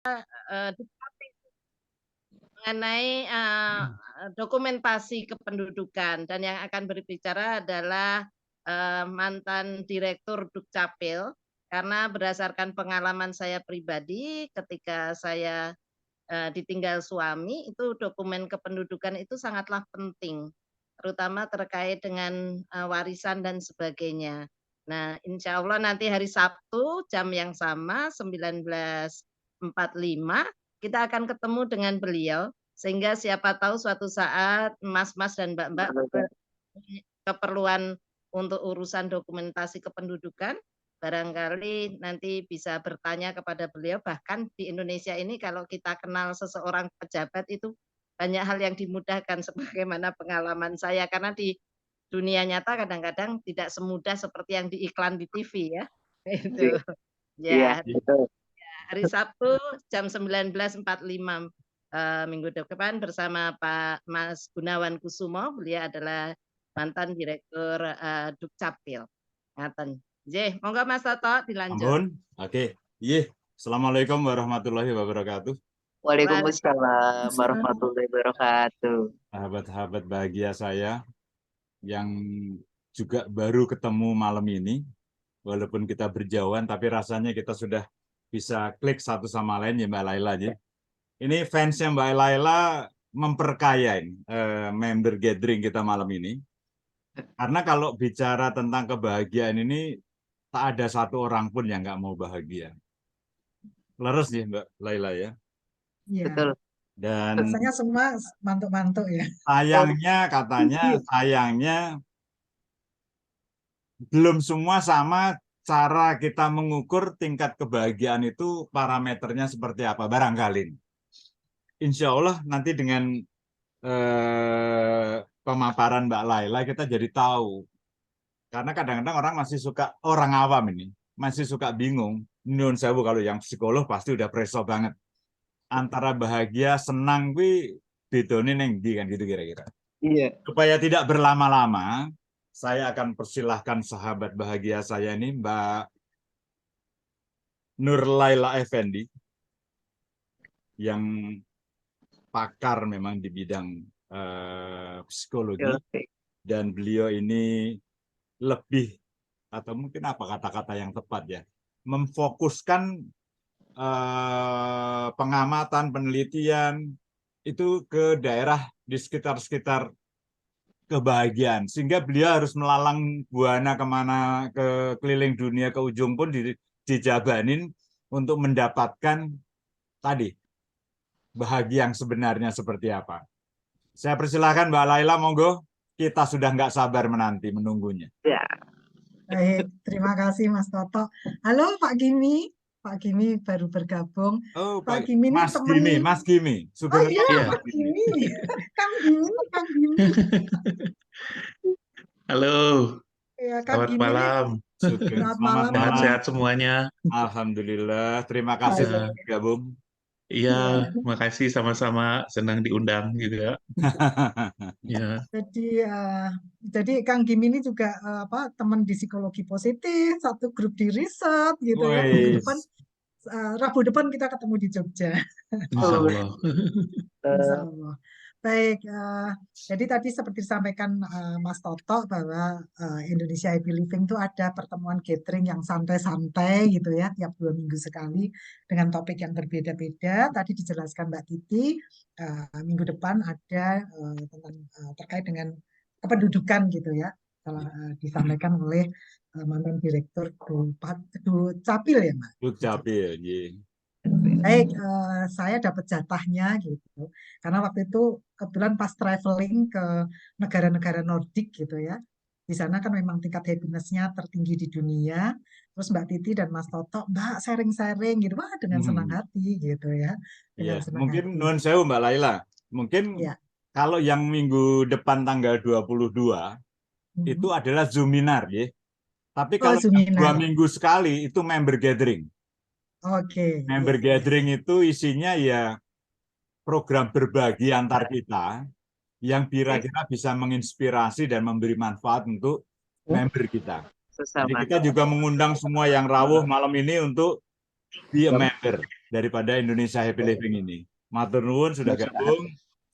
Dukcapil mengenai, dokumentasi kependudukan dan yang akan berbicara adalah, mantan direktur Dukcapil, karena berdasarkan pengalaman saya pribadi ketika saya, ditinggal suami, itu dokumen kependudukan itu sangatlah penting, terutama terkait dengan, warisan dan sebagainya. Nah, insya Allah nanti hari Sabtu jam yang sama 19.45 kita akan ketemu dengan beliau, sehingga siapa tahu suatu saat Mas-mas dan Mbak-mbak keperluan untuk urusan dokumentasi kependudukan, barangkali nanti bisa bertanya kepada beliau, bahkan di Indonesia ini kalau kita kenal seseorang pejabat itu banyak hal yang dimudahkan sebagaimana pengalaman saya, karena di dunia nyata kadang-kadang tidak semudah seperti yang di iklan di TV ya, Iya, itu. iya, Ya, betul. hari Sabtu jam 19.45, minggu depan bersama Pak Mas Gunawan Kusumo, beliau adalah mantan direktur, Dukcapil, ngaten. Nggih, monggo Mas Toto dilanjut. Ampun, oke. Iya, Assalamualaikum warahmatullahi wabarakatuh. Waalaikumsalam Waalaikumsalam. warahmatullahi wabarakatuh. Sahabat-sahabat bahagia saya yang juga baru ketemu malam ini, walaupun kita berjauhan, tapi rasanya kita sudah bisa klik satu sama lain ya Mbak Laila aja. Ini fansnya Mbak Laila memperkaya member gathering kita malam ini. Karena kalau bicara tentang kebahagiaan ini, tak ada satu orang pun yang nggak mau bahagia. Leres nih Mbak Laila ya. Iya, Betul. Dan rasanya semua mantuk-mantuk ya. sayangnya belum semua sama cara kita mengukur tingkat kebahagiaan itu parameternya seperti apa barangkali. Insya Allah nanti dengan pemaparan Mbak Laila kita jadi tahu. Karena kadang-kadang orang masih suka, orang awam ini, masih suka bingung. Nyun sewu kalau yang psikolog pasti udah preso banget. Antara bahagia, senang, bedone neng di kan gitu kira-kira. Iya. Supaya tidak berlama-lama, saya akan persilahkan sahabat bahagia saya ini, Mbak Nur Laila Effendi, yang pakar memang di bidang psikologi, Oke. dan beliau ini lebih, atau mungkin apa kata-kata yang tepat ya, memfokuskan pengamatan, penelitian itu ke daerah di sekitar-sekitar kebahagiaan, sehingga beliau harus melalang buana kemana, ke keliling dunia, ke ujung pun dijabanin untuk mendapatkan tadi bahagia yang sebenarnya seperti apa. Saya persilahkan Mbak Laila, monggo, kita sudah nggak sabar menunggunya. Ya. Baik, terima kasih Mas Toto. Halo Pak Gimi, Pak Gimi baru bergabung. Oh, Pak Gimi ini Mas Gimi, Oh iya, Sugeng. Pak Gimi, Kang Gimi. Halo, Ya, Kang selamat Gimi ini malam. selamat malam. Sehat-sehat semuanya. Alhamdulillah, terima kasih Ya. sudah bergabung. Iya, Ya. makasih sama-sama, senang diundang juga. Ya. Jadi Kang Gimi ini juga teman di psikologi positif, satu grup di riset gitu ya. Minggu depan, Rabu depan kita ketemu di Jogja. Insya Allah. Insya Allah. Baik, jadi tadi seperti disampaikan Mas Toto bahwa Indonesia Happy Living itu ada pertemuan gathering yang santai-santai gitu ya, tiap 2 minggu sekali dengan topik yang berbeda-beda. Tadi dijelaskan Mbak Titi, minggu depan ada tentang terkait dengan kependudukan gitu ya, telah disampaikan oleh mantan direktur Dukcapil ya Mbak. Dukcapil, iya. Baik, saya dapat jatahnya gitu. Karena waktu itu kebetulan pas traveling ke negara-negara Nordik gitu ya. Di sana kan memang tingkat happiness-nya tertinggi di dunia. Terus Mbak Titi dan Mas Toto, Mbak sharing-sharing gitu. Wah, dengan senang hati gitu ya. Dengan Iya, senang mungkin hati. nuwun sewu Mbak Laila. Mungkin Ya. kalau yang minggu depan tanggal 22 itu adalah Zoominar ya. Tapi kalau 2 minggu sekali itu member gathering. Oke. Member gathering itu isinya ya program berbagi antar kita yang kira-kira bisa menginspirasi dan memberi manfaat untuk member kita. Jadi kita juga mengundang semua yang rawuh malam ini untuk be a member. daripada Indonesia Happy Living ini. Matur nuwun sudah gabung.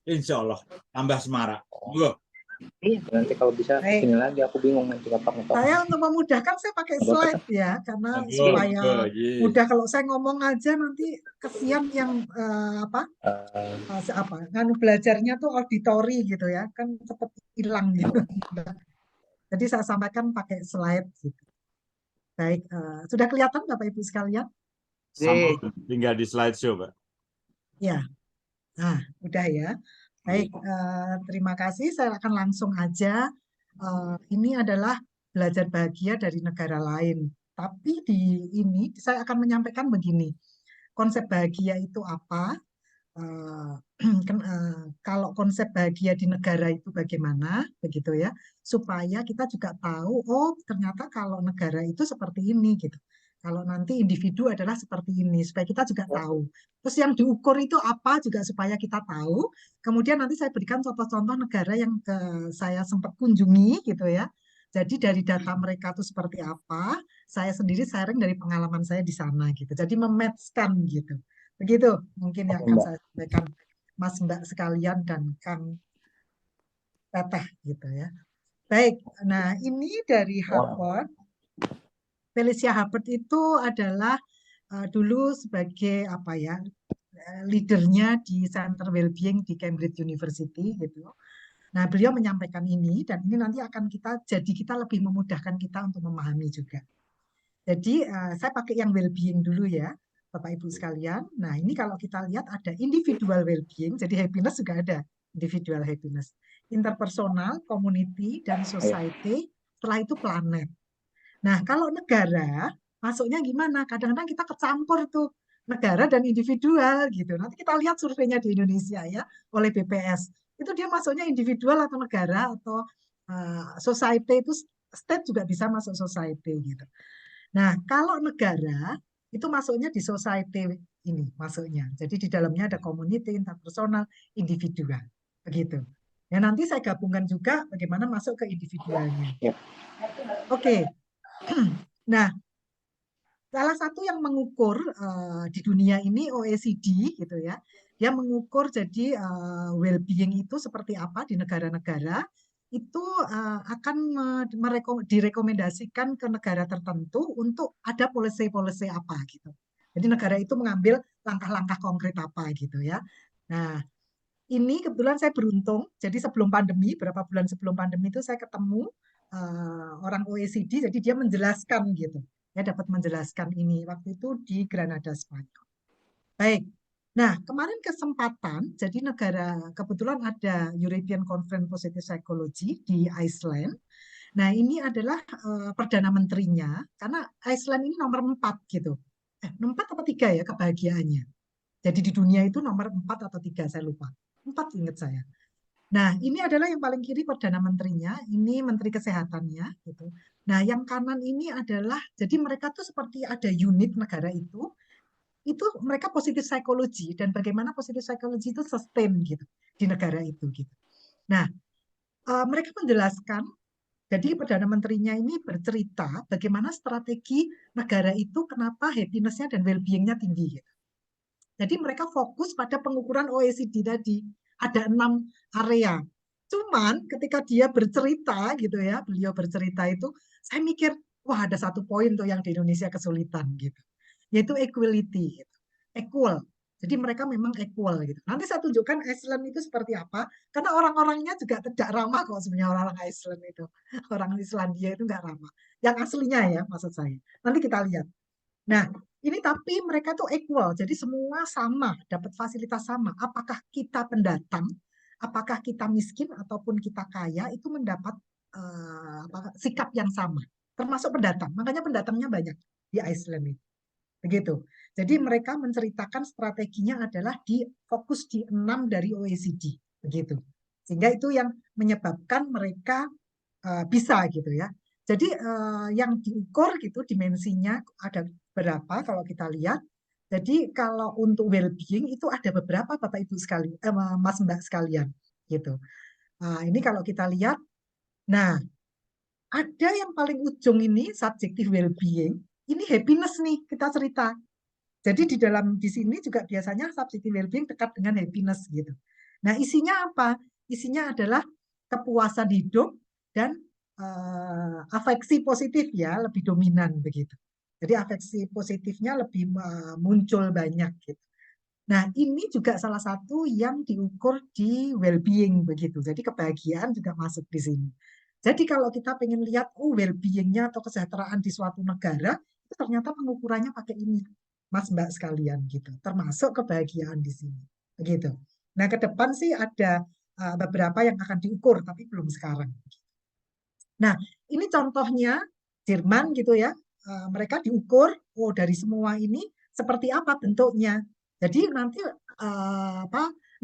Insya Allah tambah semarak. Monggo. Iya, nanti kalau bisa Baik. kesini lagi, aku bingung nanti kapan ngetop. Saya untuk memudahkan saya pakai slide ya, karena Monggo, supaya monggo, yes. mudah. Kalau saya ngomong aja nanti kesian yang nganu belajarnya tuh auditori gitu ya, kan cepet hilang gitu. Jadi saya sampaikan pakai slide gitu. Baik, sudah kelihatan Bapak Ibu sekalian? Sama tinggal di slideshow, Pak. Ya, nah udah ya. Baik, terima kasih. Saya akan langsung aja. Ini adalah belajar bahagia dari negara lain. Tapi di ini saya akan menyampaikan begini. Konsep bahagia itu apa? Kalau konsep bahagia di negara itu bagaimana, begitu ya, supaya kita juga tahu, oh ternyata kalau negara itu seperti ini gitu. Kalau nanti individu adalah seperti ini, supaya kita juga tahu. Terus yang diukur itu apa juga supaya kita tahu. Kemudian nanti saya berikan contoh-contoh negara yang saya sempat kunjungi gitu ya. Jadi dari data mereka itu seperti apa, saya sendiri sharing dari pengalaman saya di sana gitu. Jadi mematchkan gitu. Begitu mungkin yang akan saya sampaikan Mas Mbak sekalian dan Kang Teteh gitu ya. Baik, nah ini dari Harvard. Felicia Hubbard itu adalah dulu sebagai apa ya, leadernya di Center Wellbeing di Cambridge University gitu. Nah, beliau menyampaikan ini dan ini nanti akan kita lebih memudahkan kita untuk memahami juga. Jadi saya pakai yang well-being dulu ya, Bapak Ibu sekalian. Nah, ini kalau kita lihat ada individual well-being, jadi happiness juga ada individual happiness, interpersonal, community, dan society. Setelah itu planet. Nah, kalau negara masuknya gimana? Kadang-kadang kita kecampur tuh negara dan individual gitu. Nanti kita lihat surveinya di Indonesia ya oleh BPS. Itu dia masuknya individual atau negara atau society, itu state juga bisa masuk society gitu. Nah, kalau negara itu masuknya di society ini masuknya. Jadi di dalamnya ada community, interpersonal, individual. Begitu. Ya, nanti saya gabungkan juga bagaimana masuk ke individualnya. Oke. Nah, salah satu yang mengukur di dunia ini OECD gitu ya. Dia mengukur jadi well-being itu seperti apa di negara-negara. Itu akan direkomendasikan ke negara tertentu untuk ada policy-policy apa gitu. Jadi negara itu mengambil langkah-langkah konkret apa gitu ya. Nah, ini kebetulan saya beruntung. Jadi sebelum pandemi, berapa bulan sebelum pandemi itu saya ketemu orang OECD. Jadi dia menjelaskan gitu. Ya dapat menjelaskan ini waktu itu di Granada, Spanyol. Baik. Nah, kemarin kesempatan, jadi negara, kebetulan ada European Conference Positive Psychology di Iceland. Nah, ini adalah Perdana Menterinya, karena Iceland ini nomor 4 gitu. 4 atau 3 ya kebahagiaannya. Jadi di dunia itu nomor 4 atau 3, saya lupa. 4 ingat saya. Nah, ini adalah yang paling kiri Perdana Menterinya, ini Menteri Kesehatannya gitu. Nah, yang kanan ini adalah, jadi mereka tuh seperti ada unit negara itu mereka positive psychology dan bagaimana positive psychology itu sustain gitu di negara itu gitu. Nah, mereka menjelaskan, jadi Perdana Menterinya ini bercerita bagaimana strategi negara itu kenapa happiness-nya dan well-being-nya tinggi gitu. Jadi mereka fokus pada pengukuran OECD tadi, ada 6 area. Cuman ketika dia bercerita gitu ya, beliau bercerita itu, saya mikir, wah ada satu poin tuh yang di Indonesia kesulitan gitu, yaitu equality, gitu. Equal. Jadi mereka memang equal gitu. Nanti saya tunjukkan Iceland itu seperti apa, karena orang-orangnya juga tidak ramah kok sebenarnya orang Iceland itu. Orang Islandia itu nggak ramah. Yang aslinya ya maksud saya. Nanti kita lihat. Nah, ini tapi mereka tuh equal, jadi semua sama, dapat fasilitas sama. Apakah kita pendatang, apakah kita miskin ataupun kita kaya, itu mendapat sikap yang sama, termasuk pendatang. Makanya pendatangnya banyak di Iceland itu. Begitu. Jadi mereka menceritakan strateginya adalah fokus di 6 dari OECD. Begitu. Sehingga itu yang menyebabkan mereka bisa gitu ya. Jadi yang diukur gitu dimensinya ada berapa kalau kita lihat. Jadi kalau untuk well-being itu ada beberapa Bapak Ibu sekalian, Mas Mbak sekalian gitu. Ini kalau kita lihat, nah ada yang paling ujung ini subjective well-being, ini happiness nih kita cerita. Jadi di sini juga biasanya subjective well-being dekat dengan happiness gitu. Nah, isinya apa? Isinya adalah kepuasan hidup dan afeksi positif ya, lebih dominan begitu. Jadi afeksi positifnya lebih muncul banyak gitu. Nah, ini juga salah satu yang diukur di well-being begitu. Jadi kebahagiaan juga masuk di sini. Jadi kalau kita pengen lihat well-being-nya atau kesejahteraan di suatu negara, itu ternyata pengukurannya pakai ini, Mas Mbak sekalian gitu. Termasuk kebahagiaan di sini. Begitu. Nah, ke depan sih ada beberapa yang akan diukur, tapi belum sekarang. Nah, ini contohnya Jerman gitu ya. Mereka diukur, dari semua ini seperti apa bentuknya. Jadi nanti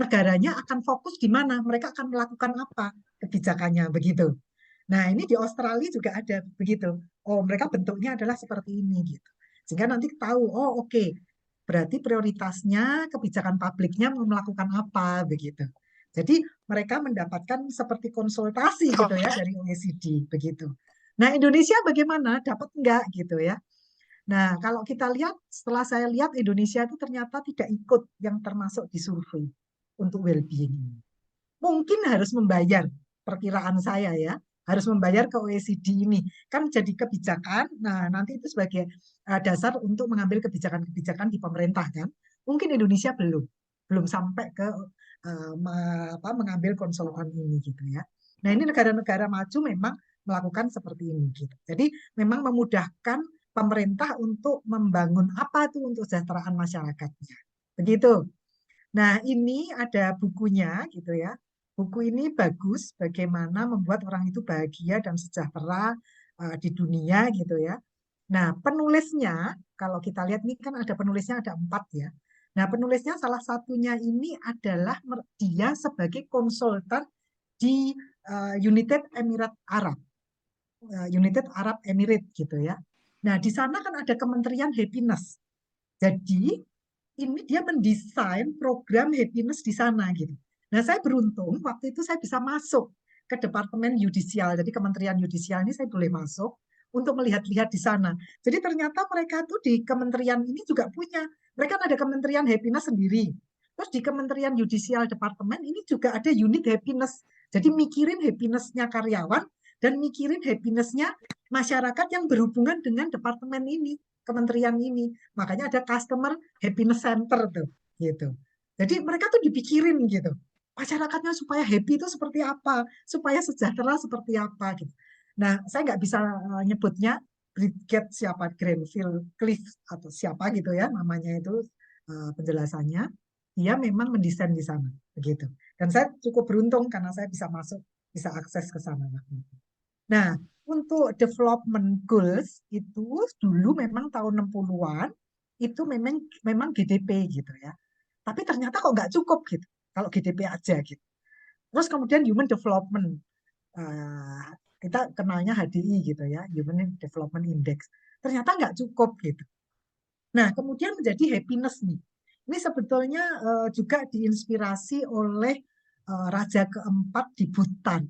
negaranya akan fokus di mana, mereka akan melakukan apa kebijakannya begitu. Nah, ini di Australia juga ada begitu. Mereka bentuknya adalah seperti ini gitu. Sehingga nanti tahu, oke, berarti prioritasnya kebijakan publiknya mau melakukan apa begitu. Jadi mereka mendapatkan seperti konsultasi gitu ya dari OECD begitu. Nah, Indonesia bagaimana? Dapat enggak gitu ya? Nah, kalau kita lihat, setelah saya lihat Indonesia itu ternyata tidak ikut yang termasuk di survei untuk well-being. Mungkin harus membayar, perkiraan saya ya, harus membayar ke OECD ini. Kan jadi kebijakan, nah nanti itu sebagai dasar untuk mengambil kebijakan-kebijakan di pemerintah kan. Mungkin Indonesia belum sampai ke mengambil konsultan ini gitu ya. Nah, ini negara-negara maju memang melakukan seperti ini gitu. Jadi memang memudahkan pemerintah untuk membangun apa itu untuk kesejahteraan masyarakatnya. Begitu. Nah, ini ada bukunya gitu ya. Buku ini bagus bagaimana membuat orang itu bahagia dan sejahtera di dunia gitu ya. Nah, penulisnya kalau kita lihat ini kan ada penulisnya ada 4 ya. Nah, penulisnya salah satunya ini adalah dia sebagai konsultan di United Emirates Arab. United Arab Emirates gitu ya. Nah, di sana kan ada Kementerian Happiness. Jadi, ini dia mendesain program happiness di sana gitu. Nah, saya beruntung waktu itu saya bisa masuk ke Departemen Yudisial. Jadi Kementerian Yudisial ini saya boleh masuk untuk melihat-lihat di sana. Jadi ternyata mereka tuh di kementerian ini juga punya. Mereka ada Kementerian Happiness sendiri. Terus di Kementerian Yudisial Departemen ini juga ada unit happiness. Jadi mikirin happiness-nya karyawan dan mikirin happiness-nya masyarakat yang berhubungan dengan departemen ini, kementerian ini. Makanya ada Customer Happiness Center tuh, gitu. Jadi mereka tuh dipikirin gitu. Masyarakatnya supaya happy itu seperti apa, supaya sejahtera seperti apa gitu. Nah, saya nggak bisa nyebutnya Bridget siapa, Grenfell Cliff atau siapa gitu ya namanya itu penjelasannya. Dia memang mendesain di sana begitu. Dan saya cukup beruntung karena saya bisa masuk, bisa akses ke sana. Nah, untuk development goals itu dulu memang tahun 60-an itu memang GDP gitu ya. Tapi ternyata kok nggak cukup gitu. Kalau GDP aja gitu. Terus kemudian human development. Kita kenalnya HDI gitu ya, Human Development Index. Ternyata nggak cukup gitu. Nah, kemudian menjadi happiness nih. Ini sebetulnya juga diinspirasi oleh Raja keempat di Bhutan.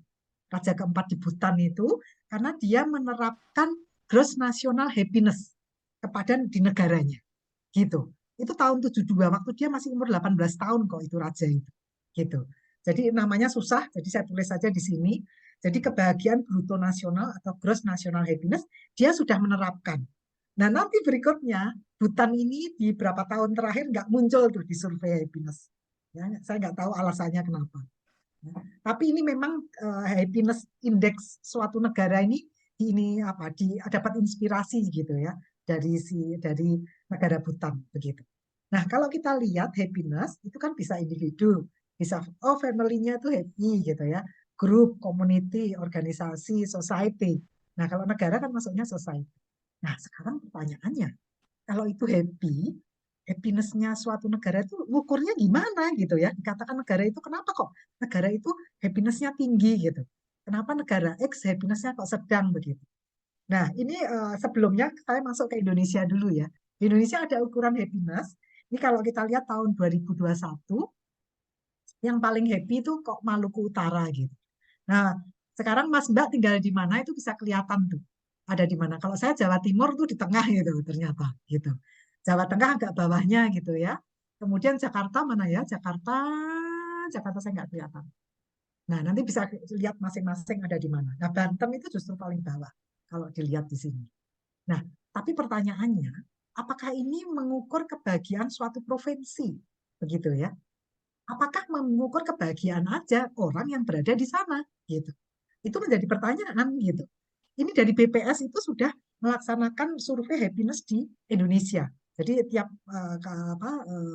Raja keempat di Bhutan itu karena dia menerapkan gross national happiness kepada di negaranya. Gitu. Itu tahun 72 waktu dia masih umur 18 tahun kok itu raja itu. Gitu. Jadi namanya susah, jadi saya tulis saja di sini. Jadi kebahagiaan bruto nasional atau gross national happiness dia sudah menerapkan. Nah, nanti berikutnya Bhutan ini di beberapa tahun terakhir nggak muncul tuh di survei happiness. Ya, saya nggak tahu alasannya kenapa. Tapi ini memang happiness index suatu negara ini dapat inspirasi gitu ya dari negara Bhutan begitu. Nah, kalau kita lihat happiness itu kan bisa individu, bisa family-nya tuh happy gitu ya, grup, community, organisasi, society. Nah, kalau negara kan masuknya society. Nah, sekarang pertanyaannya, kalau itu happiness-nya suatu negara itu ngukurnya gimana gitu ya? Dikatakan negara itu kenapa kok negara itu happiness-nya tinggi gitu? Kenapa negara X happiness-nya kok sedang begitu? Nah, ini sebelumnya saya masuk ke Indonesia dulu ya. Di Indonesia ada ukuran happiness. Ini kalau kita lihat tahun 2021, yang paling happy itu kok Maluku Utara gitu. Nah, sekarang Mas Mbak tinggal di mana itu bisa kelihatan tuh. Ada di mana. Kalau saya Jawa Timur tuh di tengah gitu ternyata gitu. Jawa Tengah agak bawahnya gitu ya. Kemudian Jakarta mana ya? Jakarta saya nggak kelihatan. Nah, nanti bisa lihat masing-masing ada di mana. Nah, Banten itu justru paling bawah kalau dilihat di sini. Nah, tapi pertanyaannya, apakah ini mengukur kebahagiaan suatu provinsi? Begitu ya. Apakah mengukur kebahagiaan aja orang yang berada di sana? Gitu. Itu menjadi pertanyaan gitu. Ini dari BPS itu sudah melaksanakan survei happiness di Indonesia. Jadi tiap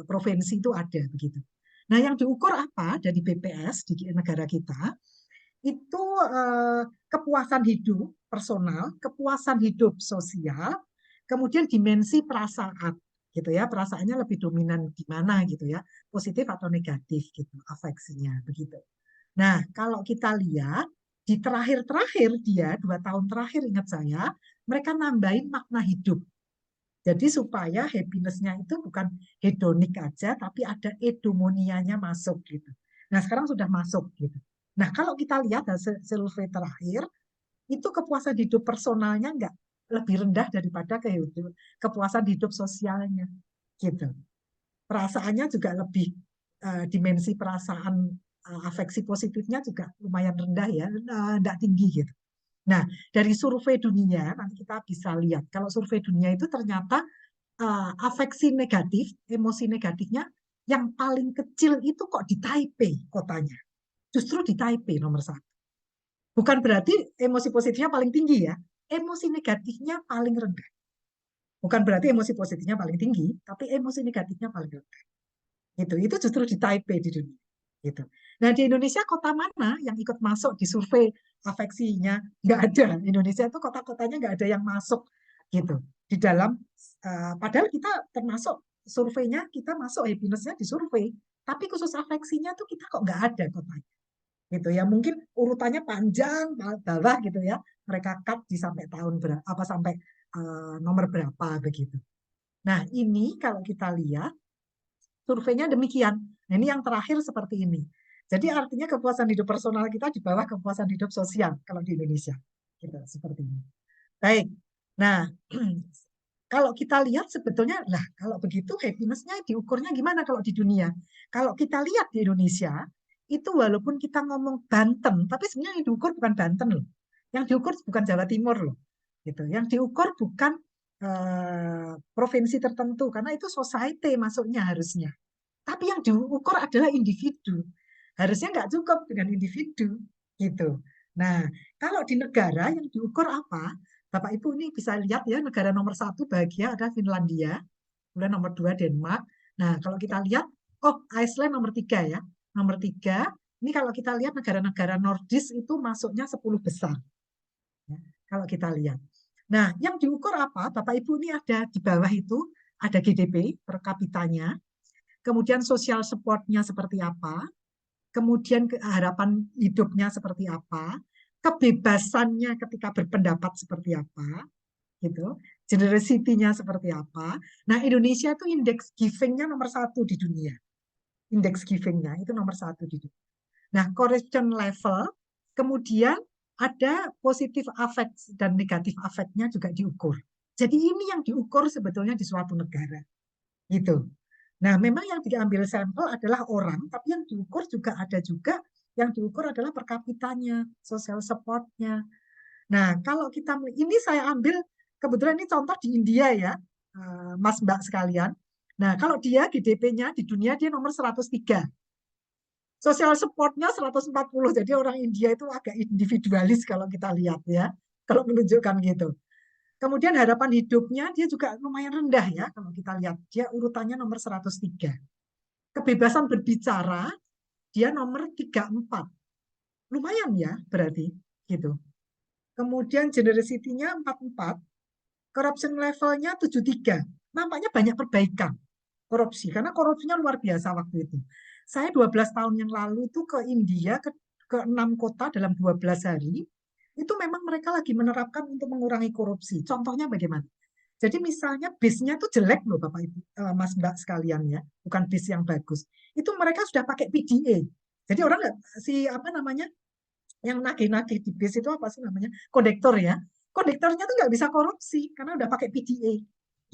provinsi itu ada begitu. Nah, yang diukur apa dari BPS di negara kita? Itu kepuasan hidup personal, kepuasan hidup sosial, kemudian dimensi perasaan gitu ya, perasaannya lebih dominan di mana gitu ya, positif atau negatif gitu, afeksinya begitu. Nah, kalau kita lihat di terakhir-terakhir dia 2 tahun terakhir ingat saya, mereka nambahin makna hidup. Jadi supaya happiness-nya itu bukan hedonik aja, tapi ada eudomonianya masuk gitu. Nah, sekarang sudah masuk gitu. Nah, kalau kita lihat hasil survei terakhir, itu kepuasan hidup personalnya nggak lebih rendah daripada kepuasan hidup sosialnya gitu. Perasaannya juga lebih dimensi perasaan afeksi positifnya juga lumayan rendah ya, nggak tinggi gitu. Nah, dari survei dunia nanti kita bisa lihat kalau survei dunia itu ternyata afeksi negatif, emosi negatifnya yang paling kecil itu kok di Taipei kotanya. Justru di Taipei nomor 1. Bukan berarti emosi positifnya paling tinggi ya, emosi negatifnya paling rendah. Bukan berarti emosi positifnya paling tinggi, tapi emosi negatifnya paling rendah. Gitu. Itu justru di Taipei di dunia. Gitu. Nah, di Indonesia kota mana yang ikut masuk di survei afeksinya? Nggak ada. Indonesia itu kota-kotanya nggak ada yang masuk gitu. Di dalam, padahal kita termasuk surveinya, kita masuk happiness-nya di survei. Tapi khusus afeksinya tuh kita kok nggak ada kotanya. Gitu ya, mungkin urutannya panjang bawah gitu ya. Mereka cut di sampai tahun berapa, apa sampai nomor berapa begitu. Nah, ini kalau kita lihat surveinya demikian. Nah, ini yang terakhir seperti ini. Jadi artinya kepuasan hidup personal kita di bawah kepuasan hidup sosial kalau di Indonesia. Gitu, seperti ini. Baik. Nah, kalau kita lihat sebetulnya, lah kalau begitu happiness-nya diukurnya gimana kalau di dunia? Kalau kita lihat di Indonesia, itu walaupun kita ngomong Banten, tapi sebenarnya yang diukur bukan Banten loh. Yang diukur bukan Jawa Timur loh. Gitu. Yang diukur bukan provinsi tertentu, karena itu society masuknya harusnya. Tapi yang diukur adalah individu. Harusnya nggak cukup dengan individu. Gitu. Nah, kalau di negara yang diukur apa? Bapak Ibu ini bisa lihat ya, negara nomor 1 bahagia ada Finlandia, kemudian nomor 2 Denmark. Nah, kalau kita lihat, oh Iceland nomor 3 ya. Nomor 3, ini kalau kita lihat negara-negara Nordis itu masuknya 10 besar. Ya, kalau kita lihat. Nah, yang diukur apa? Bapak Ibu ini ada di bawah itu, ada GDP per kapitanya, kemudian social support-nya seperti apa, kemudian harapan hidupnya seperti apa, kebebasannya ketika berpendapat seperti apa, gitu, generosity-nya seperti apa. Nah, Indonesia itu indeks giving-nya nomor 1 di dunia. Indeks giving-nya itu nomor 1 di dunia. Nah, corruption level, kemudian ada positif affect dan negatif affect-nya juga diukur. Jadi ini yang diukur sebetulnya di suatu negara. Gitu. Nah, memang yang diambil sampel adalah orang, tapi yang diukur juga ada juga yang diukur adalah per kapitanya, social support-nya. Nah, kalau kita, ini saya ambil, kebetulan ini contoh di India ya, Mas Mbak sekalian. Nah, kalau dia GDP-nya di dunia dia nomor 103. Social support-nya 140, jadi orang India itu agak individualis kalau kita lihat ya, kalau menunjukkan gitu. Kemudian harapan hidupnya dia juga lumayan rendah ya, kalau kita lihat. Dia urutannya nomor 103. Kebebasan berbicara, dia nomor 34. Lumayan ya berarti. Gitu. Kemudian generosity-nya 44. Corruption level-nya 73. Nampaknya banyak perbaikan korupsi, karena korupsinya luar biasa waktu itu. Saya 12 tahun yang lalu itu ke India, ke 6 kota dalam 12 hari, itu memang mereka lagi menerapkan untuk mengurangi korupsi. Contohnya bagaimana? Jadi misalnya bisnya tuh jelek loh Bapak Ibu, Mas Mbak sekalian ya, bukan bis yang bagus. Itu mereka sudah pakai PDA. Jadi orang nggak, apa namanya, yang nagih-nagih di bis itu apa sih namanya? Kondektor ya. Kondektornya tuh nggak bisa korupsi karena udah pakai PDA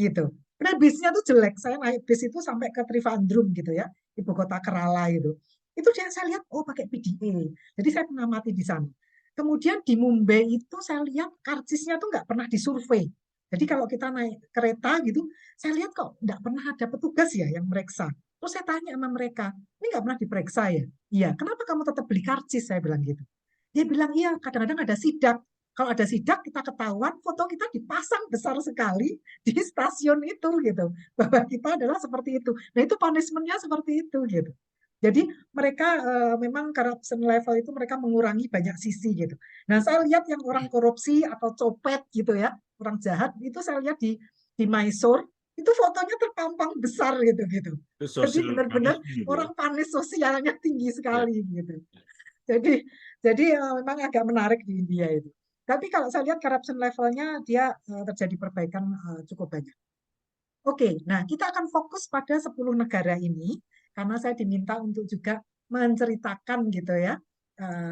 gitu. Padahal bisnya tuh jelek. Saya naik bis itu sampai ke Trivandrum gitu ya, ibu kota Kerala itu. Itu saya lihat, oh pakai PDA. Jadi saya mengamati di sana. Kemudian di Mumbai itu saya lihat karcisnya tuh nggak pernah disurvei. Jadi kalau kita naik kereta gitu, saya lihat kok nggak pernah ada petugas ya yang meriksa. Terus saya tanya sama mereka, ini nggak pernah diperiksa ya? Iya, kenapa kamu tetap beli karcis? Saya bilang gitu. Dia bilang, iya kadang-kadang ada sidak. Kalau ada sidak kita ketahuan, foto kita dipasang besar sekali di stasiun itu gitu. Bahwa kita adalah seperti itu. Nah itu punishment-nya seperti itu gitu. Jadi mereka memang corruption level itu mereka mengurangi banyak sisi gitu. Nah saya lihat yang orang korupsi atau copet gitu ya, orang jahat itu saya lihat di Mysore itu fotonya terpampang besar gitu gitu. Itu Jadi social benar-benar punishment itu. orang panis sosialnya tinggi Ya. sekali gitu. Jadi memang agak menarik di India itu. Tapi kalau saya lihat corruption levelnya dia terjadi perbaikan cukup banyak. Oke, nah kita akan fokus pada 10 negara ini karena saya diminta untuk juga menceritakan gitu ya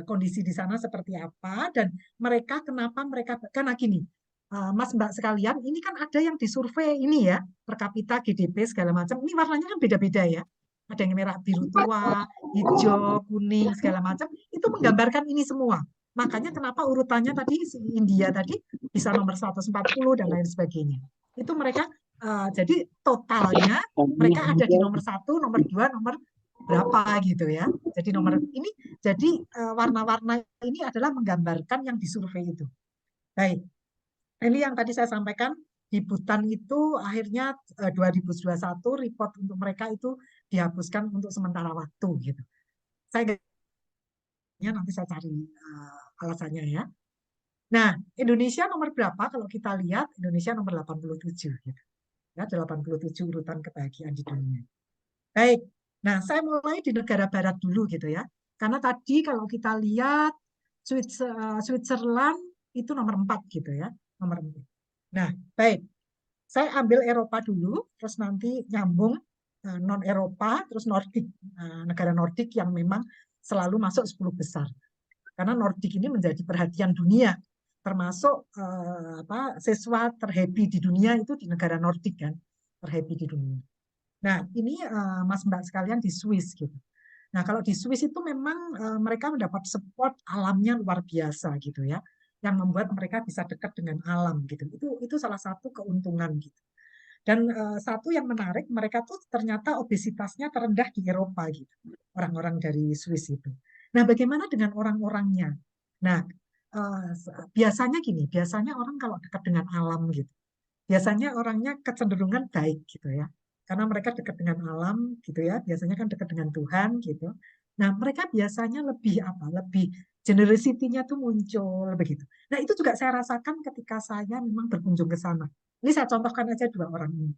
kondisi di sana seperti apa dan mereka kenapa mereka karena gini, Mas Mbak sekalian, ini kan ada yang disurvei ini ya per kapita GDP segala macam. Ini warnanya kan beda-beda ya. Ada yang merah, biru tua, hijau, kuning segala macam. Itu menggambarkan ini semua. Makanya kenapa urutannya tadi si India tadi bisa nomor 140 dan lain sebagainya. Itu mereka jadi totalnya mereka ada di nomor 1, nomor 2, nomor berapa gitu ya. Jadi nomor ini, jadi warna-warna ini adalah menggambarkan yang disurvei itu. Baik, ini yang tadi saya sampaikan di Bhutan itu akhirnya 2021 report untuk mereka itu dihapuskan untuk sementara waktu gitu. Saya nanti saya cari alasannya ya. Nah, Indonesia nomor berapa? Kalau kita lihat Indonesia nomor 87 gitu. Ya, 87 urutan kebahagiaan di dunia. Baik, nah saya mulai di negara barat dulu gitu ya. Karena tadi kalau kita lihat Switzerland itu nomor 4 gitu ya. Nomor 4. Nah, baik. Saya ambil Eropa dulu, terus nanti nyambung non-Eropa, terus Nordik, negara Nordik yang memang selalu masuk 10 besar. Karena Nordik ini menjadi perhatian dunia, termasuk siswa terhappy di dunia itu di negara Nordik kan, terhappy di dunia. Nah ini Mas Mbak sekalian di Swiss gitu. Nah kalau di Swiss itu memang mereka mendapat support alamnya luar biasa gitu ya, yang membuat mereka bisa dekat dengan alam gitu. Itu salah satu keuntungan gitu. Dan satu yang menarik, mereka tuh ternyata obesitasnya terendah di Eropa gitu, orang-orang dari Swiss itu. Nah, bagaimana dengan orang-orangnya? Nah, biasanya gini, biasanya orang kalau dekat dengan alam gitu, biasanya orangnya kecenderungan baik gitu ya, karena mereka dekat dengan alam gitu ya, biasanya kan dekat dengan Tuhan gitu. Nah, mereka biasanya lebih lebih generosity-nya tuh muncul begitu. Nah, itu juga saya rasakan ketika saya memang berkunjung ke sana. Ini saya contohkan aja 2 orang ini.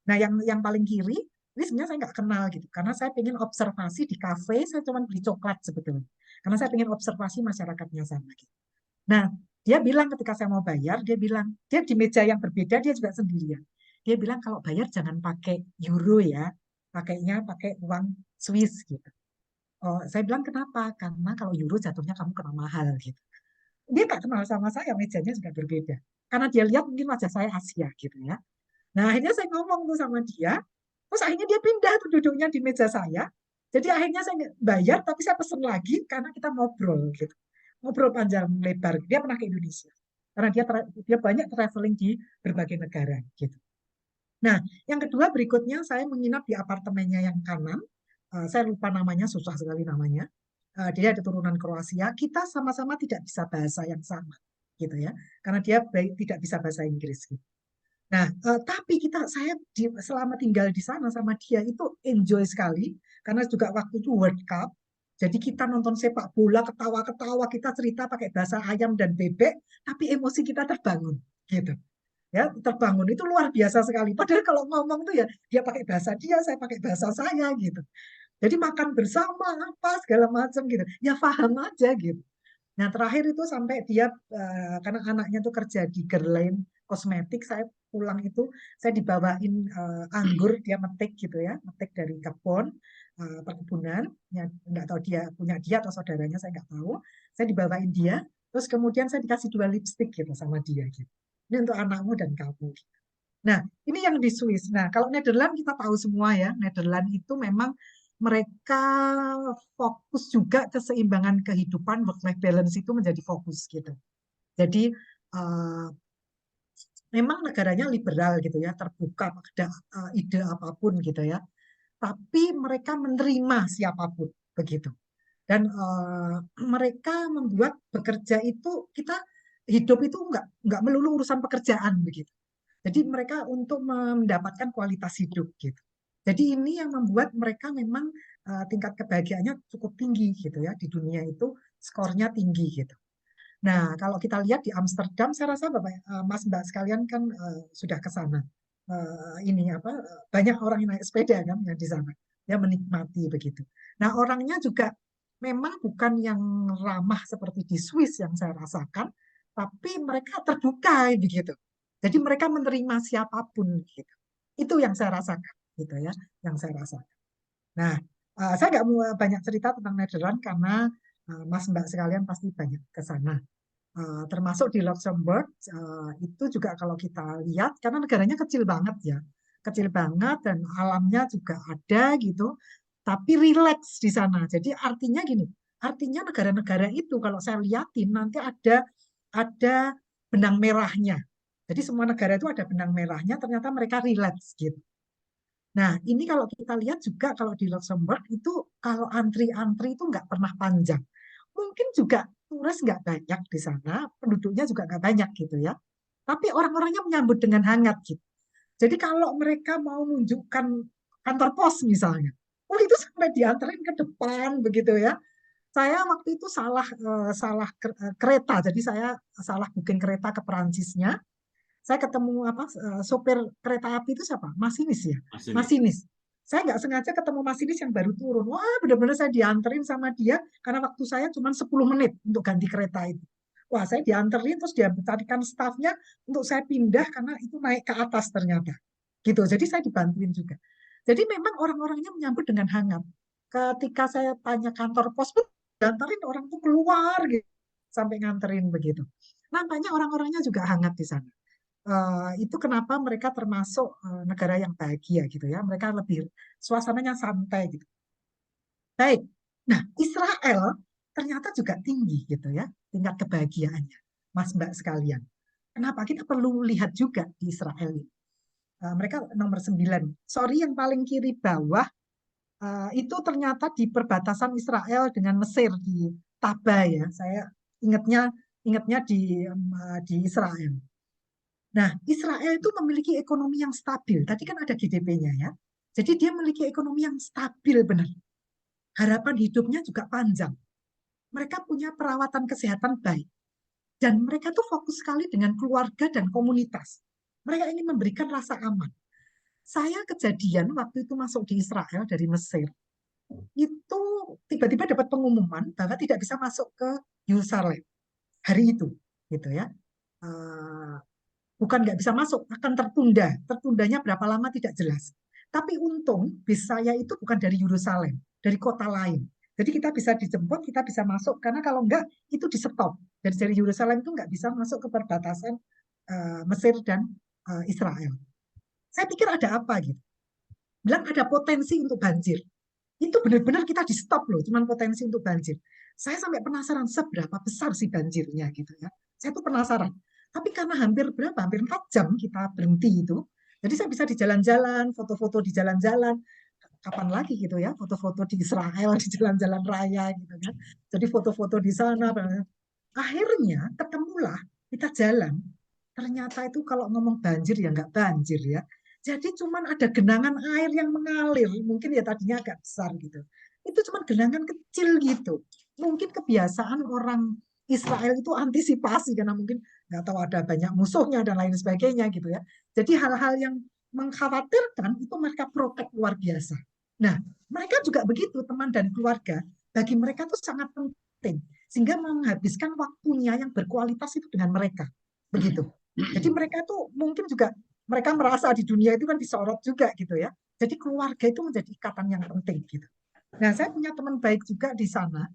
Nah, yang paling kiri, ini sebenarnya saya nggak kenal gitu, karena saya ingin observasi di kafe, saya cuma beli coklat sebetulnya. Karena saya ingin observasi masyarakatnya sana. Gitu. Nah, dia bilang ketika saya mau bayar, dia bilang, dia di meja yang berbeda, dia juga sendirian. Dia bilang kalau bayar jangan pakai euro ya, pakainya pakai uang Swiss gitu. Oh, saya bilang kenapa? Karena kalau euro jatuhnya kamu kena mahal gitu. Dia nggak kenal sama saya, mejanya juga berbeda. Karena dia lihat mungkin wajah saya Asia gitu ya. Nah, akhirnya saya ngomong tuh sama dia, terus akhirnya dia pindah tuh duduknya di meja saya. Jadi akhirnya saya nggak bayar, tapi saya pesen lagi karena kita ngobrol gitu. Ngobrol panjang lebar. Dia pernah ke Indonesia. Karena dia banyak traveling di berbagai negara gitu. Nah, yang kedua berikutnya saya menginap di apartemennya yang kanan. Saya lupa namanya, susah sekali namanya. Dia ada turunan Kroasia. Kita sama-sama tidak bisa bahasa yang sama gitu ya. Karena dia tidak bisa bahasa Inggris gitu. Nah, tapi saya selama tinggal di sana sama dia itu enjoy sekali karena juga waktu itu World Cup. Jadi kita nonton sepak bola, ketawa-ketawa, kita cerita pakai bahasa ayam dan bebek, tapi emosi kita terbangun, gitu. Ya, terbangun itu luar biasa sekali. Padahal kalau ngomong tuh ya dia pakai bahasa dia, saya pakai bahasa saya, gitu. Jadi makan bersama apa segala macam gitu, ya paham aja gitu. Nah, terakhir itu sampai dia, karena anaknya tuh kerja di Guerlain Kosmetik, saya pulang itu, saya dibawain anggur, dia metik gitu ya, metik dari kebun, perkebunan, ya, nggak tahu dia punya dia atau saudaranya, saya nggak tahu. Saya dibawain dia, terus kemudian saya dikasih 2 lipstik gitu sama dia. Gitu. Ini untuk anakmu dan kamu. Nah, ini yang di Swiss. Nah, kalau Nederland kita tahu semua ya, Nederland itu memang mereka fokus juga keseimbangan kehidupan, work-life balance itu menjadi fokus gitu. Jadi memang negaranya liberal gitu ya, terbuka pada ide apapun gitu ya. Tapi mereka menerima siapapun begitu. Dan mereka membuat bekerja itu kita hidup itu nggak melulu urusan pekerjaan begitu. Jadi mereka untuk mendapatkan kualitas hidup gitu. Jadi ini yang membuat mereka memang tingkat kebahagiaannya cukup tinggi gitu ya, di dunia itu skornya tinggi gitu. Nah, kalau kita lihat di Amsterdam, saya rasa Mas Mbak sekalian kan sudah ke sana. Ini apa banyak orang yang naik sepeda kan yang di sana, ya menikmati begitu. Nah, orangnya juga memang bukan yang ramah seperti di Swiss yang saya rasakan, tapi mereka terbuka begitu. Jadi mereka menerima siapapun gitu. Itu yang saya rasakan gitu ya, yang saya rasakan. Nah, saya nggak mau banyak cerita tentang Nederland karena Mas Mbak sekalian pasti banyak ke sana. Termasuk di Luxembourg, itu juga kalau kita lihat, karena negaranya kecil banget ya, kecil banget dan alamnya juga ada gitu, tapi rileks di sana. Jadi artinya gini, artinya negara-negara itu kalau saya lihatin nanti ada benang merahnya. Jadi semua negara itu ada benang merahnya, ternyata mereka rileks gitu. Nah, ini kalau kita lihat juga kalau di Luxembourg itu kalau antri-antri itu nggak pernah panjang. Mungkin juga turis nggak banyak di sana, penduduknya juga nggak banyak gitu ya. Tapi orang-orangnya menyambut dengan hangat gitu. Jadi kalau mereka mau menunjukkan kantor pos misalnya, oh itu sampai dianterin ke depan begitu ya. Saya waktu itu salah kereta, jadi saya salah booking kereta ke Perancisnya. Saya ketemu sopir kereta api itu siapa? Masinis ya, masinis. Saya nggak sengaja ketemu masinis yang baru turun. Wah, benar-benar saya dianterin sama dia karena waktu saya cuma 10 menit untuk ganti kereta itu. Wah, saya dianterin terus dia tarikan stafnya untuk saya pindah karena itu naik ke atas ternyata. Gitu. Jadi saya dibantuin juga. Jadi memang orang-orangnya menyambut dengan hangat. Ketika saya tanya kantor pos pun dianterin orang tuh keluar gitu sampai nganterin begitu. Nampaknya orang-orangnya juga hangat di sana. Itu kenapa mereka termasuk negara yang bahagia gitu ya. Mereka lebih suasananya santai gitu. Baik. Nah, Israel ternyata juga tinggi gitu ya tingkat kebahagiaannya, Mas Mbak sekalian. Kenapa? Kita perlu lihat juga di Israel ini. Mereka nomor 9. Sorry, yang paling kiri bawah itu ternyata di perbatasan Israel dengan Mesir di Taba ya. Saya ingatnya di Israel. Nah, Israel itu memiliki ekonomi yang stabil. Tadi kan ada GDP-nya ya. Jadi dia memiliki ekonomi yang stabil benar. Harapan hidupnya juga panjang. Mereka punya perawatan kesehatan baik. Dan mereka tuh fokus sekali dengan keluarga dan komunitas. Mereka ingin memberikan rasa aman. Saya kejadian waktu itu masuk di Israel dari Mesir. Itu tiba-tiba dapat pengumuman bahwa tidak bisa masuk ke Yerusalem hari itu. Gitu ya. Bukan nggak bisa masuk, akan tertunda. Tertundanya berapa lama tidak jelas. Tapi untung bis saya itu bukan dari Yerusalem, dari kota lain. Jadi kita bisa dijemput, kita bisa masuk, karena kalau enggak itu di stop. Dari Yerusalem itu nggak bisa masuk ke perbatasan Mesir dan Israel. Saya pikir ada apa gitu. Bilang ada potensi untuk banjir. Itu benar-benar kita di stop loh, cuman potensi untuk banjir. Saya sampai penasaran seberapa besar sih banjirnya gitu ya. Saya tuh penasaran. Tapi karena hampir 4 jam kita berhenti itu, jadi saya bisa di jalan-jalan, foto-foto di jalan-jalan. Kapan lagi gitu ya, foto-foto di Israel, di jalan-jalan raya gitu kan. Jadi foto-foto di sana. Akhirnya ketemulah kita jalan. Ternyata itu kalau ngomong banjir ya nggak banjir ya. Jadi cuman ada genangan air yang mengalir. Mungkin ya tadinya agak besar gitu. Itu cuman genangan kecil gitu. Mungkin kebiasaan orang Israel itu antisipasi karena mungkin nggak tahu ada banyak musuhnya dan lain sebagainya gitu ya. Jadi hal-hal yang mengkhawatirkan itu mereka protek luar biasa. Nah, mereka juga begitu teman dan keluarga. Bagi mereka itu sangat penting sehingga menghabiskan waktunya yang berkualitas itu dengan mereka. Begitu. Jadi mereka tuh mungkin juga mereka merasa di dunia itu kan disorot juga gitu ya. Jadi keluarga itu menjadi ikatan yang penting gitu. Nah, saya punya teman baik juga di sana,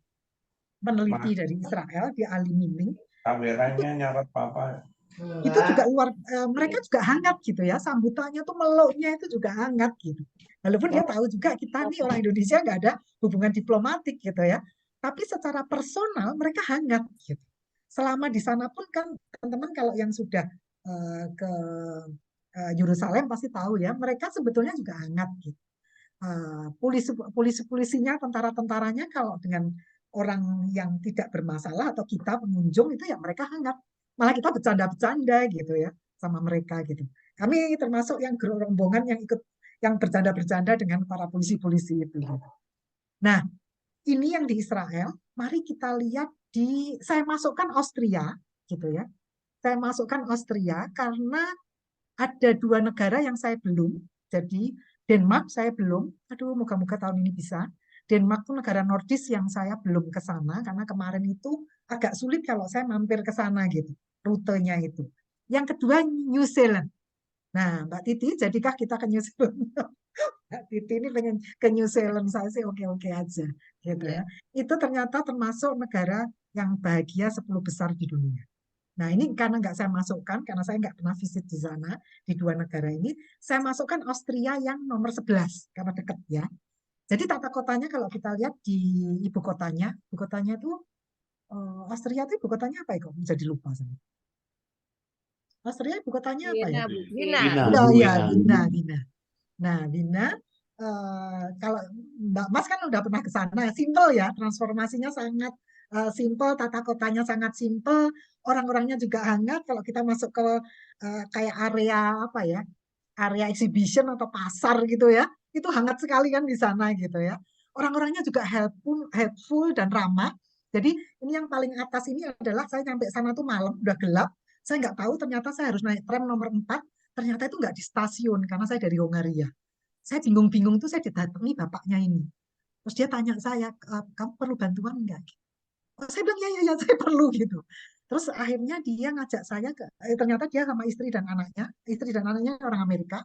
peneliti dari Israel, di Ali Miming. Kameranya nyorot Papa. itu juga mereka juga hangat gitu ya, sambutannya tuh meluknya itu juga hangat gitu. Walaupun dia tahu juga kita nih orang Indonesia nggak ada hubungan diplomatik gitu ya, tapi secara personal mereka hangat gitu. Selama di sana pun kan teman-teman kalau yang sudah ke Yerusalem pasti tahu ya, mereka sebetulnya juga hangat gitu. Polisi-polisinya, tentara-tentaranya kalau dengan orang yang tidak bermasalah atau kita pengunjung itu ya mereka hangat. Malah kita bercanda-bercanda gitu ya sama mereka gitu. Kami termasuk yang rombongan yang ikut yang bercanda-bercanda dengan para polisi-polisi itu. Gitu. Nah, ini yang di Israel. Mari kita lihat saya masukkan Austria gitu ya. Saya masukkan Austria karena ada 2 negara yang saya belum. Jadi Denmark saya belum. Aduh, moga-moga tahun ini bisa. Denmark itu negara Nordis yang saya belum ke sana karena kemarin itu agak sulit kalau saya mampir ke sana gitu, rutenya itu. Yang kedua New Zealand. Nah, Mbak Titi, jadikah kita ke New Zealand? Mbak Titi ini pengen ke New Zealand, saya sih oke-oke aja gitu ya. Itu ternyata termasuk negara yang bahagia 10 besar di dunia. Nah, ini karena nggak saya masukkan, karena saya nggak pernah visit di sana, di 2 negara ini, saya masukkan Austria yang nomor 11, karena dekat ya. Jadi tata kotanya kalau kita lihat di ibu kotanya itu, Austria itu ibu kotanya apa ya kok? Jadi lupa saya. Austria ibu kotanya apa ya? Wina. Ya, Wina. Nah, Wina, kalau Mbak Mas kan udah pernah ke sana, simple ya, transformasinya sangat simple, tata kotanya sangat simple, orang-orangnya juga hangat. Kalau kita masuk ke kayak area apa ya, area exhibition atau pasar gitu ya, itu hangat sekali kan di sana gitu ya. Orang-orangnya juga helpful dan ramah. Jadi ini yang paling atas ini adalah saya nyampe sana tuh malam, udah gelap. Saya nggak tahu ternyata saya harus naik tram nomor 4. Ternyata itu nggak di stasiun karena saya dari Hongaria. Saya bingung-bingung tuh saya didatangi bapaknya ini. Terus dia tanya saya, kamu perlu bantuan enggak? Saya bilang ya saya perlu gitu. Terus akhirnya dia ngajak saya ternyata dia sama istri dan anaknya orang Amerika,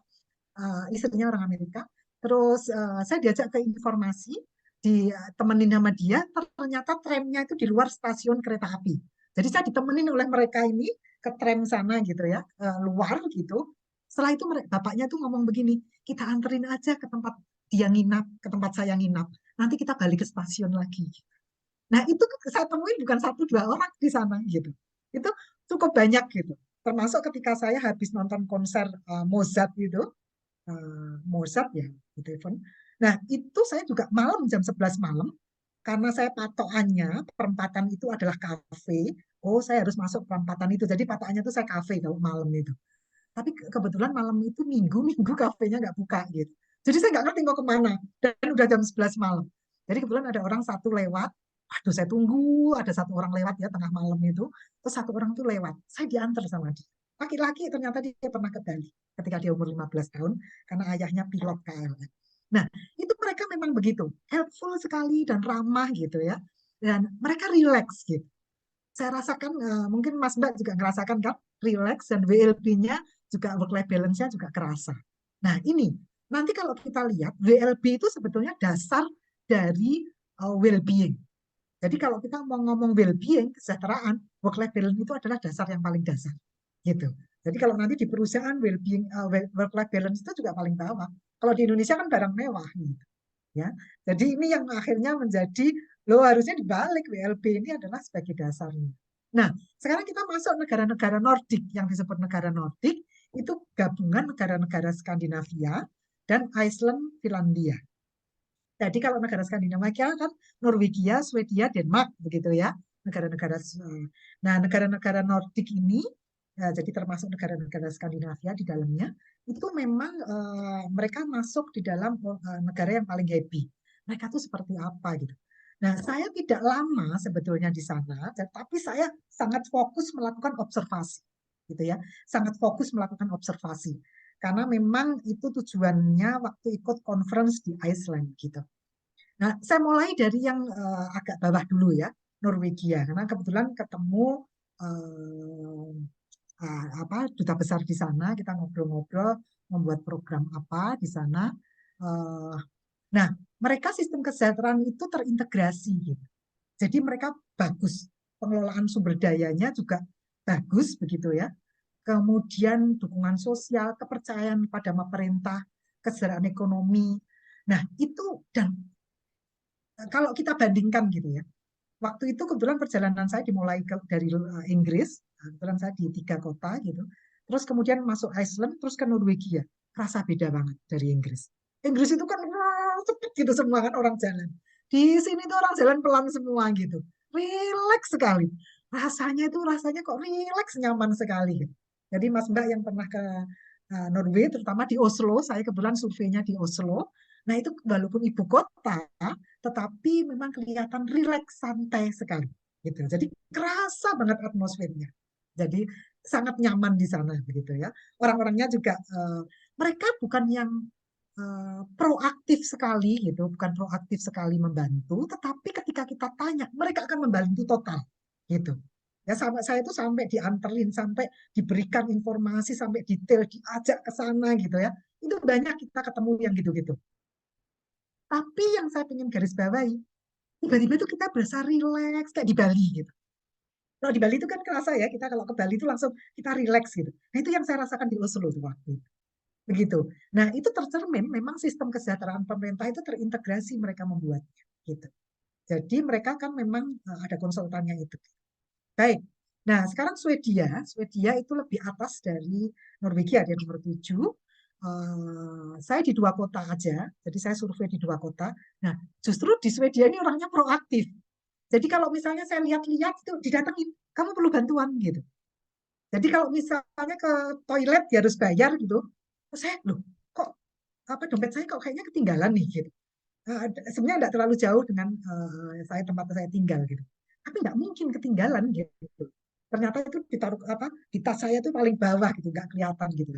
istrinya orang Amerika. Terus saya diajak ke informasi, ditemenin sama dia, ternyata tramnya itu di luar stasiun kereta api. Jadi saya ditemenin oleh mereka ini ke tram sana gitu ya, luar gitu. Setelah itu bapaknya tuh ngomong begini, kita anterin aja ke tempat dia nginap, ke tempat saya nginap. Nanti kita balik ke stasiun lagi. Nah, itu saya temuin bukan 1-2 orang di sana gitu. Itu cukup banyak gitu. Termasuk ketika saya habis nonton konser Mozart gitu, Mozart ya, gitu. Nah, itu saya juga malam jam 11 malam, karena saya patokannya perempatan itu adalah kafe. Oh, saya harus masuk perempatan itu. Jadi patokannya itu saya kafe kalau malam itu. Tapi kebetulan malam itu minggu kafenya nggak buka gitu. Jadi saya nggak ngerti mau kemana. Dan udah jam 11 malam. Jadi kebetulan ada orang satu lewat. Aduh, saya tunggu. Ada satu orang lewat ya tengah malam itu. Terus satu orang tuh lewat. Saya diantar sama dia. Laki-laki ternyata dia pernah ke Bali ketika dia umur 15 tahun. Karena ayahnya pilot KLM. Nah, itu mereka memang begitu. Helpful sekali dan ramah gitu ya. Dan mereka relax gitu. Saya rasakan, mungkin Mas Mbak juga ngerasakan kan, relax dan WLB-nya juga work-life balance-nya juga kerasa. Nah ini, nanti kalau kita lihat, WLB itu sebetulnya dasar dari well-being. Jadi kalau kita mau ngomong well-being, kesejahteraan, work-life balance itu adalah dasar yang paling dasar. Gitu. Jadi kalau nanti di perusahaan well-being, work-life balance itu juga paling bawah. Kalau di Indonesia kan barang mewah. Gitu. Ya, jadi ini yang akhirnya menjadi harusnya dibalik, WLB ini adalah sebagai dasarnya. Nah, sekarang kita masuk negara-negara Nordik, yang disebut negara Nordik itu gabungan negara-negara Skandinavia dan Iceland, Finlandia. Jadi kalau negara Skandinavia kan Norwegia, Swedia, Denmark begitu ya, negara-negara. Nah, negara-negara Nordik ini jadi termasuk negara-negara Skandinavia di dalamnya, itu memang mereka masuk di dalam negara yang paling happy. Mereka tuh seperti apa gitu. Nah, saya tidak lama sebetulnya di sana, tapi saya sangat fokus melakukan observasi, gitu ya, sangat fokus melakukan observasi, karena memang itu tujuannya waktu ikut conference di Iceland, gitu. Nah, saya mulai dari yang agak bawah dulu ya, Norwegia, karena kebetulan ketemu duta besar di sana, kita ngobrol-ngobrol membuat program apa di sana. Nah, mereka sistem kesejahteraan itu terintegrasi gitu. Jadi mereka bagus, pengelolaan sumber dayanya juga bagus begitu ya. kemudian dukungan sosial, kepercayaan pada pemerintah, kesejahteraan ekonomi. Nah, itu dan kalau kita bandingkan gitu ya, waktu itu kebetulan perjalanan saya dimulai dari Inggris, kebetulan saya di 3 kota gitu, terus kemudian masuk Iceland, terus ke Norwegia, rasa beda banget dari Inggris. Inggris itu kan cepet gitu semua kan orang jalan. Di sini tuh orang jalan pelan semua gitu, rileks sekali. Rasanya kok rileks, nyaman sekali. Jadi Mas Mbak yang pernah ke Norway, terutama di Oslo, saya kebetulan surveinya di Oslo. Nah itu walaupun ibu kota, tetapi memang kelihatan rileks, santai sekali gitu. Jadi kerasa banget atmosfernya. Jadi sangat nyaman di sana begitu ya. Orang-orangnya juga mereka bukan yang proaktif sekali gitu, bukan proaktif sekali membantu, tetapi ketika kita tanya, mereka akan membantu total gitu. Ya saya itu sampai dianterin, sampai diberikan informasi, sampai detail, diajak ke sana gitu ya. Itu banyak kita ketemu yang gitu-gitu. Tapi yang saya ingin garis bawahi, tiba-tiba itu kita berasa rileks kayak di Bali gitu. Kalau di Bali itu kan kerasa ya, kita kalau ke Bali itu langsung kita rileks gitu. Nah itu yang saya rasakan di Oslo tuh waktu itu. Begitu. Nah itu tercermin memang sistem kesejahteraan pemerintah itu terintegrasi mereka membuatnya gitu. Jadi mereka kan memang ada konsultannya itu. Baik. Nah sekarang Swedia itu lebih atas dari Norwegia, dia nomor 7. Saya di 2 kota aja, jadi saya survei di 2 kota. Nah, justru di Swedia ini orangnya proaktif. Jadi kalau misalnya saya lihat-lihat itu didatengin, kamu perlu bantuan gitu. Jadi kalau misalnya ke toilet ya harus bayar gitu, saya loh kok dompet saya kok kayaknya ketinggalan nih gitu. Sebenarnya tidak terlalu jauh dengan tempat saya tinggal gitu. Tapi nggak mungkin ketinggalan gitu. Ternyata itu ditaruh di tas saya itu paling bawah gitu, nggak kelihatan gitu.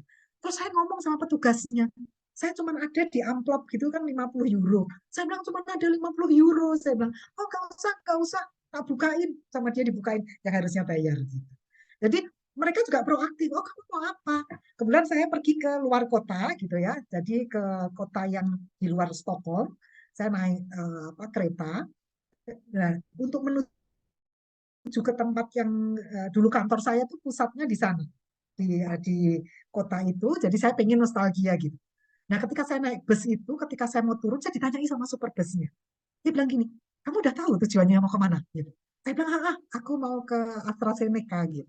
Terus saya ngomong sama petugasnya, saya cuma ada di amplop gitu kan 50 euro. Saya bilang cuma ada 50 euro. Saya bilang, oh nggak usah, tak bukain. Sama dia dibukain, yang harusnya bayar gitu. Jadi mereka juga proaktif, oh kamu mau apa? Kemudian saya pergi ke luar kota gitu ya, jadi ke kota yang di luar Stockholm, saya naik kereta. Nah, untuk menuju ke tempat yang dulu kantor saya tuh pusatnya di sana, di kota itu. Jadi saya pengen nostalgia gitu. Nah, ketika saya naik bus itu, ketika saya mau turun, saya ditanyai sama super busnya. Dia bilang gini, kamu udah tahu tujuannya mau kemana? Gitu. Saya bilang, aku mau ke AstraZeneca gitu.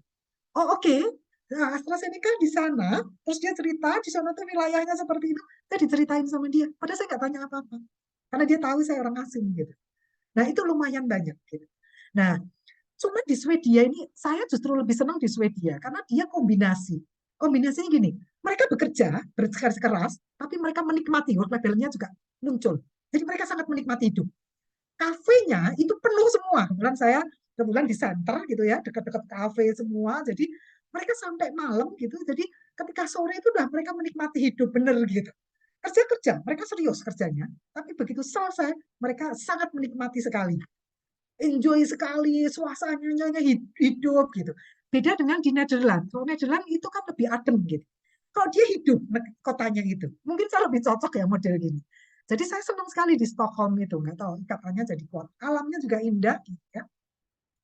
Oh oke. Nah, AstraZeneca di sana, terus dia cerita di sana tuh wilayahnya seperti itu. Saya diceritain sama dia, padahal saya nggak tanya apa-apa, karena dia tahu saya orang asing gitu. Nah itu lumayan banyak gitu. Nah cuma di Swedia ini saya justru lebih senang di Swedia karena dia kombinasinya gini, mereka bekerja keras, tapi mereka menikmati, work life balance-nya juga muncul. Jadi mereka sangat menikmati hidup. Kafenya itu penuh semua. Kebetulan di center gitu ya, dekat-dekat kafe semua. Jadi mereka sampai malam gitu. Jadi ketika sore itu udah mereka menikmati hidup bener gitu. Kerja, mereka serius kerjanya. Tapi begitu selesai, mereka sangat menikmati sekali. Enjoy sekali, suasananya hidup gitu. Beda dengan di Netherlands. Kalau Netherlands itu kan lebih adem gitu. Kalau dia hidup kotanya itu, mungkin saya lebih cocok ya model gini. Jadi saya senang sekali di Stockholm itu, nggak tahu ikatannya jadi kuat. Alamnya juga indah, gitu ya.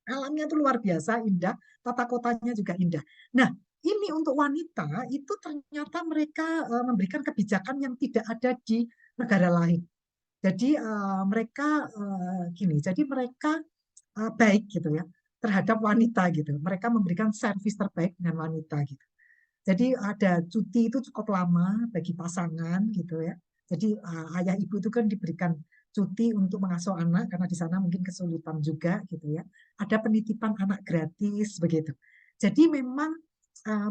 Alamnya itu luar biasa indah, tata kotanya juga indah. Nah, ini untuk wanita itu ternyata mereka memberikan kebijakan yang tidak ada di negara lain. Jadi mereka jadi mereka baik gitu ya terhadap wanita gitu. Mereka memberikan servis terbaik dengan wanita gitu. Jadi ada cuti itu cukup lama bagi pasangan gitu ya. Jadi ayah ibu itu kan diberikan cuti untuk mengasuh anak karena di sana mungkin kesulitan juga gitu ya. Ada penitipan anak gratis begitu. Jadi memang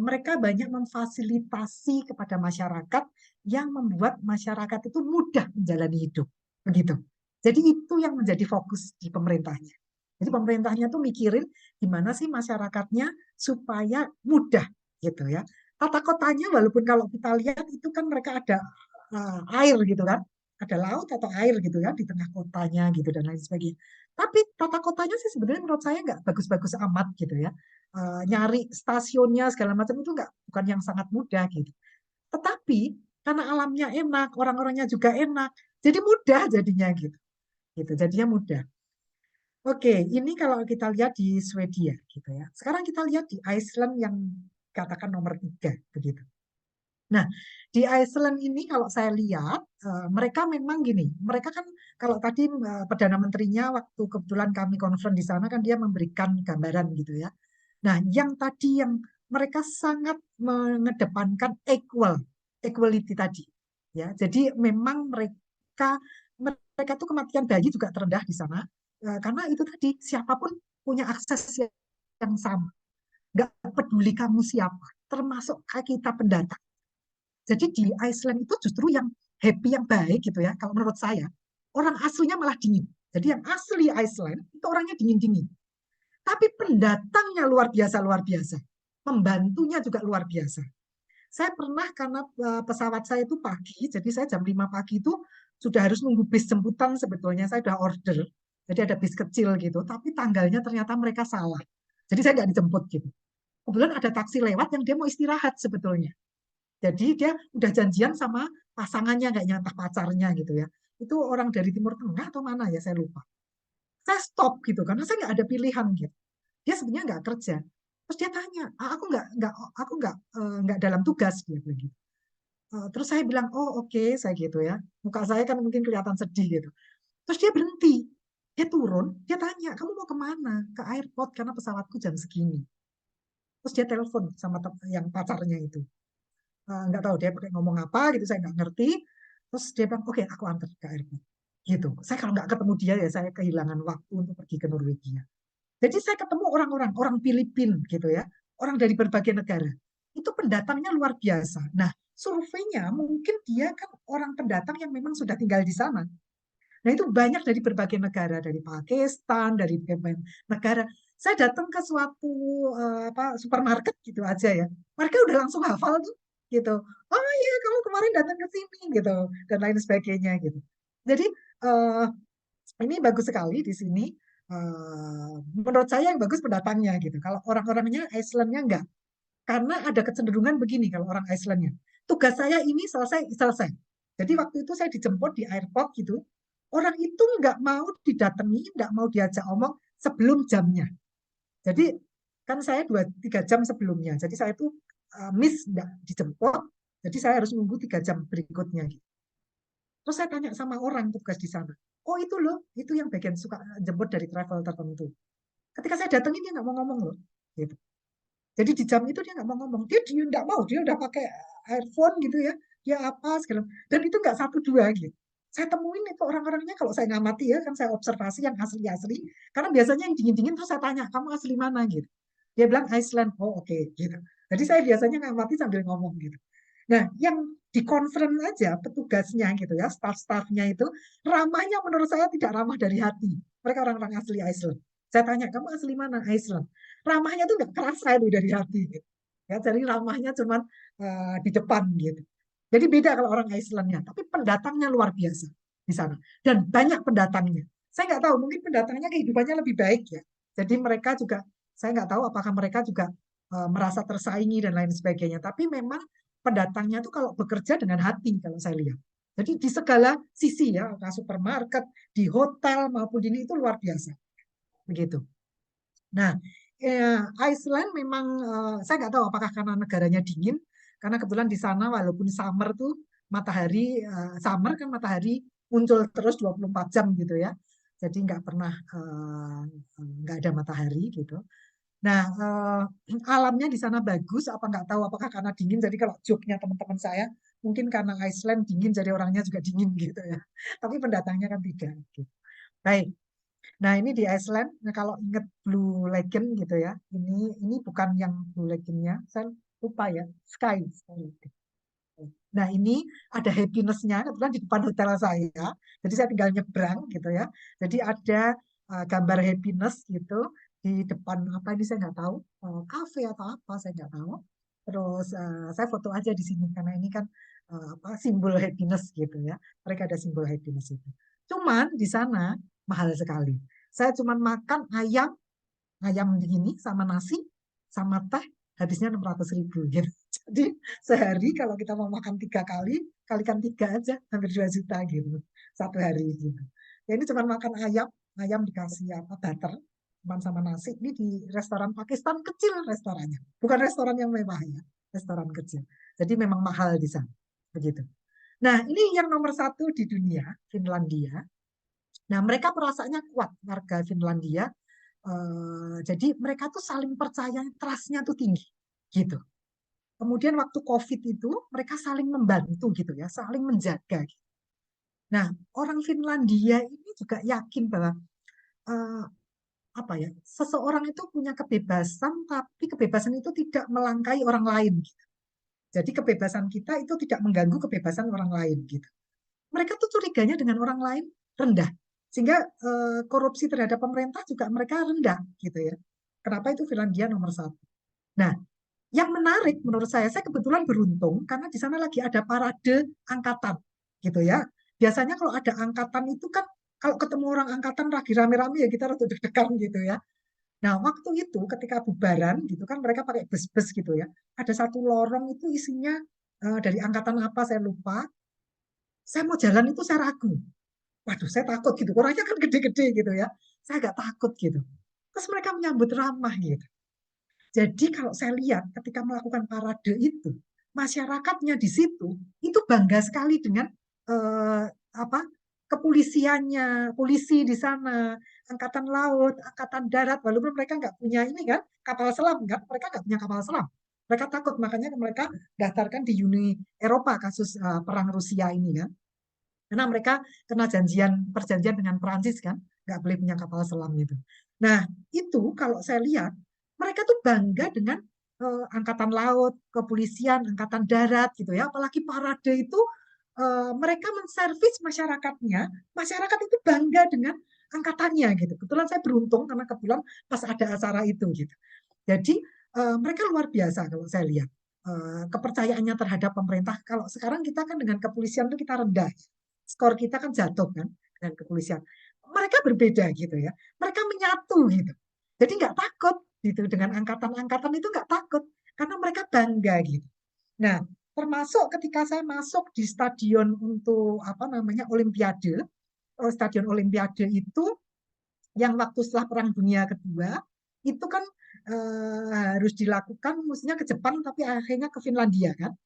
mereka banyak memfasilitasi kepada masyarakat yang membuat masyarakat itu mudah menjalani hidup begitu. Jadi itu yang menjadi fokus di pemerintahnya. Jadi pemerintahnya tuh mikirin gimana sih masyarakatnya supaya mudah gitu ya. Tata kotanya walaupun kalau kita lihat itu kan mereka ada air gitu kan, ada laut atau air gitu ya di tengah kotanya gitu dan lain sebagainya. Tapi tata kotanya sih sebenarnya menurut saya nggak bagus-bagus amat gitu ya. Nyari stasiunnya segala macam itu bukan yang sangat mudah gitu. Tetapi karena alamnya enak, orang-orangnya juga enak, jadi mudah jadinya gitu. Gitu, jadinya mudah. Oke, ini kalau kita lihat di Swedia gitu ya. Sekarang kita lihat di Iceland yang katakan nomor 3 begitu. Nah, di Iceland ini kalau saya lihat, mereka memang gini, mereka kan kalau tadi Perdana Menterinya waktu kebetulan kami conference di sana kan dia memberikan gambaran gitu ya. Nah, yang tadi yang mereka sangat mengedepankan equality tadi, ya. Jadi memang mereka tuh kematian bayi juga terendah di sana, karena itu tadi siapapun punya akses yang sama, nggak peduli kamu siapa, termasuk kita pendatang. Jadi di Iceland itu justru yang happy, yang baik gitu ya. Kalau menurut saya, orang aslinya malah dingin. Jadi yang asli Iceland itu orangnya dingin-dingin. Tapi pendatangnya luar biasa. Pembantunya juga luar biasa. Saya pernah karena pesawat saya itu pagi, jadi saya jam 5 pagi itu sudah harus nunggu bis jemputan sebetulnya. Saya sudah order. Jadi ada bis kecil gitu, tapi tanggalnya ternyata mereka salah. Jadi saya nggak dijemput gitu. Kebetulan ada taksi lewat yang dia mau istirahat sebetulnya. Jadi dia udah janjian sama pasangannya, kayaknya entah pacarnya gitu ya. Itu orang dari Timur Tengah atau mana ya, saya lupa. Saya stop gitu karena saya nggak ada pilihan gitu. Dia sebenarnya nggak kerja. Terus dia tanya, aku nggak dalam tugas dia bilang gitu. Terus saya bilang, oh oke, saya gitu ya. Muka saya kan mungkin kelihatan sedih gitu. Terus dia berhenti, dia turun, dia tanya, kamu mau kemana? Ke airport karena pesawatku jam segini. Terus dia telepon sama yang pacarnya itu. Nggak tahu dia pakai ngomong apa gitu, saya nggak ngerti. Terus dia bilang, oke, aku antar ke airport. Gitu. Saya kalau nggak ketemu dia ya saya kehilangan waktu untuk pergi ke Norwegia. Jadi saya ketemu orang Filipina gitu ya, orang dari berbagai negara. Itu pendatangnya luar biasa. Nah, surveinya mungkin dia kan orang pendatang yang memang sudah tinggal di sana. Nah, itu banyak dari berbagai negara, dari Pakistan, dari berbagai negara. Saya datang ke suatu supermarket gitu aja ya. Mereka udah langsung hafal tuh gitu. Oh iya, kamu kemarin datang ke sini gitu dan lain sebagainya gitu. Jadi ini bagus sekali di sini. Menurut saya yang bagus pendatangnya gitu. Kalau orang-orangnya Icelandnya enggak. Karena ada kecenderungan begini kalau orang Icelandnya. Tugas saya ini selesai. Jadi waktu itu saya dijemput di airport gitu. Orang itu nggak mau didatangi, nggak mau diajak omong sebelum jamnya. Jadi kan saya 2-3 jam sebelumnya. Jadi saya itu miss nggak dijemput. Jadi saya harus nunggu 3 jam berikutnya. Terus saya tanya sama orang tugas di sana. Oh itu loh, itu yang bagian suka jemput dari travel tertentu. Ketika saya datangin dia nggak mau ngomong loh. Gitu. Jadi di jam itu dia nggak mau ngomong. Dia nggak mau, dia udah pakai earphone gitu ya. Dia apa segala. Dan itu nggak 1-2 gitu. Saya temuin itu orang-orangnya kalau saya ngamati ya, kan saya observasi yang asli-asli. Karena biasanya yang dingin-dingin terus saya tanya, kamu asli mana gitu. Dia bilang Iceland, oh oke gitu. Jadi saya biasanya ngamati sambil ngomong gitu. Nah, yang di conference aja petugasnya gitu ya, staff-staffnya itu ramahnya menurut saya tidak ramah dari hati. Mereka orang-orang asli Iceland. Saya tanya, kamu asli mana? Iceland. Ramahnya tuh nggak kerasa itu dari hati. Gitu. Ya, jadi ramahnya cuma di depan gitu. Jadi beda kalau orang Icelandnya, tapi pendatangnya luar biasa di sana. Dan banyak pendatangnya. Saya nggak tahu, mungkin pendatangnya kehidupannya lebih baik ya. Jadi mereka juga, saya nggak tahu apakah mereka juga merasa tersaingi dan lain sebagainya. Tapi memang pendatangnya tuh kalau bekerja dengan hati kalau saya lihat. Jadi di segala sisi ya, supermarket, di hotel maupun di ini itu luar biasa. Begitu. Nah, Iceland memang saya nggak tahu apakah karena negaranya dingin, karena kebetulan di sana walaupun summer tuh matahari summer kan matahari muncul terus 24 jam gitu ya. Jadi nggak pernah nggak ada matahari gitu. Nah, alamnya di sana bagus, apa nggak tahu apakah karena dingin, jadi kalau joke-nya teman-teman saya, mungkin karena Iceland dingin, jadi orangnya juga dingin gitu ya. Tapi pendatangnya kan tidak. Gitu. Baik, nah ini di Iceland, nah, kalau ingat Blue Lagoon gitu ya, ini bukan yang Blue Lagoon-nya, saya lupa ya, Sky. Nah ini ada happiness-nya, kebetulan di depan hotel saya, jadi saya tinggal nyebrang gitu ya. Jadi ada gambar happiness gitu, di depan apa ini saya nggak tahu, kafe atau apa saya nggak tahu. Terus saya foto aja di sini karena ini kan apa simbol happiness gitu ya. Mereka ada simbol happiness itu. Cuman di sana mahal sekali. Saya cuman makan ayam begini sama nasi sama teh habisnya 600.000 gitu. Jadi sehari kalau kita mau makan 3 kali, kalikan 3 aja hampir 2 juta gitu 1 hari gitu. Ya ini cuma makan ayam dikasih apa butter cuman sama nasi. Ini di restoran Pakistan kecil restorannya, bukan restoran yang mewah ya, restoran kecil. Jadi memang mahal di sana, begitu. Nah, ini yang nomor 1 di dunia, Finlandia. Nah, mereka perasaannya kuat, warga Finlandia. Jadi mereka tuh saling percaya, trust-nya tuh tinggi, gitu. Kemudian waktu COVID itu mereka saling membantu gitu ya, saling menjaga. Nah, orang Finlandia ini juga yakin bahwa apa ya, seseorang itu punya kebebasan, tapi kebebasan itu tidak melangkahi orang lain. Gitu. Jadi kebebasan kita itu tidak mengganggu kebebasan orang lain gitu. Mereka tuh curiganya dengan orang lain rendah, sehingga korupsi terhadap pemerintah juga mereka rendah gitu ya. Kenapa itu Finlandia nomor 1? Nah, yang menarik menurut saya kebetulan beruntung karena di sana lagi ada parade angkatan gitu ya. Biasanya kalau ada angkatan itu kan kalau ketemu orang angkatan lagi rame-rame ya kita rada deg-degan gitu ya. Nah, waktu itu ketika bubaran gitu kan mereka pakai bus-bus gitu ya. Ada satu lorong itu isinya dari angkatan apa saya lupa. Saya mau jalan itu saya ragu. Waduh, saya takut gitu. Orangnya kan gede-gede gitu ya. Saya agak takut gitu. Terus mereka menyambut ramah gitu. Jadi kalau saya lihat ketika melakukan parade itu, masyarakatnya di situ itu bangga sekali dengan apa kepolisiannya, polisi di sana, angkatan laut, angkatan darat, walaupun mereka nggak punya ini kan kapal selam kan, mereka nggak punya kapal selam. Mereka takut, makanya mereka daftarkan di Uni Eropa kasus perang Rusia ini kan. Karena mereka kena perjanjian dengan Perancis kan, nggak boleh punya kapal selam itu. Nah, itu kalau saya lihat, mereka tuh bangga dengan angkatan laut, kepolisian, angkatan darat gitu ya. Apalagi parade itu mereka menservis masyarakatnya, masyarakat itu bangga dengan angkatannya gitu. Kebetulan saya beruntung karena kebetulan pas ada acara itu gitu. Jadi mereka luar biasa kalau saya lihat kepercayaannya terhadap pemerintah. Kalau sekarang kita kan dengan kepolisian itu kita rendah, skor kita kan jatuh kan dengan kepolisian. Mereka berbeda gitu ya. Mereka menyatu gitu. Jadi nggak takut gitu dengan angkatan-angkatan itu nggak takut karena mereka bangga gitu. Nah, termasuk ketika saya masuk di stadion untuk apa namanya Olimpiade, stadion Olimpiade itu yang waktu setelah Perang Dunia Kedua itu kan harus dilakukan, mestinya ke Jepang tapi akhirnya ke Finlandia kan.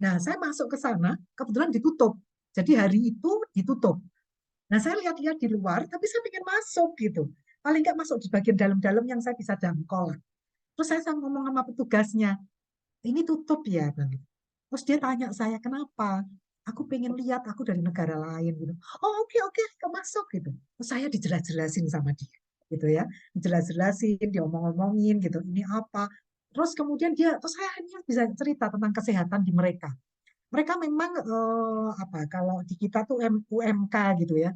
Nah, saya masuk ke sana, kebetulan ditutup. Jadi hari itu ditutup. Nah, saya lihat-lihat di luar, tapi saya pengen masuk gitu. Paling nggak masuk di bagian dalam-dalam yang saya bisa jangkau. Terus saya ngomong sama petugasnya, ini tutup ya, Bang. Terus dia tanya saya, kenapa? Aku pengen lihat, aku dari negara lain gitu. Oh, oke, masuk gitu. Terus saya dijelas-jelasin sama dia, gitu ya. Dijelas-jelasin, diomong-omongin gitu. Ini apa? Terus kemudian terus saya hanya bisa cerita tentang kesehatan di mereka. Mereka memang apa? Kalau di kita tuh UMK gitu ya.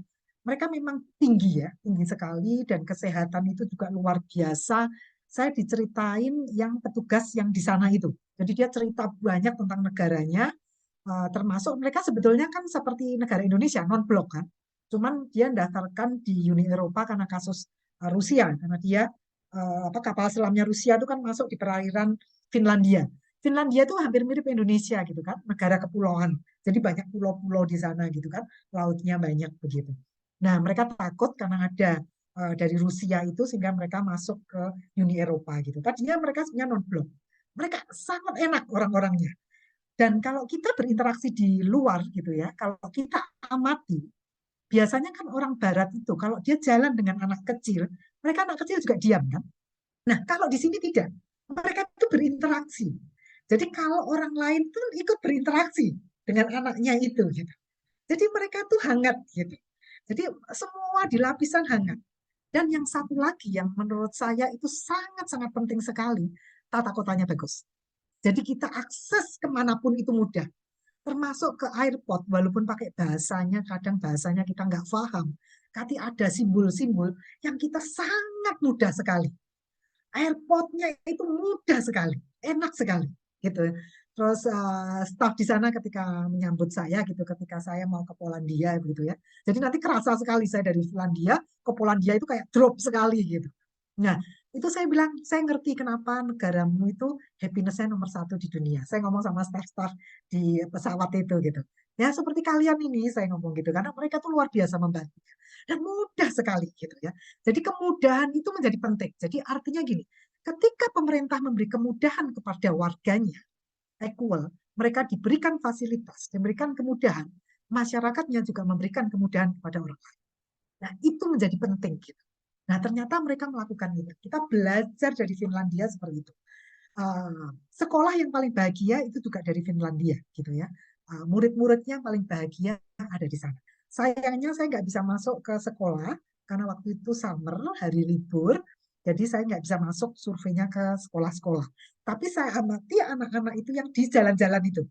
Mereka memang tinggi ya, tinggi sekali dan kesehatan itu juga luar biasa. Saya diceritain yang petugas yang di sana itu. Jadi dia cerita banyak tentang negaranya, termasuk mereka sebetulnya kan seperti negara Indonesia, non-blok kan. Cuman dia mendaftarkan di Uni Eropa karena kasus Rusia, karena dia kapal selamnya Rusia itu kan masuk di perairan Finlandia. Finlandia itu hampir mirip Indonesia gitu kan, negara kepulauan. Jadi banyak pulau-pulau di sana gitu kan, lautnya banyak begitu. Nah, mereka takut karena ada dari Rusia itu sehingga mereka masuk ke Uni Eropa gitu. Tadinya mereka sebenarnya non-blok. Mereka sangat enak orang-orangnya. Dan kalau kita berinteraksi di luar gitu ya, kalau kita amati, biasanya kan orang Barat itu kalau dia jalan dengan anak kecil, mereka anak kecil juga diam kan. Nah, kalau di sini tidak, mereka itu berinteraksi. Jadi kalau orang lain pun ikut berinteraksi dengan anaknya itu gitu. Jadi mereka tuh hangat gitu. Jadi semua di lapisan hangat. Dan yang satu lagi yang menurut saya itu sangat-sangat penting sekali, tata kotanya bagus. Jadi kita akses kemanapun itu mudah. Termasuk ke airport, walaupun pakai bahasanya, kadang bahasanya kita nggak paham. Tapi ada simbol-simbol yang kita sangat mudah sekali. Airportnya itu mudah sekali, enak sekali. Gitu. Terus staf di sana ketika menyambut saya gitu, ketika saya mau ke Polandia gitu ya. Jadi nanti kerasa sekali saya dari Finlandia ke Polandia itu kayak drop sekali gitu. Nah, itu saya bilang, saya ngerti kenapa negaramu itu happiness-nya nomor 1 di dunia. Saya ngomong sama staff-staff di pesawat itu gitu. Ya seperti kalian ini saya ngomong gitu karena mereka tuh luar biasa membantu dan mudah sekali gitu ya. Jadi kemudahan itu menjadi penting. Jadi artinya gini, ketika pemerintah memberi kemudahan kepada warganya, equal, mereka diberikan fasilitas, diberikan kemudahan, masyarakatnya juga memberikan kemudahan kepada orang lain. Nah, itu menjadi penting gitu. Nah, ternyata mereka melakukan itu. Kita belajar dari Finlandia seperti itu. Sekolah yang paling bahagia itu juga dari Finlandia gitu ya. Murid-muridnya paling bahagia ada di sana. Sayangnya saya nggak bisa masuk ke sekolah karena waktu itu summer, hari libur, jadi saya nggak bisa masuk surveinya ke sekolah-sekolah. Tapi saya amati anak-anak itu yang di jalan-jalan itu.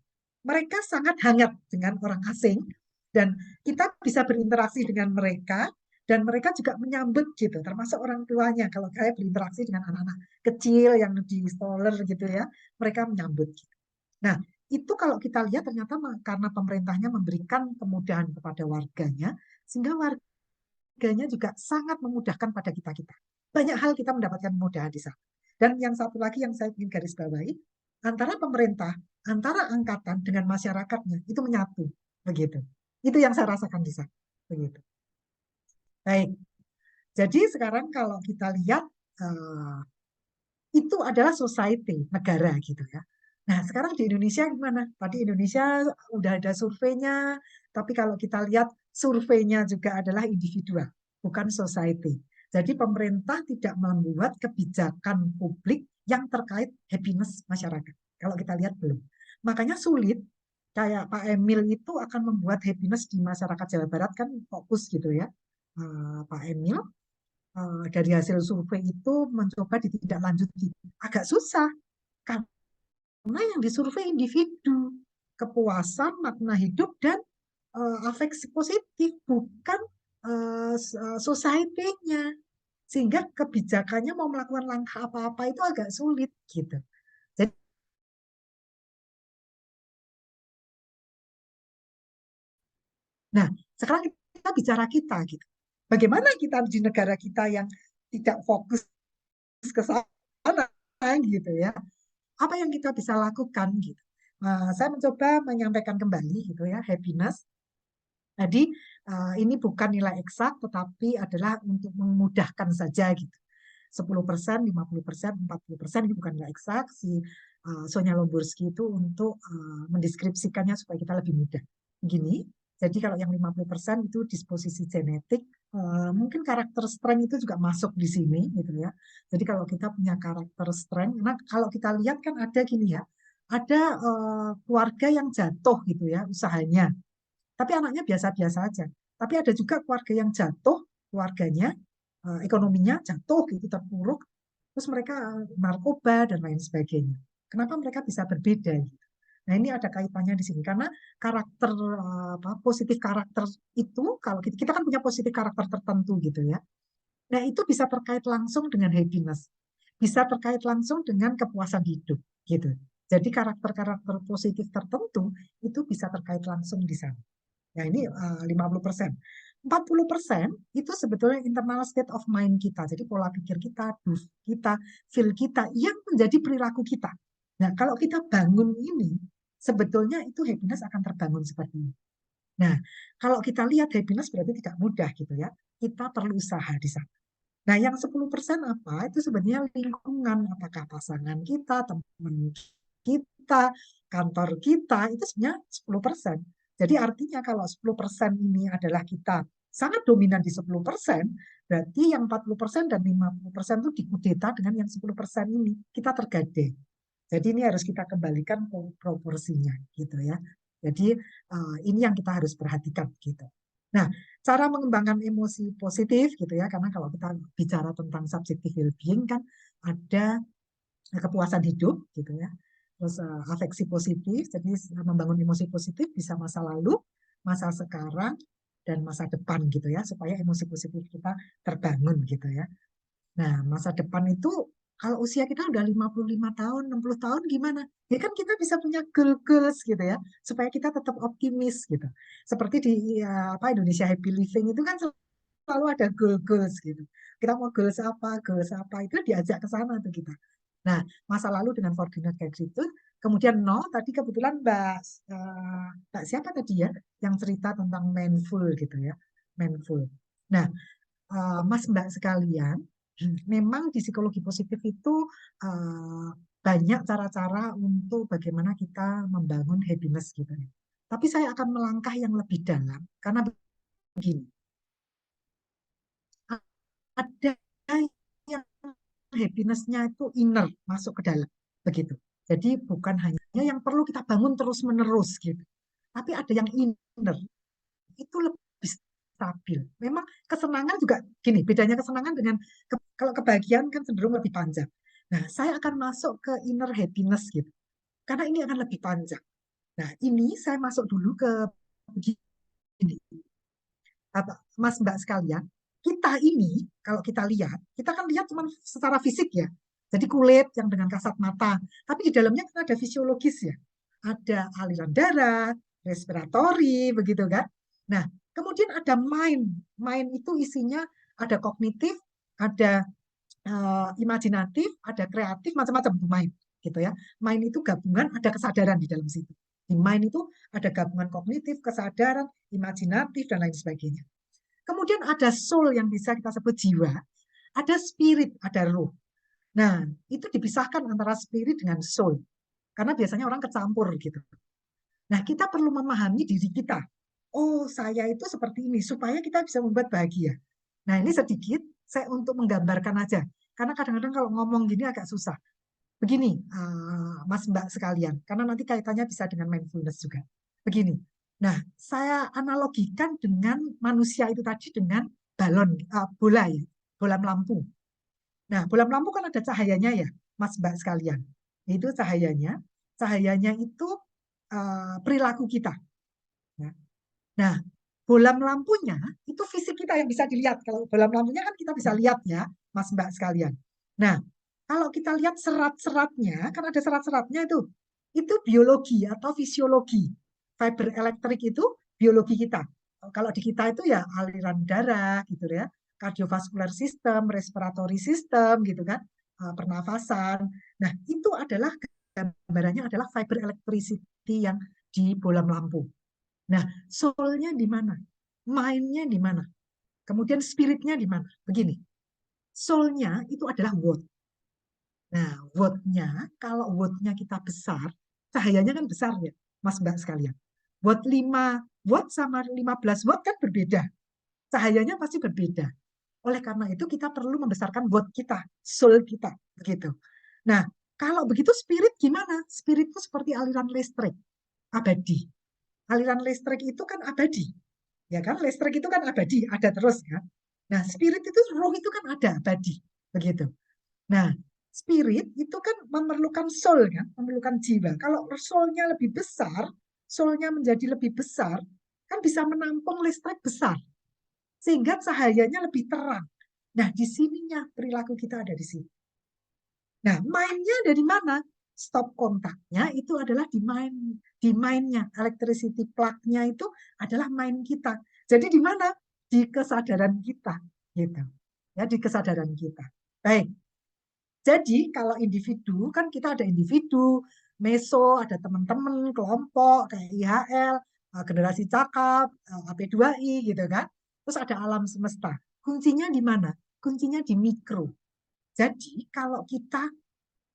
Mereka sangat hangat dengan orang asing dan kita bisa berinteraksi dengan mereka dan mereka juga menyambut gitu, termasuk orang tuanya. Kalau saya berinteraksi dengan anak-anak kecil yang di stroller gitu ya, mereka menyambut. Nah, itu kalau kita lihat ternyata karena pemerintahnya memberikan kemudahan kepada warganya, sehingga warganya juga sangat memudahkan pada kita-kita. Banyak hal kita mendapatkan kemudahan di sana. Dan yang satu lagi yang saya ingin garis bawahi, antara pemerintah, antara angkatan dengan masyarakatnya, itu menyatu. Begitu. Itu yang saya rasakan di sana. Begitu. Baik. Jadi sekarang kalau kita lihat, itu adalah society, negara gitu ya. Nah, sekarang di Indonesia gimana? Tadi Indonesia udah ada surveinya, tapi kalau kita lihat surveinya juga adalah individual, bukan society. Jadi pemerintah tidak membuat kebijakan publik yang terkait happiness masyarakat. Kalau kita lihat belum. Makanya sulit, kayak Pak Emil itu akan membuat happiness di masyarakat Jawa Barat kan fokus gitu ya. Pak Emil dari hasil survei itu mencoba ditindaklanjuti. Agak susah, karena yang disurvei individu, kepuasan, makna hidup, dan afeksi positif, bukan society-nya. Sehingga kebijakannya mau melakukan langkah apa-apa itu agak sulit gitu. Jadi, nah, sekarang kita bicara kita gitu. Bagaimana kita di negara kita yang tidak fokus ke sana gitu ya. Apa yang kita bisa lakukan gitu. Saya mencoba menyampaikan kembali gitu ya, happiness. Jadi ini bukan nilai eksak tetapi adalah untuk memudahkan saja gitu. 10%, 50%, 40% ini bukan nilai eksak. Si Sonia Lomborski itu untuk mendeskripsikannya supaya kita lebih mudah. Gini, jadi kalau yang 50% itu disposisi genetik, mungkin karakter strength itu juga masuk di sini gitu ya. Jadi kalau kita punya karakter strength, nah kalau kita lihat kan ada gini ya, ada keluarga yang jatuh gitu ya usahanya, tapi anaknya biasa-biasa aja. Tapi ada juga keluarga yang jatuh, keluarganya ekonominya jatuh gitu, terpuruk, terus mereka narkoba dan lain sebagainya. Kenapa mereka bisa berbeda? Gitu. Nah ini ada kaitannya di sini karena karakter positif karakter itu kalau kita kan punya positif karakter tertentu gitu ya. Nah itu bisa terkait langsung dengan happiness, bisa terkait langsung dengan kepuasan hidup gitu. Jadi karakter-karakter positif tertentu itu bisa terkait langsung di sana. Nah ini 50%. 40% itu sebetulnya internal state of mind kita. Jadi pola pikir kita, kita, feel kita yang menjadi perilaku kita. Nah kalau kita bangun ini, sebetulnya itu happiness akan terbangun seperti ini. Nah kalau kita lihat happiness berarti tidak mudah gitu ya. Kita perlu usaha di sana. Nah yang 10% apa? Itu sebenarnya lingkungan. Apakah pasangan kita, teman kita, kantor kita, itu sebenarnya 10%. Jadi artinya kalau 10% ini adalah kita sangat dominan di 10%, berarti yang 40% dan 50% itu dikudeta dengan yang 10% ini. Kita tergadai. Jadi ini harus kita kembalikan proporsinya gitu ya. Jadi ini yang kita harus perhatikan gitu. Nah, cara mengembangkan emosi positif gitu ya, karena kalau kita bicara tentang subjective well-being kan ada kepuasan hidup gitu ya. Terus afeksi positif, jadi membangun emosi positif bisa masa lalu, masa sekarang, dan masa depan gitu ya, supaya emosi positif kita terbangun gitu ya. Nah, masa depan itu kalau usia kita udah 55 tahun, 60 tahun gimana? Ya kan kita bisa punya goals gitu ya, supaya kita tetap optimis gitu. Seperti di Indonesia Happy Living itu kan selalu ada goals gitu. Kita mau goals apa itu diajak ke sana tuh kita. Nah, masa lalu dengan fortunate kayak gitu, Kemudian tadi kebetulan Mbak siapa tadi ya yang cerita tentang mindful gitu ya, mindful. Nah, Mas Mbak sekalian, memang di psikologi positif itu banyak cara-cara untuk bagaimana kita membangun happiness gitu ya. Tapi saya akan melangkah yang lebih dalam karena begini, ada yang happiness-nya itu inner, masuk ke dalam, begitu. Jadi bukan hanya yang perlu kita bangun terus-menerus gitu. Tapi ada yang inner, itu lebih stabil. Memang kesenangan juga gini, bedanya kesenangan dengan kalau kebahagiaan kan cenderung lebih panjang. Nah, saya akan masuk ke inner happiness gitu. Karena ini akan lebih panjang. Nah, ini saya masuk dulu ke begini. Mas Mbak sekalian, kita ini kalau kita lihat, kita kan lihat cuma secara fisik ya. Jadi kulit yang dengan kasat mata, tapi di dalamnya kan ada fisiologis ya. Ada aliran darah, respiratori, begitu kan. Nah, kemudian ada mind. Mind itu isinya ada kognitif, ada imajinatif, ada kreatif, macam-macam mind gitu ya. Mind itu gabungan, ada kesadaran di dalam situ. Di mind itu ada gabungan kognitif, kesadaran, imajinatif, dan lain sebagainya. Kemudian ada soul yang bisa kita sebut jiwa, ada spirit, ada roh. Nah, itu dipisahkan antara spirit dengan soul. Karena biasanya orang kecampur gitu. Nah, kita perlu memahami diri kita. Oh, saya itu seperti ini, supaya kita bisa membuat bahagia. Nah, ini sedikit saya untuk menggambarkan aja. Karena kadang-kadang kalau ngomong gini agak susah. Begini, Mas Mbak sekalian, karena nanti kaitannya bisa dengan mindfulness juga. Begini, nah saya analogikan dengan manusia itu tadi dengan balon, bola ya, bola lampu. Nah, bola lampu kan ada cahayanya ya, Mas Mbak sekalian. Itu cahayanya itu perilaku kita. Nah, bola lampunya itu fisik kita yang bisa dilihat. Kalau bola lampunya kan kita bisa lihat ya, Mas Mbak sekalian. Nah, kalau kita lihat serat-seratnya, kan ada serat-seratnya itu biologi atau fisiologi. Fiber elektrik itu biologi kita. Kalau di kita itu ya aliran darah gitu ya, kardiovaskular system, respiratory system gitu kan, pernafasan. Nah, itu adalah gambarannya adalah fiber electricity yang di bola lampu. Nah, soul-nya di mana? Mind-nya di mana? Kemudian spirit-nya di mana? Begini, soul-nya itu adalah watt. Nah, watt-nya, kalau watt-nya kita besar, cahayanya kan besar ya, Mas Mbak sekalian. Watt 5 watt sama 15 watt kan berbeda. Cahayanya pasti berbeda. Oleh karena itu kita perlu membesarkan watt kita, soul kita, begitu. Nah, kalau begitu spirit gimana? Spirit itu seperti aliran listrik, abadi. Aliran listrik itu kan abadi. Ya kan, listrik itu kan abadi, ada terus kan. Nah, spirit itu, roh itu kan ada, abadi. Begitu. Nah, spirit itu kan memerlukan soul kan, memerlukan jiwa. Kalau soul-nya lebih besar, soul-nya menjadi lebih besar, kan bisa menampung listrik besar. Sehingga cahayanya lebih terang. Nah, di sininya perilaku kita ada di sini. Nah, mind-nya dari mana? Stop kontaknya itu adalah di mind-nya, electricity plug-nya itu adalah mind kita. Jadi di mana? Di kesadaran kita, gitu. Ya, di kesadaran kita. Baik. Jadi kalau individu kan kita ada individu, meso, ada teman-teman, kelompok kayak IHL, generasi cakap, AP2I gitu kan. Terus ada alam semesta. Kuncinya di mana? Kuncinya di mikro. Jadi kalau kita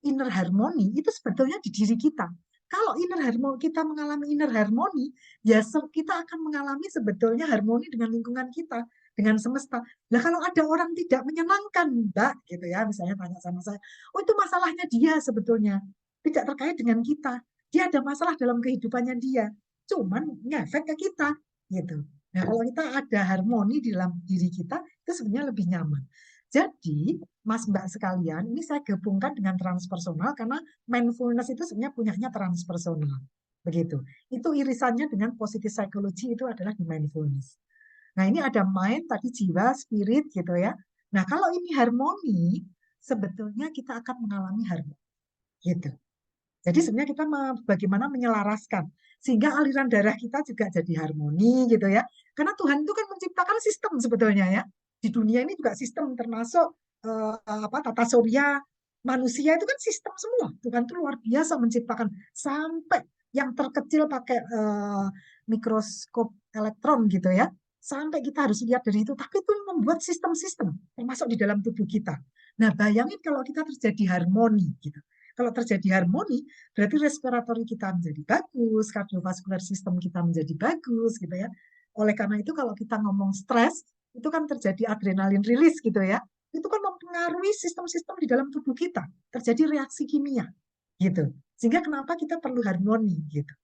inner harmony itu sebetulnya di diri kita. Kalau inner harmony, kita mengalami inner harmony, ya kita akan mengalami sebetulnya harmoni dengan lingkungan kita, dengan semesta. Nah, kalau ada orang tidak menyenangkan, Mbak, gitu ya, misalnya tanya sama saya, oh itu masalahnya dia sebetulnya, tidak terkait dengan kita. Dia ada masalah dalam kehidupannya dia, cuman ngefek ke kita, gitu. Nah, kalau kita ada harmoni di dalam diri kita, itu sebenarnya lebih nyaman. Jadi, Mas Mbak sekalian, ini saya gabungkan dengan transpersonal karena mindfulness itu sebenarnya punyanya transpersonal. Begitu. Itu irisannya dengan positive psychology itu adalah di mindfulness. Nah, ini ada mind, tadi jiwa, spirit gitu ya. Nah, kalau ini harmoni, sebetulnya kita akan mengalami harmoni. Gitu. Jadi sebenarnya kita bagaimana menyelaraskan sehingga aliran darah kita juga jadi harmoni gitu ya. Karena Tuhan itu kan menciptakan sistem sebetulnya ya. Di dunia ini juga sistem termasuk tata surya, Manusia itu kan sistem semua. Tuhan itu luar biasa menciptakan sampai yang terkecil pakai mikroskop elektron gitu ya. Sampai kita harus lihat dari itu. Tapi itu membuat sistem-sistem termasuk di dalam tubuh kita. Nah, bayangin kalau kita terjadi harmoni gitu. Kalau terjadi harmoni, berarti respiratori kita menjadi bagus, kardiovaskular sistem kita menjadi bagus gitu ya. Oleh karena itu kalau kita ngomong stres, itu kan terjadi adrenalin rilis gitu ya. Itu kan mempengaruhi sistem-sistem di dalam tubuh kita. Terjadi reaksi kimia gitu. Sehingga kenapa kita perlu harmoni gitu.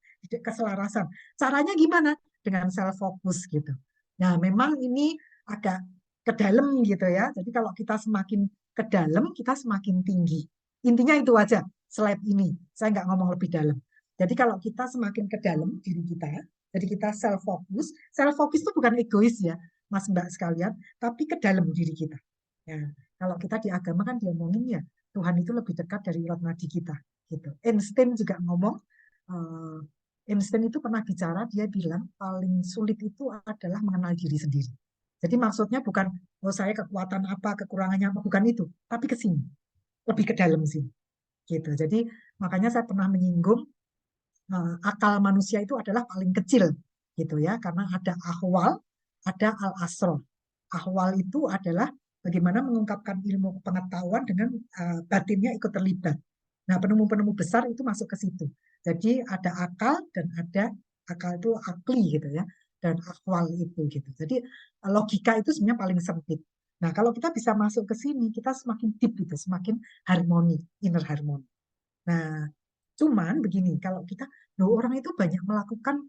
Keselarasan. Caranya gimana? Dengan self focus gitu. Nah, memang ini agak ke dalam gitu ya. Jadi kalau kita semakin ke dalam, kita semakin tinggi. Intinya itu aja slide ini. Saya nggak ngomong lebih dalam. Jadi kalau kita semakin ke dalam diri kita, jadi kita self focus. Self focus itu bukan egois ya, Mas Mbak sekalian, tapi ke dalam diri kita. Ya, kalau kita di agama kan diomongin ya, Tuhan itu lebih dekat dari urat nadi kita. Gitu. Einstein juga ngomong, Einstein itu pernah bicara, dia bilang paling sulit itu adalah mengenal diri sendiri. Jadi maksudnya bukan, oh saya kekuatan apa, kekurangannya apa, bukan itu, tapi ke sini, lebih ke dalam sini. Gitu. Jadi makanya saya pernah menyinggung akal manusia itu adalah paling kecil, gitu ya, karena ada ahwal, ada al-asror. Ahwal itu adalah bagaimana mengungkapkan ilmu pengetahuan dengan batinnya ikut terlibat. Nah, penemu-penemu besar itu masuk ke situ. Jadi ada akal dan ada akal itu akli gitu ya, dan akwal itu gitu. Jadi logika itu sebenarnya paling sempit. Nah, kalau kita bisa masuk ke sini, kita semakin deep gitu, semakin harmoni, inner harmoni. Nah, cuman begini, kalau kita, orang itu banyak melakukan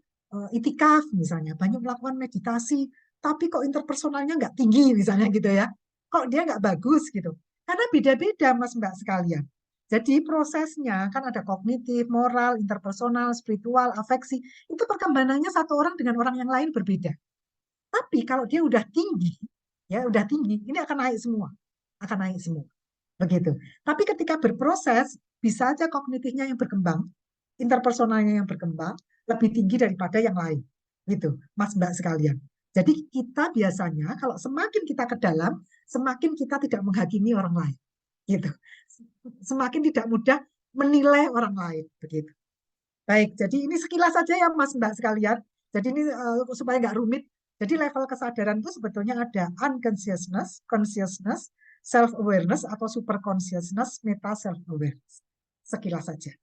itikaf misalnya, banyak melakukan meditasi, tapi kok interpersonalnya nggak tinggi misalnya gitu ya, kok dia nggak bagus gitu. Karena beda-beda Mas Mbak sekalian. Jadi prosesnya kan ada kognitif, moral, interpersonal, spiritual, afeksi. Itu perkembangannya satu orang dengan orang yang lain berbeda. Tapi kalau dia udah tinggi, ya udah tinggi, ini akan naik semua. Akan naik semua. Begitu. Tapi ketika berproses, bisa aja kognitifnya yang berkembang, interpersonalnya yang berkembang, lebih tinggi daripada yang lain. Gitu, Mas Mbak sekalian. Jadi kita biasanya kalau semakin kita ke dalam, semakin kita tidak menghakimi orang lain. Gitu. Semakin tidak mudah menilai orang lain. Begitu. Baik, jadi ini sekilas saja ya Mas Mbak sekalian. Jadi ini supaya nggak rumit. Jadi level kesadaran itu sebetulnya ada unconsciousness, consciousness, self-awareness, atau super consciousness, meta self-awareness. Sekilas saja.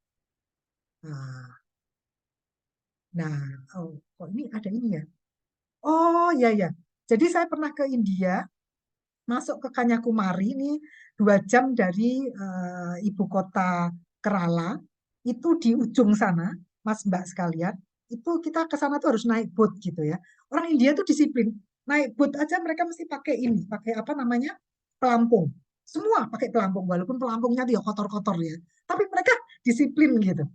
Nah, oh, kok ini ada ini ya? Oh, ya ya. Jadi saya pernah ke India, masuk ke Kanyakumari, ini 2 jam dari ibu kota Kerala, itu di ujung sana, Mas Mbak sekalian, itu kita ke sana tuh harus naik boat gitu ya. Orang India tuh disiplin, naik boat aja mereka mesti pakai ini, pakai apa namanya, pelampung. Semua pakai pelampung, walaupun pelampungnya dia kotor-kotor ya. Tapi mereka disiplin gitu.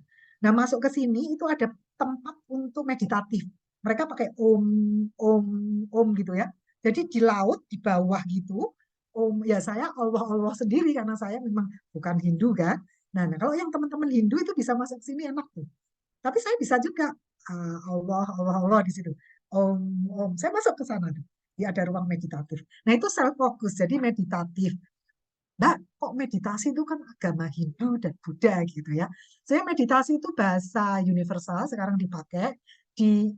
Nah, masuk ke sini itu ada tempat untuk meditatif. Mereka pakai om gitu ya. Jadi di laut, di bawah gitu, ya saya Allah sendiri karena saya memang bukan Hindu kan. Nah, kalau yang teman-teman Hindu itu bisa masuk ke sini enak tuh. Tapi saya bisa juga Allah di situ. Om, saya masuk ke sana tuh. Ya ada ruang meditatif. Nah, itu self focus, jadi meditatif. Mbak, kok meditasi itu kan agama Hindu dan Buddha gitu ya. Saya meditasi itu bahasa universal sekarang dipakai di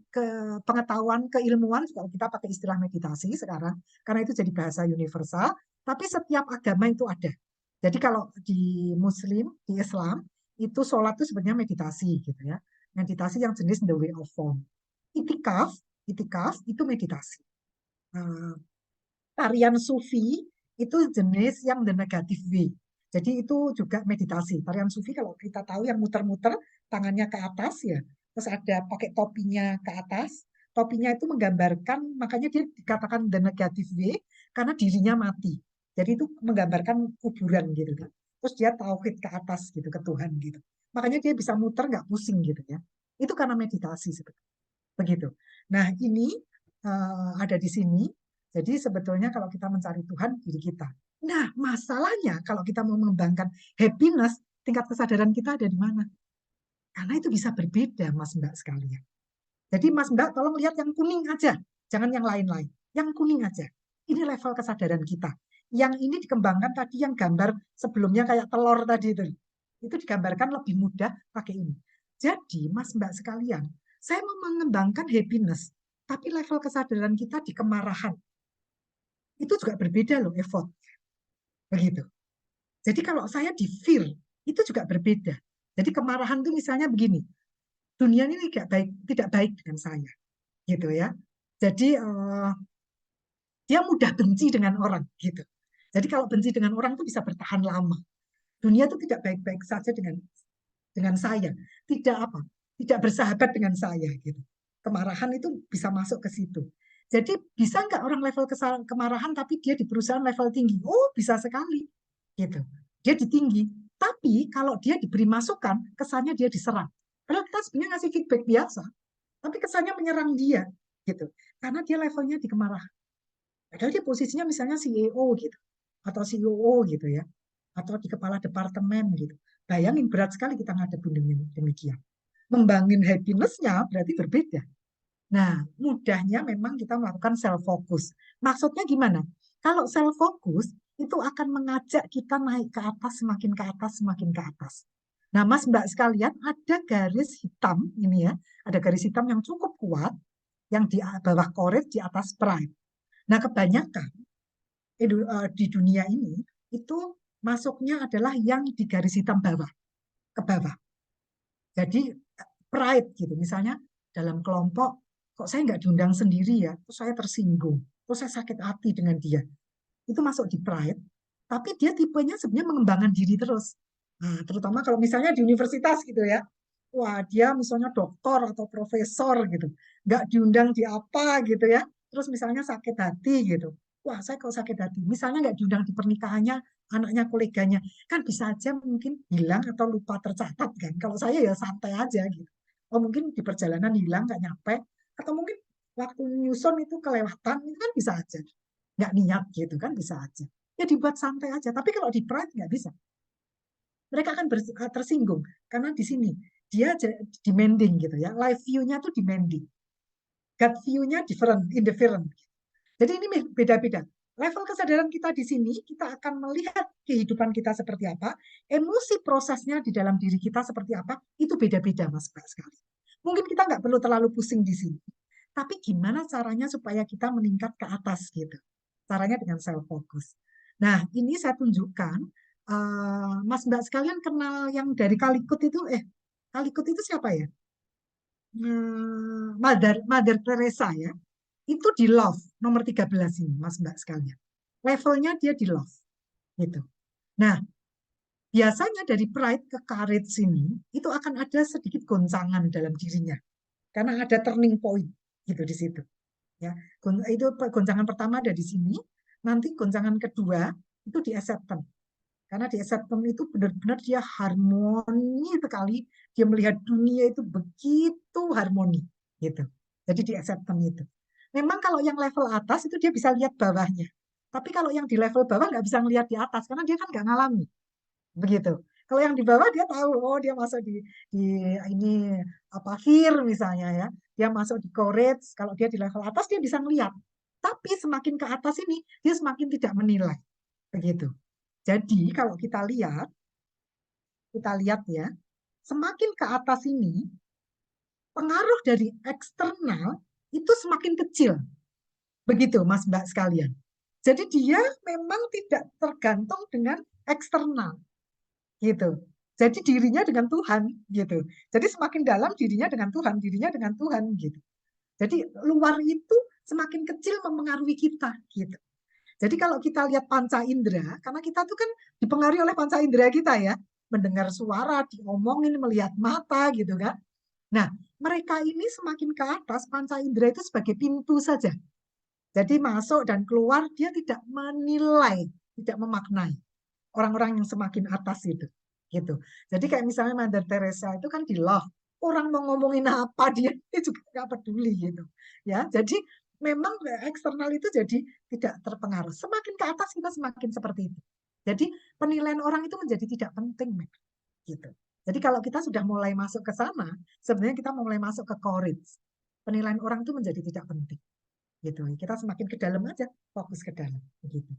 pengetahuan keilmuan juga kita pakai istilah meditasi sekarang karena itu jadi bahasa universal. Tapi setiap agama itu ada. Jadi kalau di Muslim, di Islam itu sholat itu sebenarnya meditasi gitu ya. Meditasi yang jenis the way of form. Itikaf itu meditasi. Tarian sufi itu jenis yang the negative way. Jadi itu juga meditasi. Tarian sufi kalau kita tahu yang muter-muter tangannya ke atas ya, terus ada pakai topinya ke atas. Topinya itu menggambarkan, makanya dia dikatakan the negative way karena dirinya mati. Jadi itu menggambarkan kuburan gitu kan. Terus dia tauhid ke atas gitu ke Tuhan gitu. Makanya dia bisa muter nggak pusing gitu ya. Itu karena meditasi sebetulnya. Begitu. Nah ini ada di sini. Jadi sebetulnya kalau kita mencari Tuhan, diri kita. Nah, masalahnya kalau kita mau mengembangkan happiness, tingkat kesadaran kita ada di mana? Karena itu bisa berbeda, Mas Mbak sekalian. Jadi Mas Mbak tolong lihat yang kuning aja, jangan yang lain-lain. Yang kuning aja. Ini level kesadaran kita. Yang ini dikembangkan tadi yang gambar sebelumnya kayak telur tadi itu digambarkan lebih mudah pakai ini. Jadi Mas Mbak sekalian, saya mau mengembangkan happiness, tapi level kesadaran kita di kemarahan itu juga berbeda loh effort. Begitu. Jadi kalau saya di fear itu juga berbeda. Jadi kemarahan itu misalnya begini, dunia ini tidak baik dengan saya, gitu ya. Jadi dia mudah benci dengan orang, gitu. Jadi kalau benci dengan orang itu bisa bertahan lama. Dunia itu tidak baik-baik saja dengan saya, tidak bersahabat dengan saya, gitu. Kemarahan itu bisa masuk ke situ. Jadi bisa nggak orang level kemarahan tapi dia di perusahaan level tinggi? Oh, bisa sekali, gitu. Dia di tinggi. Tapi kalau dia diberi masukan, kesannya dia diserang. Padahal kita sebenarnya ngasih feedback biasa, tapi kesannya menyerang dia, gitu. Karena dia levelnya di kemarahan. Padahal dia posisinya misalnya CEO gitu, atau COO gitu ya, atau di kepala departemen gitu. Bayangin berat sekali kita ngadepin demikian. Membangun happiness-nya berarti berbeda. Nah, mudahnya memang kita melakukan self-focus. Maksudnya gimana? Kalau self-focus, itu akan mengajak kita naik ke atas, semakin ke atas, semakin ke atas. Nah, Mas Mbak sekalian, ada garis hitam, ini ya, ada garis hitam yang cukup kuat, yang di bawah courage, di atas pride. Nah, kebanyakan di dunia ini, itu masuknya adalah yang di garis hitam bawah, ke bawah. Jadi pride gitu, misalnya dalam kelompok, kok saya nggak diundang sendiri ya, terus saya tersinggung, terus saya sakit hati dengan dia. Itu masuk di pride, tapi dia tipenya sebenarnya mengembangkan diri terus. Nah, terutama kalau misalnya di universitas gitu ya, wah dia misalnya doktor atau profesor gitu, nggak diundang di apa gitu ya, terus misalnya sakit hati gitu. Wah, saya kok sakit hati. Misalnya nggak diundang di pernikahannya anaknya koleganya, kan bisa aja mungkin hilang atau lupa tercatat kan. Kalau saya ya santai aja gitu. Oh mungkin di perjalanan hilang nggak nyampe, atau mungkin waktu nyusun itu kelewatan, itu kan bisa aja. Nggak niat gitu kan bisa aja. Ya dibuat santai aja. Tapi kalau di pride nggak bisa. Mereka akan tersinggung karena di sini dia demanding gitu ya. Live view-nya tuh demanding. God view-nya indifferent. Jadi ini beda-beda. Level kesadaran kita di sini, kita akan melihat kehidupan kita seperti apa, emosi prosesnya di dalam diri kita seperti apa, itu beda-beda Mas Mbak sekali. Mungkin kita nggak perlu terlalu pusing di sini. Tapi gimana caranya supaya kita meningkat ke atas gitu. Caranya dengan self-focus. Nah, ini saya tunjukkan, Mas Mbak sekalian kenal yang dari Kalikut itu, Kalikut itu siapa ya? Mother Teresa ya. Itu di love, nomor 13 ini, Mas Mbak sekalian. Levelnya dia di love. Gitu. Nah, biasanya dari pride ke courage ini, itu akan ada sedikit goncangan dalam dirinya. Karena ada turning point gitu di situ. Ya, itu goncangan pertama ada di sini, nanti goncangan kedua itu di acceptance. Karena di acceptance itu benar-benar dia harmoni sekali, dia melihat dunia itu begitu harmoni gitu. Jadi di acceptance itu. Memang kalau yang level atas itu dia bisa lihat bawahnya. Tapi kalau yang di level bawah nggak bisa ngelihat di atas karena dia kan nggak ngalami. Begitu. Kalau yang di bawah dia tahu, oh dia masuk di ini apa fear misalnya ya. Dia masuk di courage, kalau dia di level atas dia bisa ngelihat. Tapi semakin ke atas ini dia semakin tidak menilai. Begitu. Jadi kalau kita lihat ya, semakin ke atas ini pengaruh dari eksternal itu semakin kecil. Begitu Mas Mbak sekalian. Jadi dia memang tidak tergantung dengan eksternal. Gitu. Jadi dirinya dengan Tuhan gitu. Jadi semakin dalam dirinya dengan Tuhan gitu. Jadi luar itu semakin kecil mempengaruhi kita gitu. Jadi kalau kita lihat panca indera, karena kita tuh kan dipengaruhi oleh panca indera kita ya, mendengar suara, diomongin, melihat mata gitu kan. Nah, mereka ini semakin ke atas panca indera itu sebagai pintu saja. Jadi masuk dan keluar dia tidak menilai, tidak memaknai. Orang-orang yang semakin atas itu gitu. Jadi kayak misalnya Mother Teresa itu kan di love, orang mau ngomongin apa dia juga nggak peduli gitu ya. Jadi memang eksternal itu jadi tidak terpengaruh. Semakin ke atas kita semakin seperti itu. Jadi penilaian orang itu menjadi tidak penting gitu. Jadi kalau kita sudah mulai masuk ke sana, sebenarnya kita mulai masuk ke courage. Penilaian orang itu menjadi tidak penting gitu. Kita semakin ke dalam aja, fokus ke dalam begitu.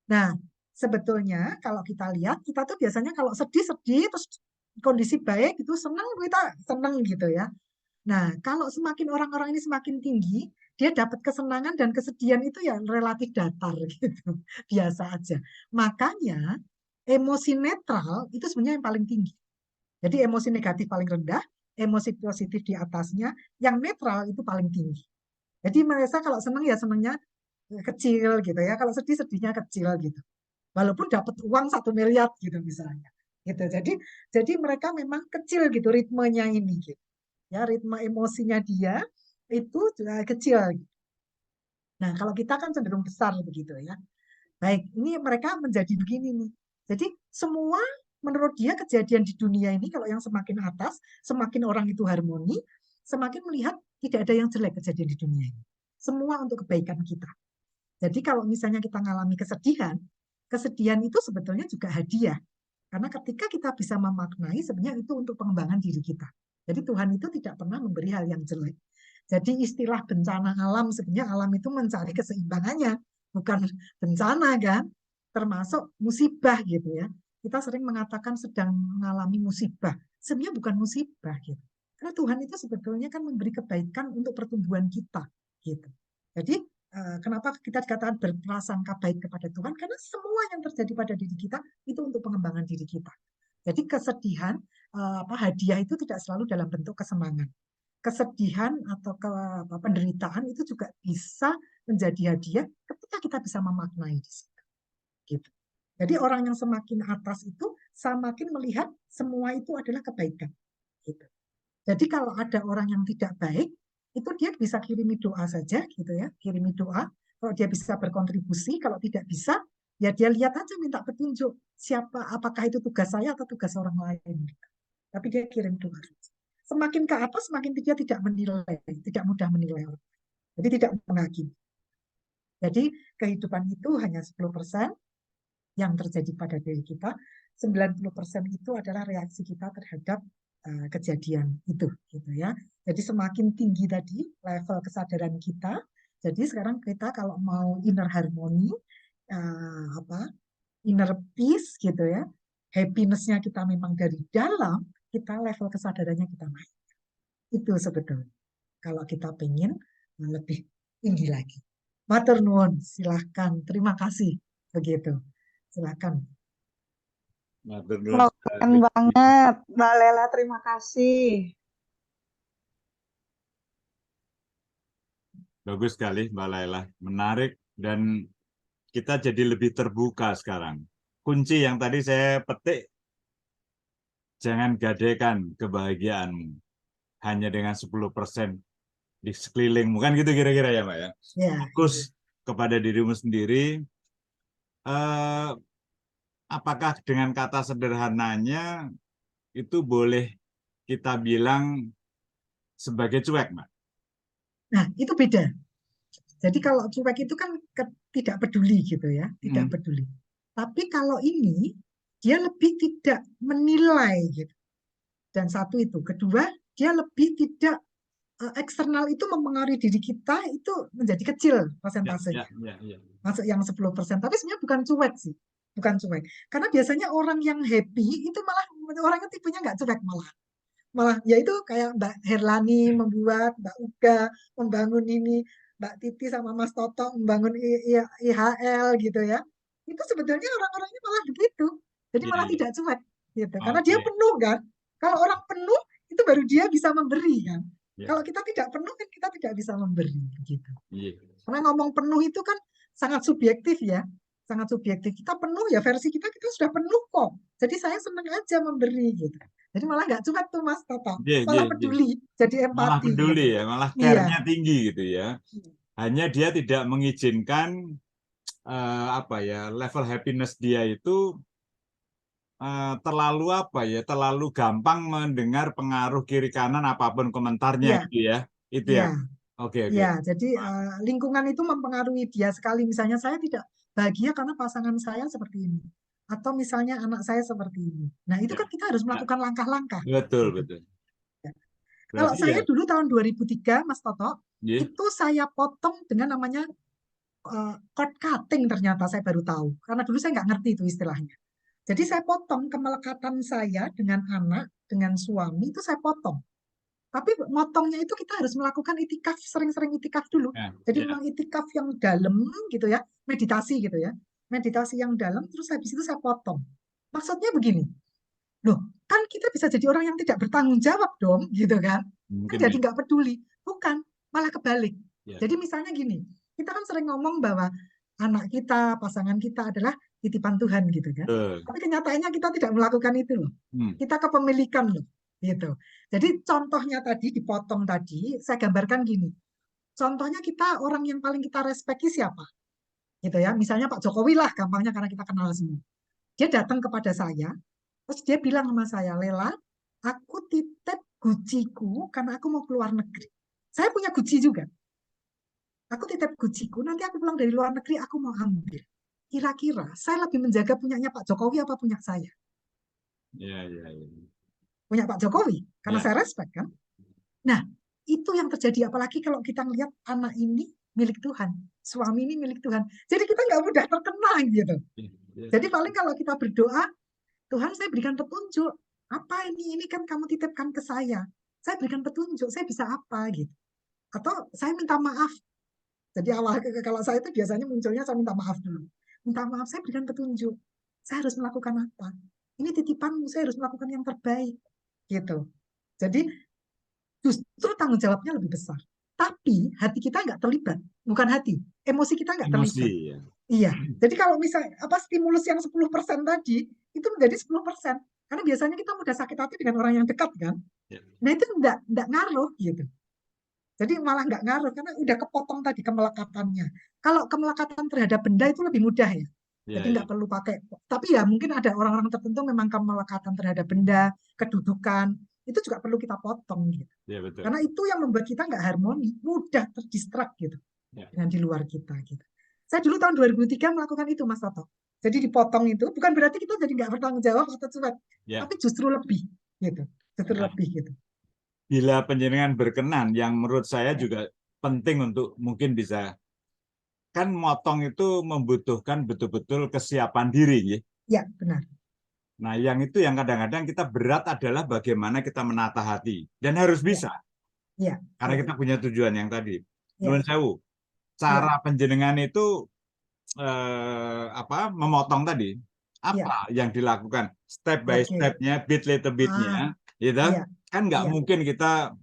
Nah, sebetulnya kalau kita lihat, kita tuh biasanya kalau sedih-sedih, terus kondisi baik itu senang, kita senang gitu ya. Nah, kalau semakin orang-orang ini semakin tinggi, dia dapat kesenangan dan kesedihan itu ya relatif datar gitu, biasa aja. Makanya emosi netral itu sebenarnya yang paling tinggi. Jadi emosi negatif paling rendah, emosi positif di atasnya, yang netral itu paling tinggi. Jadi mereka kalau senang ya senangnya kecil gitu ya, kalau sedih sedihnya kecil gitu. Walaupun dapat uang 1 miliar gitu misalnya. Gitu. Jadi mereka memang kecil gitu ritmenya ini gitu. Ya, ritme emosinya dia itu juga kecil. Nah, kalau kita kan cenderung besar begitu ya. Baik, ini mereka menjadi begini nih. Jadi semua menurut dia kejadian di dunia ini kalau yang semakin atas, semakin orang itu harmoni, semakin melihat tidak ada yang jelek kejadian di dunia ini. Semua untuk kebaikan kita. Jadi kalau misalnya kita mengalami kesedihan, kesedihan itu sebetulnya juga hadiah. Karena ketika kita bisa memaknai, sebenarnya itu untuk pengembangan diri kita. Jadi Tuhan itu tidak pernah memberi hal yang jelek. Jadi istilah bencana alam, sebenarnya alam itu mencari keseimbangannya, bukan bencana kan, termasuk musibah gitu ya. Kita sering mengatakan sedang mengalami musibah, sebenarnya bukan musibah gitu. Karena Tuhan itu sebetulnya kan memberi kebaikan untuk pertumbuhan kita gitu. Jadi kenapa kita dikatakan berprasangka baik kepada Tuhan? Karena semua yang terjadi pada diri kita itu untuk pengembangan diri kita. Jadi kesedihan, hadiah itu tidak selalu dalam bentuk kesenangan. Kesedihan atau penderitaan itu juga bisa menjadi hadiah ketika kita bisa memaknai di situ. Gitu. Jadi orang yang semakin atas itu semakin melihat semua itu adalah kebaikan. Gitu. Jadi kalau ada orang yang tidak baik, itu dia bisa kirimi doa saja, gitu ya, kirimi doa. Kalau dia bisa berkontribusi, kalau tidak bisa, ya dia lihat aja minta petunjuk siapa, apakah itu tugas saya atau tugas orang lain. Tapi dia kirim doa. Semakin ke atas, semakin dia tidak menilai, tidak mudah menilai orang. Jadi tidak menghakimi. Jadi kehidupan itu hanya 10% yang terjadi pada diri kita, 90% itu adalah reaksi kita terhadap kejadian itu, gitu ya. Jadi semakin tinggi tadi level kesadaran kita. Jadi sekarang kita kalau mau inner harmony, inner peace, gitu ya, happiness-nya kita memang dari dalam, kita level kesadarannya kita naik. Itu sebetulnya. Kalau kita pengen lebih tinggi lagi. Matur nuwun, silahkan. Terima kasih. Begitu. Silahkan. Keren banget, Mbak Lela. Terima kasih. Bagus sekali, Mbak Laila. Menarik dan kita jadi lebih terbuka sekarang. Kunci yang tadi saya petik, jangan gadaikan kebahagiaanmu hanya dengan 10% di sekelilingmu. Kan gitu kira-kira ya, Mbak ya? Fokus kepada dirimu sendiri. Apakah dengan kata sederhananya itu boleh kita bilang sebagai cuek, Mbak? Nah, itu beda. Jadi kalau cuek itu kan tidak peduli gitu ya, tidak peduli. Tapi kalau ini dia lebih tidak menilai gitu. Dan satu itu, kedua dia lebih tidak eksternal itu mempengaruhi diri kita itu menjadi kecil persentasenya. Masuk yang 10%. Tapi sebenarnya bukan cuek sih, bukan cuek. Karena biasanya orang yang happy itu malah orangnya tipenya nggak cuek malah yaitu kayak Mbak Herlani membuat, Mbak Uga membangun ini, Mbak Titi sama Mas Toto membangun IHL gitu ya. Itu sebetulnya orang-orangnya malah begitu. Jadi malah tidak cuek gitu. Karena dia penuh kan. Kalau orang penuh itu baru dia bisa memberi kan. Kalau kita tidak penuh kan kita tidak bisa memberi gitu. Karena ngomong penuh itu kan sangat subjektif ya. Sangat subjektif. Kita penuh ya versi kita sudah penuh kok. Jadi saya senang aja memberi gitu. Jadi malah nggak cuek tuh Mas Toto. Malah peduli. Jadi empati. Malah peduli gitu. Ya. Malah care-nya tinggi gitu ya. Hanya dia tidak mengizinkan level happiness dia itu terlalu gampang mendengar pengaruh kiri kanan apapun komentarnya gitu ya. Itu ya. Oke. Ya, jadi lingkungan itu mempengaruhi dia sekali. Misalnya saya tidak bahagia karena pasangan saya seperti ini. Atau misalnya anak saya seperti ini. Nah, itu kan kita harus melakukan langkah-langkah. Betul. Ya. Kalau saya dulu tahun 2003, Mas Toto, itu saya potong dengan namanya cord cutting ternyata saya baru tahu. Karena dulu saya nggak ngerti itu istilahnya. Jadi saya potong kemelekatan saya dengan anak, dengan suami, itu saya potong. Tapi motongnya itu kita harus melakukan itikaf, sering-sering itikaf dulu. Ya, Jadi ya. memang itikaf yang dalam gitu ya, meditasi gitu ya. Meditasi yang dalam, terus habis itu saya potong. Maksudnya begini, loh kan kita bisa jadi orang yang tidak bertanggung jawab dong, gitu kan. Kan Mungkin jadi ya. nggak peduli. Bukan, malah kebalik. Ya. Jadi misalnya gini, kita kan sering ngomong bahwa anak kita, pasangan kita adalah titipan Tuhan gitu kan. Betul. Tapi kenyataannya kita tidak melakukan itu loh. Kita kepemilikan loh, gitu. Jadi contohnya tadi dipotong tadi, saya gambarkan gini. Contohnya kita orang yang paling kita respekti siapa? Gitu ya. Misalnya Pak Jokowi lah, gampangnya karena kita kenal semua. Dia datang kepada saya, terus dia bilang sama saya, Lela, aku titip guciku karena aku mau keluar negeri. Saya punya guci juga. Aku titip guciku, nanti aku pulang dari luar negeri, aku mau ambil. Kira-kira saya lebih menjaga punyanya Pak Jokowi apa punya saya? Ya, ya, ya. Punya Pak Jokowi, karena Ya. saya respect kan. Nah, itu yang terjadi, apalagi kalau kita melihat anak ini milik Tuhan, suami ini milik Tuhan. Jadi kita nggak mudah terkena gitu. Ya. Jadi paling kalau kita berdoa, Tuhan saya berikan petunjuk, apa ini kan kamu titipkan ke saya berikan petunjuk, saya bisa apa gitu. Atau saya minta maaf. Jadi awal kalau saya itu biasanya munculnya saya minta maaf dulu. Minta maaf, saya berikan petunjuk. Saya harus melakukan apa? Ini titipanmu, saya harus melakukan yang terbaik. Gitu. Jadi justru tanggung jawabnya lebih besar. Tapi hati kita nggak terlibat. Bukan hati, emosi kita nggak Emosi, terlibat. ya. Iya. Jadi kalau misalnya stimulus yang 10% tadi, itu menjadi 10%. Karena biasanya kita mudah sakit hati dengan orang yang dekat kan. Ya. Nah itu nggak ngaruh gitu. Jadi malah nggak ngaruh karena udah kepotong tadi kemelekatannya. Kalau kemelekatan terhadap benda itu lebih mudah ya. Ya, Jadi nggak ya. perlu pakai. Tapi ya mungkin ada orang-orang tertentu memang kemelekatan terhadap benda, kedudukan, itu juga perlu kita potong gitu. Ya, betul. Karena itu yang membuat kita nggak harmoni, mudah terdistrak gitu Ya. dengan di luar kita gitu. Saya dulu tahun 2003 melakukan itu Mas Toto. Jadi dipotong itu bukan berarti kita jadi nggak bertanggung jawab atau cuek, Ya. tapi justru lebih gitu, justru Nah, lebih gitu. bila penjenengan berkenan, yang menurut saya juga penting untuk mungkin bisa, kan motong itu membutuhkan betul-betul kesiapan diri, ya. Ya benar. Nah, yang itu yang kadang-kadang kita berat adalah bagaimana kita menata hati, dan harus bisa, Ya. karena Ya. kita punya tujuan yang tadi. Ya. Nuwun sewu, cara penjenengan itu memotong tadi, apa yang dilakukan step by Oke. stepnya, bit little bitnya, gitu. Iya. Kan nggak Iya. mungkin kita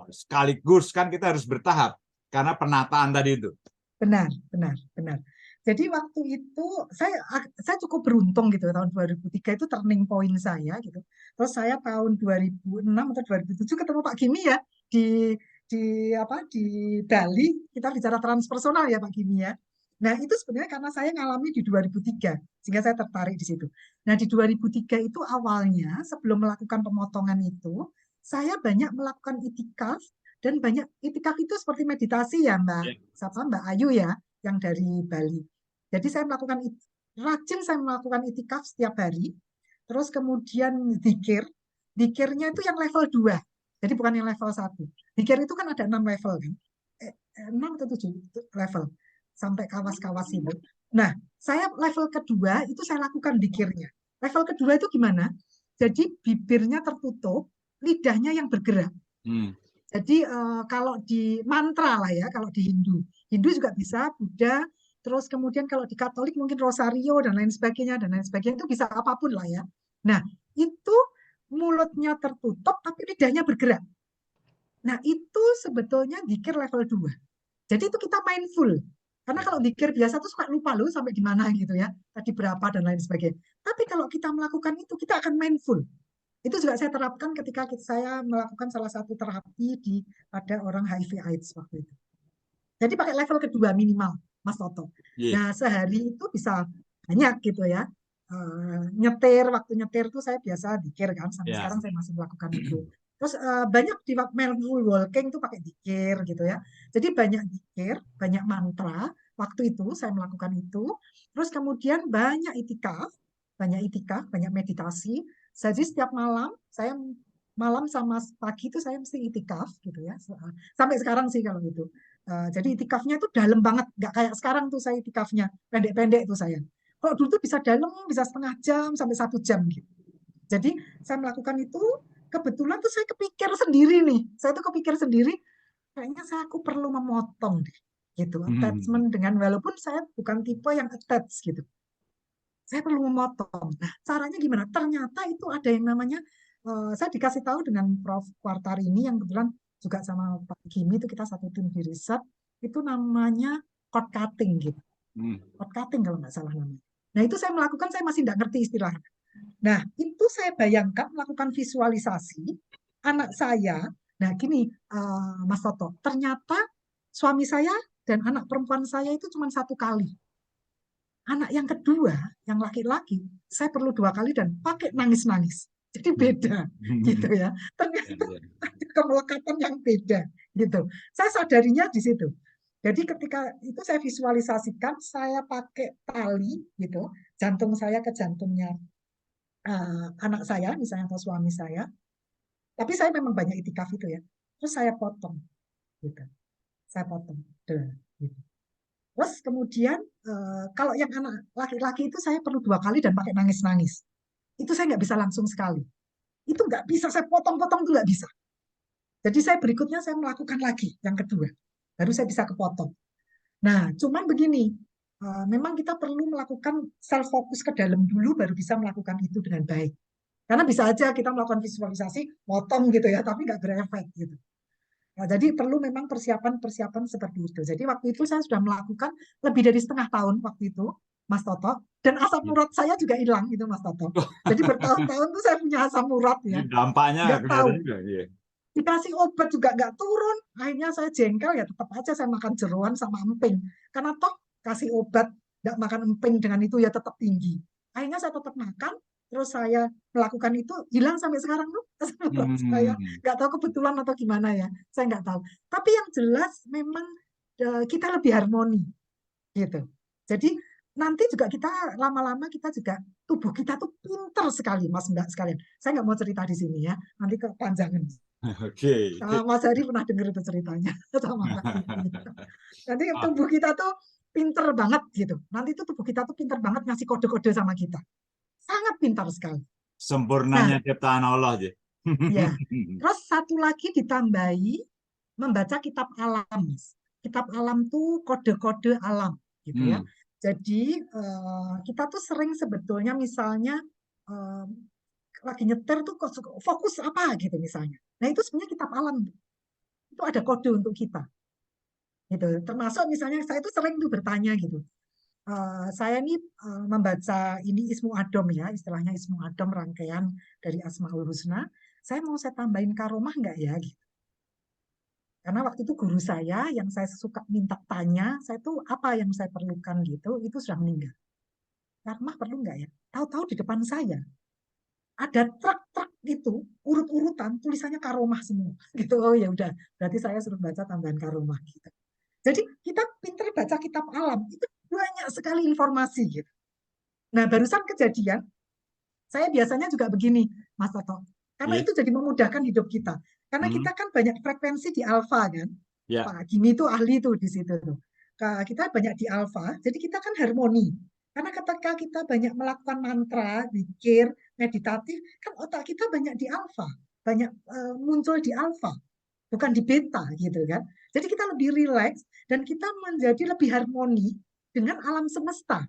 sekaligus, kan kita harus bertahap karena penataan tadi itu. Benar. Jadi waktu itu saya cukup beruntung gitu, tahun 2003 itu turning point saya gitu. Terus saya tahun 2006 atau 2007 ketemu Pak Gimi ya di Bali, kita bicara transpersonal ya Pak Gimi ya. Nah, itu sebenarnya karena saya ngalami di 2003 sehingga saya tertarik di situ. Nah, di 2003 itu awalnya sebelum melakukan pemotongan itu, saya banyak melakukan itikaf. Dan banyak itikaf itu seperti meditasi ya Mbak Ayu ya, yang dari Bali. Jadi saya rajin saya melakukan itikaf setiap hari. Terus kemudian zikir. Zikirnya itu yang level 2. Jadi bukan yang level 1. Zikir itu kan ada 6 level kan. 6 atau 7 level. Sampai kawas-kawas itu. Nah, saya level kedua itu saya lakukan zikirnya. Level kedua itu gimana? Jadi bibirnya tertutup, lidahnya yang bergerak. Jadi kalau di mantra lah ya, kalau di Hindu juga bisa, Buddha, terus kemudian kalau di Katolik mungkin Rosario dan lain sebagainya itu bisa apapun lah ya. Nah itu mulutnya tertutup tapi lidahnya bergerak. Nah itu sebetulnya zikir level 2. Jadi itu kita mindful. Karena kalau zikir biasa tuh suka lupa loh sampai di mana gitu ya, tadi berapa dan lain sebagainya. Tapi kalau kita melakukan itu kita akan mindful. Itu juga saya terapkan ketika saya melakukan salah satu terapi pada orang HIV/AIDS waktu itu. Jadi pakai level kedua minimal, Mas Toto. Nah, sehari itu bisa banyak gitu ya. Waktu nyetir itu saya biasa zikir kan, sampai sekarang saya masih melakukan itu. Terus banyak di mindful walking itu pakai zikir gitu ya. Jadi banyak zikir, banyak mantra. Waktu itu saya melakukan itu. Terus kemudian banyak itikaf, banyak meditasi. Jadi setiap malam sama pagi itu saya mesti itikaf gitu ya. Sampai sekarang sih kalau itu. Jadi itikafnya itu dalam banget, nggak kayak sekarang tuh saya itikafnya pendek-pendek tuh saya. Kalau dulu tuh bisa dalam, bisa setengah jam sampai 1 jam gitu. Jadi saya melakukan itu, kebetulan tuh saya kepikir sendiri nih. Saya tuh kepikir sendiri, kayaknya aku perlu memotong deh, gitu. Attachment dengan, walaupun saya bukan tipe yang attach gitu. Saya perlu memotong. Nah, caranya gimana? Ternyata itu ada yang namanya, saya dikasih tahu dengan Prof. Quartarini yang kebetulan juga sama Pak Gimi, itu kita satu tim di riset, itu namanya cord cutting gitu. Cord cutting kalau nggak salah namanya. Nah, itu saya melakukan, saya masih nggak ngerti istilahnya. Nah, itu saya bayangkan melakukan visualisasi anak saya. Nah, gini, Mas Toto, ternyata suami saya dan anak perempuan saya itu cuma 1 kali. Anak yang kedua, yang laki-laki, saya perlu 2 kali dan pakai nangis-nangis. Jadi beda, gitu ya. Ternyata ada kemelekatan yang beda, gitu. Saya sadarinya di situ. Jadi ketika itu saya visualisasikan, saya pakai tali, gitu, jantung saya ke jantungnya anak saya, misalnya atau suami saya. Tapi saya memang banyak itikaf itu ya. Terus saya potong, gitu. Saya potong, gitu. Terus kemudian kalau yang anak laki-laki itu saya perlu 2 kali dan pakai nangis-nangis. Itu saya nggak bisa langsung sekali. Itu nggak bisa saya potong-potong, itu nggak bisa. Jadi saya berikutnya saya melakukan lagi yang kedua. Baru saya bisa kepotong. Nah, cuman begini, memang kita perlu melakukan self focus ke dalam dulu baru bisa melakukan itu dengan baik. Karena bisa aja kita melakukan visualisasi, potong gitu ya, tapi nggak berefek gitu. Nah, jadi perlu memang persiapan-persiapan seperti itu. Jadi waktu itu saya sudah melakukan lebih dari setengah tahun waktu itu, Mas Toto. Dan asam urat saya juga hilang itu, Mas Toto. Jadi bertahun-tahun tuh saya punya asam urat ya. Dampaknya Nggak tahu. kelihatan juga. Iya. Dikasih obat juga nggak turun. Akhirnya saya jengkel ya tetap aja saya makan jeroan sama emping. Karena toh kasih obat nggak makan emping dengan itu ya tetap tinggi. Akhirnya saya tetap makan. Terus saya melakukan itu, hilang sampai sekarang tuh asam urat saya. Nggak tahu kebetulan atau gimana ya, saya nggak tahu. Tapi yang jelas memang kita lebih harmoni, gitu. Jadi nanti juga kita lama-lama kita juga tubuh kita tuh pinter sekali, Mas Mbak sekalian. Saya nggak mau cerita di sini ya, nanti kepanjangan. Oke. Mas Heri pernah dengar itu ceritanya sama Mbak Titi. Nanti tubuh kita tuh pinter banget gitu. Nanti itu tubuh kita tuh pinter banget ngasih kode-kode sama kita. Sangat pintar sekali. Sempurnanya ciptaan Allah aja. Ya. Terus satu lagi ditambahi membaca kitab alam. Kitab alam tuh kode-kode alam gitu ya. Jadi kita tuh sering sebetulnya misalnya lagi nyetir tuh fokus apa gitu misalnya. Nah itu sebenarnya kitab alam. Itu ada kode untuk kita. Gitu. Termasuk misalnya saya itu sering tuh bertanya gitu. Saya ini membaca ini Ismu Adom ya, istilahnya Ismu Adom rangkaian dari Asmaul Husna. Saya mau saya tambahin karomah nggak ya? Gitu. Karena waktu itu guru saya yang saya suka minta tanya, saya tuh apa yang saya perlukan gitu, itu sudah meninggal. Karomah perlu nggak ya? Tahu-tahu di depan saya ada truk-truk itu urut-urutan tulisannya karomah semua. Gitu. Oh ya udah, berarti saya suruh baca tambahan karomah gitu. Jadi kita pintar baca kitab alam itu banyak sekali informasi gitu. Nah, barusan kejadian, saya biasanya juga begini, Mas Toto. Karena itu jadi memudahkan hidup kita. Karena kita kan banyak frekuensi di alfa kan. Pak Gimi itu ahli tuh di situ tuh. Kita banyak di alfa, jadi kita kan harmoni. Karena ketika kita banyak melakukan mantra, zikir, meditatif, kan otak kita banyak di alfa, banyak muncul di alfa, bukan di beta gitu kan. Jadi kita lebih rileks dan kita menjadi lebih harmoni dengan alam semesta.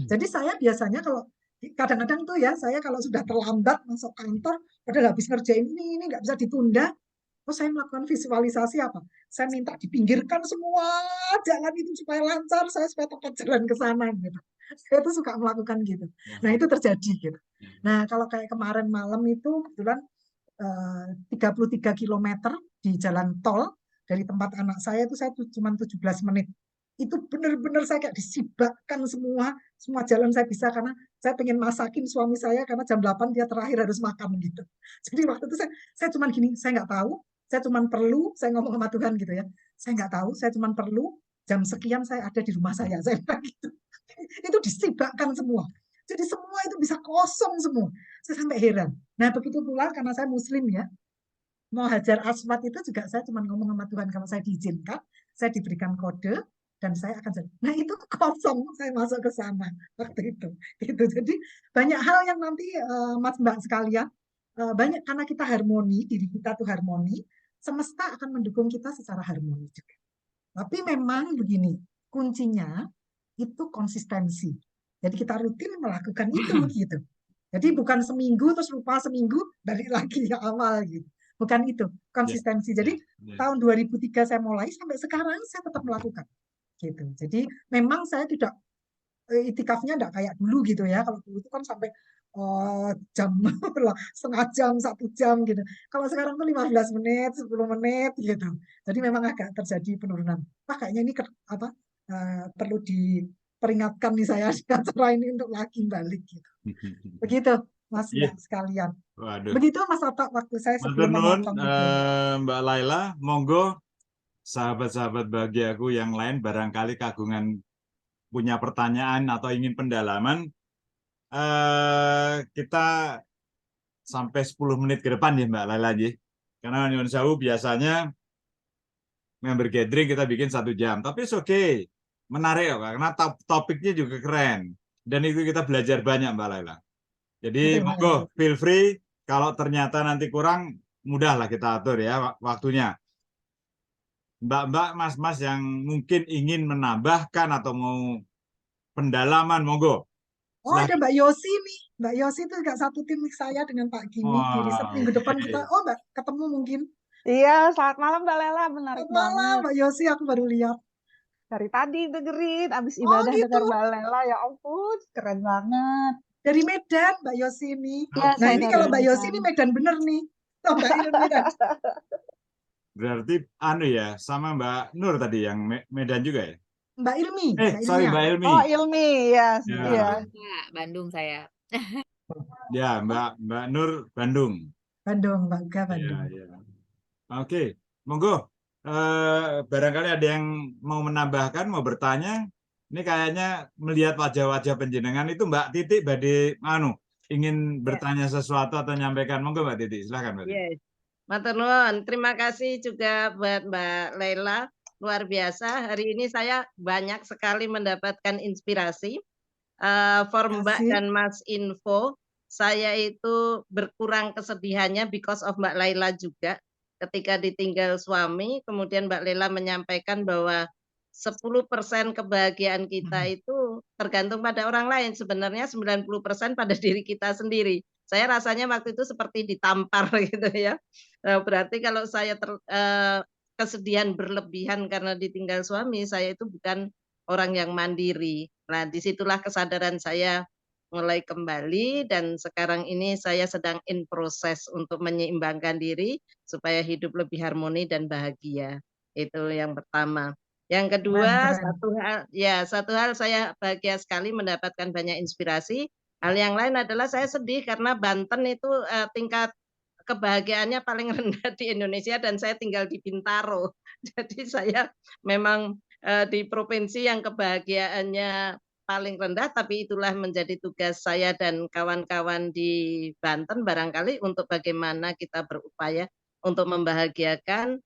Jadi saya biasanya kalau kadang-kadang tuh ya, saya kalau sudah terlambat masuk kantor, padahal habis ngerjain ini nggak bisa ditunda, terus saya melakukan visualisasi apa? Saya minta dipinggirkan semua jalan itu supaya lancar, saya supaya tepat jalan ke sana gitu. Saya tuh suka melakukan gitu. Nah itu terjadi gitu. Nah kalau kayak kemarin malam itu kebetulan 33 km di jalan tol dari tempat anak saya itu saya cuma 17 menit. Itu benar-benar saya kayak disibakkan semua jalan saya bisa karena saya pengen masakin suami saya karena jam 8 dia terakhir harus makan gitu. Jadi waktu itu saya cuma gini, saya nggak tahu, saya cuma perlu, saya ngomong sama Tuhan gitu ya, saya nggak tahu, saya cuma perlu jam sekian saya ada di rumah saya bilang gitu. Itu disibakkan semua. Jadi semua itu bisa kosong semua. Saya sampai heran. Nah begitu pula karena saya muslim ya, mau hajar aswad itu juga saya cuma ngomong sama Tuhan kalau saya diizinkan, saya diberikan kode dan saya akan jadi. Nah itu kosong, saya masuk ke sana waktu itu. Gitu. Jadi banyak hal yang nanti Mas Mbak sekalian, banyak karena kita harmoni, diri kita tuh harmoni, semesta akan mendukung kita secara harmoni juga. Tapi memang begini, kuncinya itu konsistensi. Jadi kita rutin melakukan itu gitu. Jadi bukan seminggu terus lupa seminggu balik lagi ke awal gitu. Bukan itu, konsistensi. Jadi tahun 2003 saya mulai sampai sekarang saya tetap melakukan gitu. Jadi memang saya tidak itikafnya enggak kayak dulu gitu ya. Kalau dulu itu kan sampai jam setengah jam, 1 jam gitu. Kalau sekarang tuh 15 menit, 10 menit gitu. Jadi memang agak terjadi penurunan. Wah kayaknya ini perlu diperingatkan nih saya di acara ini untuk lagi balik gitu. Begitu Mas Mbak sekalian. Waduh. Begitu Mas Otok waktu saya sebelum memotong itu. Mbak Laila, monggo sahabat-sahabat bahagiaku yang lain barangkali kagungan punya pertanyaan atau ingin pendalaman, kita sampai 10 menit ke depan ya Mbak Laila. Karena Nyon Sewu biasanya member gathering kita bikin 1 jam. Tapi oke, menarik ya, karena topiknya juga keren. Dan itu kita belajar banyak Mbak Laila. Jadi monggo feel free, kalau ternyata nanti kurang, mudahlah kita atur ya waktunya. Mbak-mbak, mas-mas yang mungkin ingin menambahkan atau mau pendalaman, monggo. Oh ada Mbak Yosi nih. Mbak Yosi itu juga satu tim saya dengan Pak Gimi. Di riset minggu depan kita, Mbak ketemu mungkin. Iya, selamat malam Mbak Lela, menarik Selamat malam banget. Mbak Yosi, aku baru lihat. Dari tadi dengerin, abis ibadah gitu. dengar Mbak Lela, ya ampun, keren banget. Dari Medan Mbak Yosi ini. Ya, Nah ini kalau Mbak Yosi ini Medan bener nih. Mbak Ilmi kan. Berarti ya, sama Mbak Nur tadi yang Medan juga ya? Mbak Ilmi. Mbak Ilmi. Oh Ilmi, ya. Ya. Bandung saya. Ya, Mbak Nur Bandung. Bandung, Mbak Uga Bandung. Ya. Oke, monggo. Barangkali ada yang mau menambahkan, mau bertanya. Ini kayaknya melihat wajah-wajah penjenengan itu Mbak Titi ingin bertanya sesuatu atau nyampaikan. Monggo Mbak Titi, silakan Mbak Titi. Yes. Matur nuwun, terima kasih juga buat Mbak Laila. Luar biasa, hari ini saya banyak sekali mendapatkan inspirasi. For Mbak dan Mas Info, saya itu berkurang kesedihannya because of Mbak Laila juga. Ketika ditinggal suami, kemudian Mbak Laila menyampaikan bahwa 10% kebahagiaan kita itu tergantung pada orang lain. Sebenarnya 90% pada diri kita sendiri. Saya rasanya waktu itu seperti ditampar gitu ya. Berarti kalau saya kesedihan berlebihan karena ditinggal suami, saya itu bukan orang yang mandiri. Nah, disitulah kesadaran saya mulai kembali dan sekarang ini saya sedang in proses untuk menyeimbangkan diri supaya hidup lebih harmoni dan bahagia. Itu yang pertama. Yang kedua, satu hal saya bahagia sekali mendapatkan banyak inspirasi. Hal yang lain adalah saya sedih karena Banten itu tingkat kebahagiaannya paling rendah di Indonesia dan saya tinggal di Bintaro. Jadi saya memang di provinsi yang kebahagiaannya paling rendah, tapi itulah menjadi tugas saya dan kawan-kawan di Banten barangkali untuk bagaimana kita berupaya untuk membahagiakan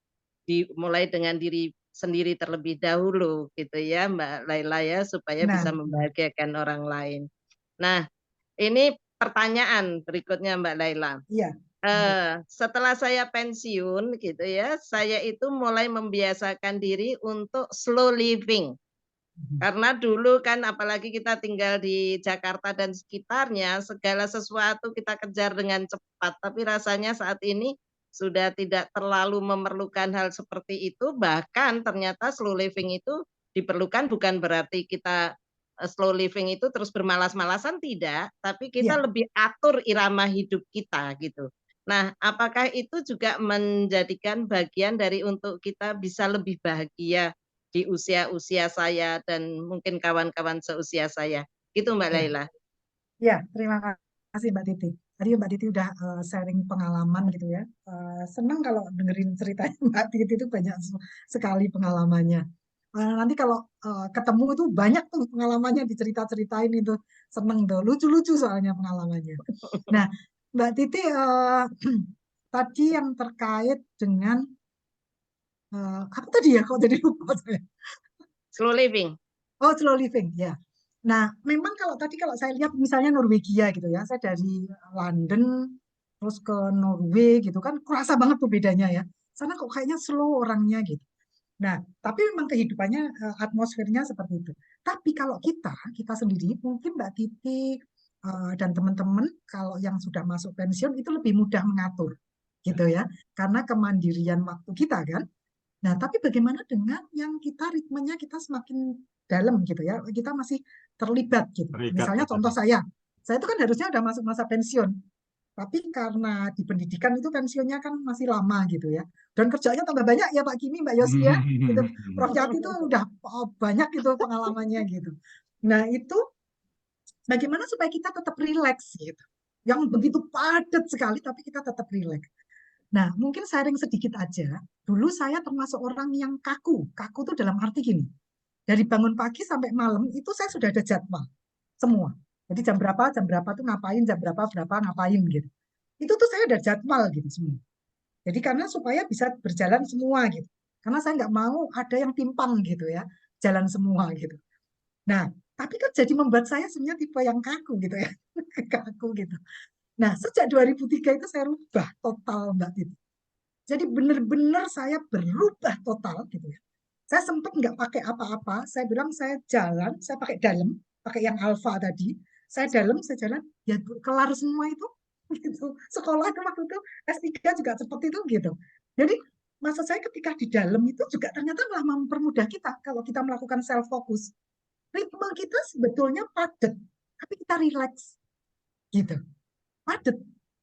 mulai dengan diri sendiri terlebih dahulu gitu ya Mbak Laila ya, supaya bisa membahagiakan orang lain. Nah, ini pertanyaan berikutnya Mbak Laila. Iya. Setelah saya pensiun gitu ya, saya itu mulai membiasakan diri untuk slow living. Karena dulu kan apalagi kita tinggal di Jakarta dan sekitarnya, segala sesuatu kita kejar dengan cepat. Tapi rasanya saat ini sudah tidak terlalu memerlukan hal seperti itu. Bahkan ternyata slow living itu diperlukan, bukan berarti kita slow living itu terus bermalas-malasan, tidak. Tapi kita lebih atur irama hidup kita gitu. Nah, apakah itu juga menjadikan bagian dari untuk kita bisa lebih bahagia di usia-usia saya dan mungkin kawan-kawan seusia saya? Gitu Mbak Laila. Ya, terima kasih Mbak Titi. Tadi Mbak Titi udah sharing pengalaman gitu ya. Senang kalau dengerin ceritanya Mbak Titi itu banyak sekali pengalamannya. Nanti kalau ketemu itu banyak tuh pengalamannya dicerita-ceritain itu. Seneng tuh, lucu-lucu soalnya pengalamannya. Nah, Mbak Titi tadi yang terkait dengan apa tadi ya? Kok jadi lupa saya? Slow living. Oh, slow living, ya. Nah, memang kalau saya lihat misalnya Norwegia gitu ya, saya dari London terus ke Norway gitu kan, kerasa banget tuh bedanya ya. Sana kok kayaknya slow orangnya gitu. Nah, tapi memang kehidupannya, atmosfernya seperti itu. Tapi kalau kita sendiri, mungkin Mbak Titi dan teman-teman, kalau yang sudah masuk pensiun itu lebih mudah mengatur, gitu ya. Karena kemandirian waktu kita kan. Nah, tapi bagaimana dengan yang ritmenya kita semakin dalam gitu ya, kita masih terlibat gitu. Terikat Misalnya ya contoh tadi. saya itu kan harusnya udah masuk masa pensiun, tapi karena di pendidikan itu pensiunnya kan masih lama gitu ya, dan kerjanya tambah banyak ya Pak Kimi, Mbak Yosi ya, gitu. Prof Yati itu udah banyak itu pengalamannya gitu. Nah itu bagaimana supaya kita tetap rileks gitu, yang begitu padat sekali tapi kita tetap rileks. Nah, mungkin sharing sedikit aja. Dulu saya termasuk orang yang kaku. Kaku itu dalam arti gini. Dari bangun pagi sampai malam itu saya sudah ada jadwal. Semua. Jadi jam berapa tuh ngapain, jam berapa ngapain gitu. Itu tuh saya ada jadwal gitu semua. Jadi karena supaya bisa berjalan semua gitu. Karena saya nggak mau ada yang timpang gitu ya. Jalan semua gitu. Nah, tapi kan jadi membuat saya sebenarnya tipe yang kaku gitu ya. Kaku gitu. Nah, sejak 2003 itu saya rubah total Mbak Titi. Jadi benar-benar saya berubah total gitu ya. Saya sempat nggak pakai apa-apa. Saya bilang saya jalan, saya pakai dalam, pakai yang alfa tadi. Saya dalam, saya jalan, ya kelar semua itu. Gitu. Sekolah itu waktu itu S3 juga seperti itu gitu. Jadi maksud saya ketika di dalam itu juga ternyata malah mempermudah kita kalau kita melakukan self focus. Ritme kita sebetulnya padat, tapi kita relax gitu. Padat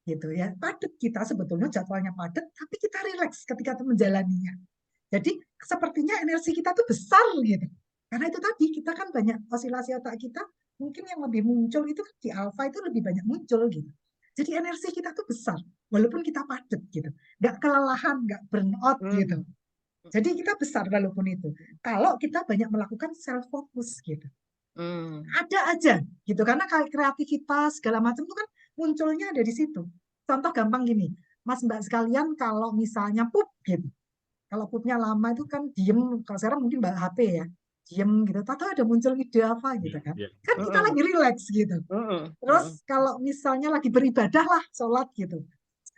gitu ya, padat kita sebetulnya jadwalnya padat tapi kita rileks ketika menjalaninya. Jadi sepertinya energi kita tuh besar gitu, karena itu tadi kita kan banyak osilasi otak kita, mungkin yang lebih muncul itu di alfa itu lebih banyak muncul gitu. Jadi energi kita tuh besar walaupun kita padat gitu, nggak kelelahan, nggak burn out gitu. Jadi kita besar walaupun itu, kalau kita banyak melakukan self focus gitu. Ada aja gitu, karena kreativitas segala macam itu kan munculnya ada di situ. Contoh gampang gini, Mas Mbak sekalian, kalau misalnya pup gitu, kalau pupnya lama itu kan diem, kalau sekarang mungkin Mbak HP ya, diem gitu, tahu ada muncul ide apa gitu kan, kan kita lagi relax gitu. Terus kalau misalnya lagi beribadah lah, sholat gitu.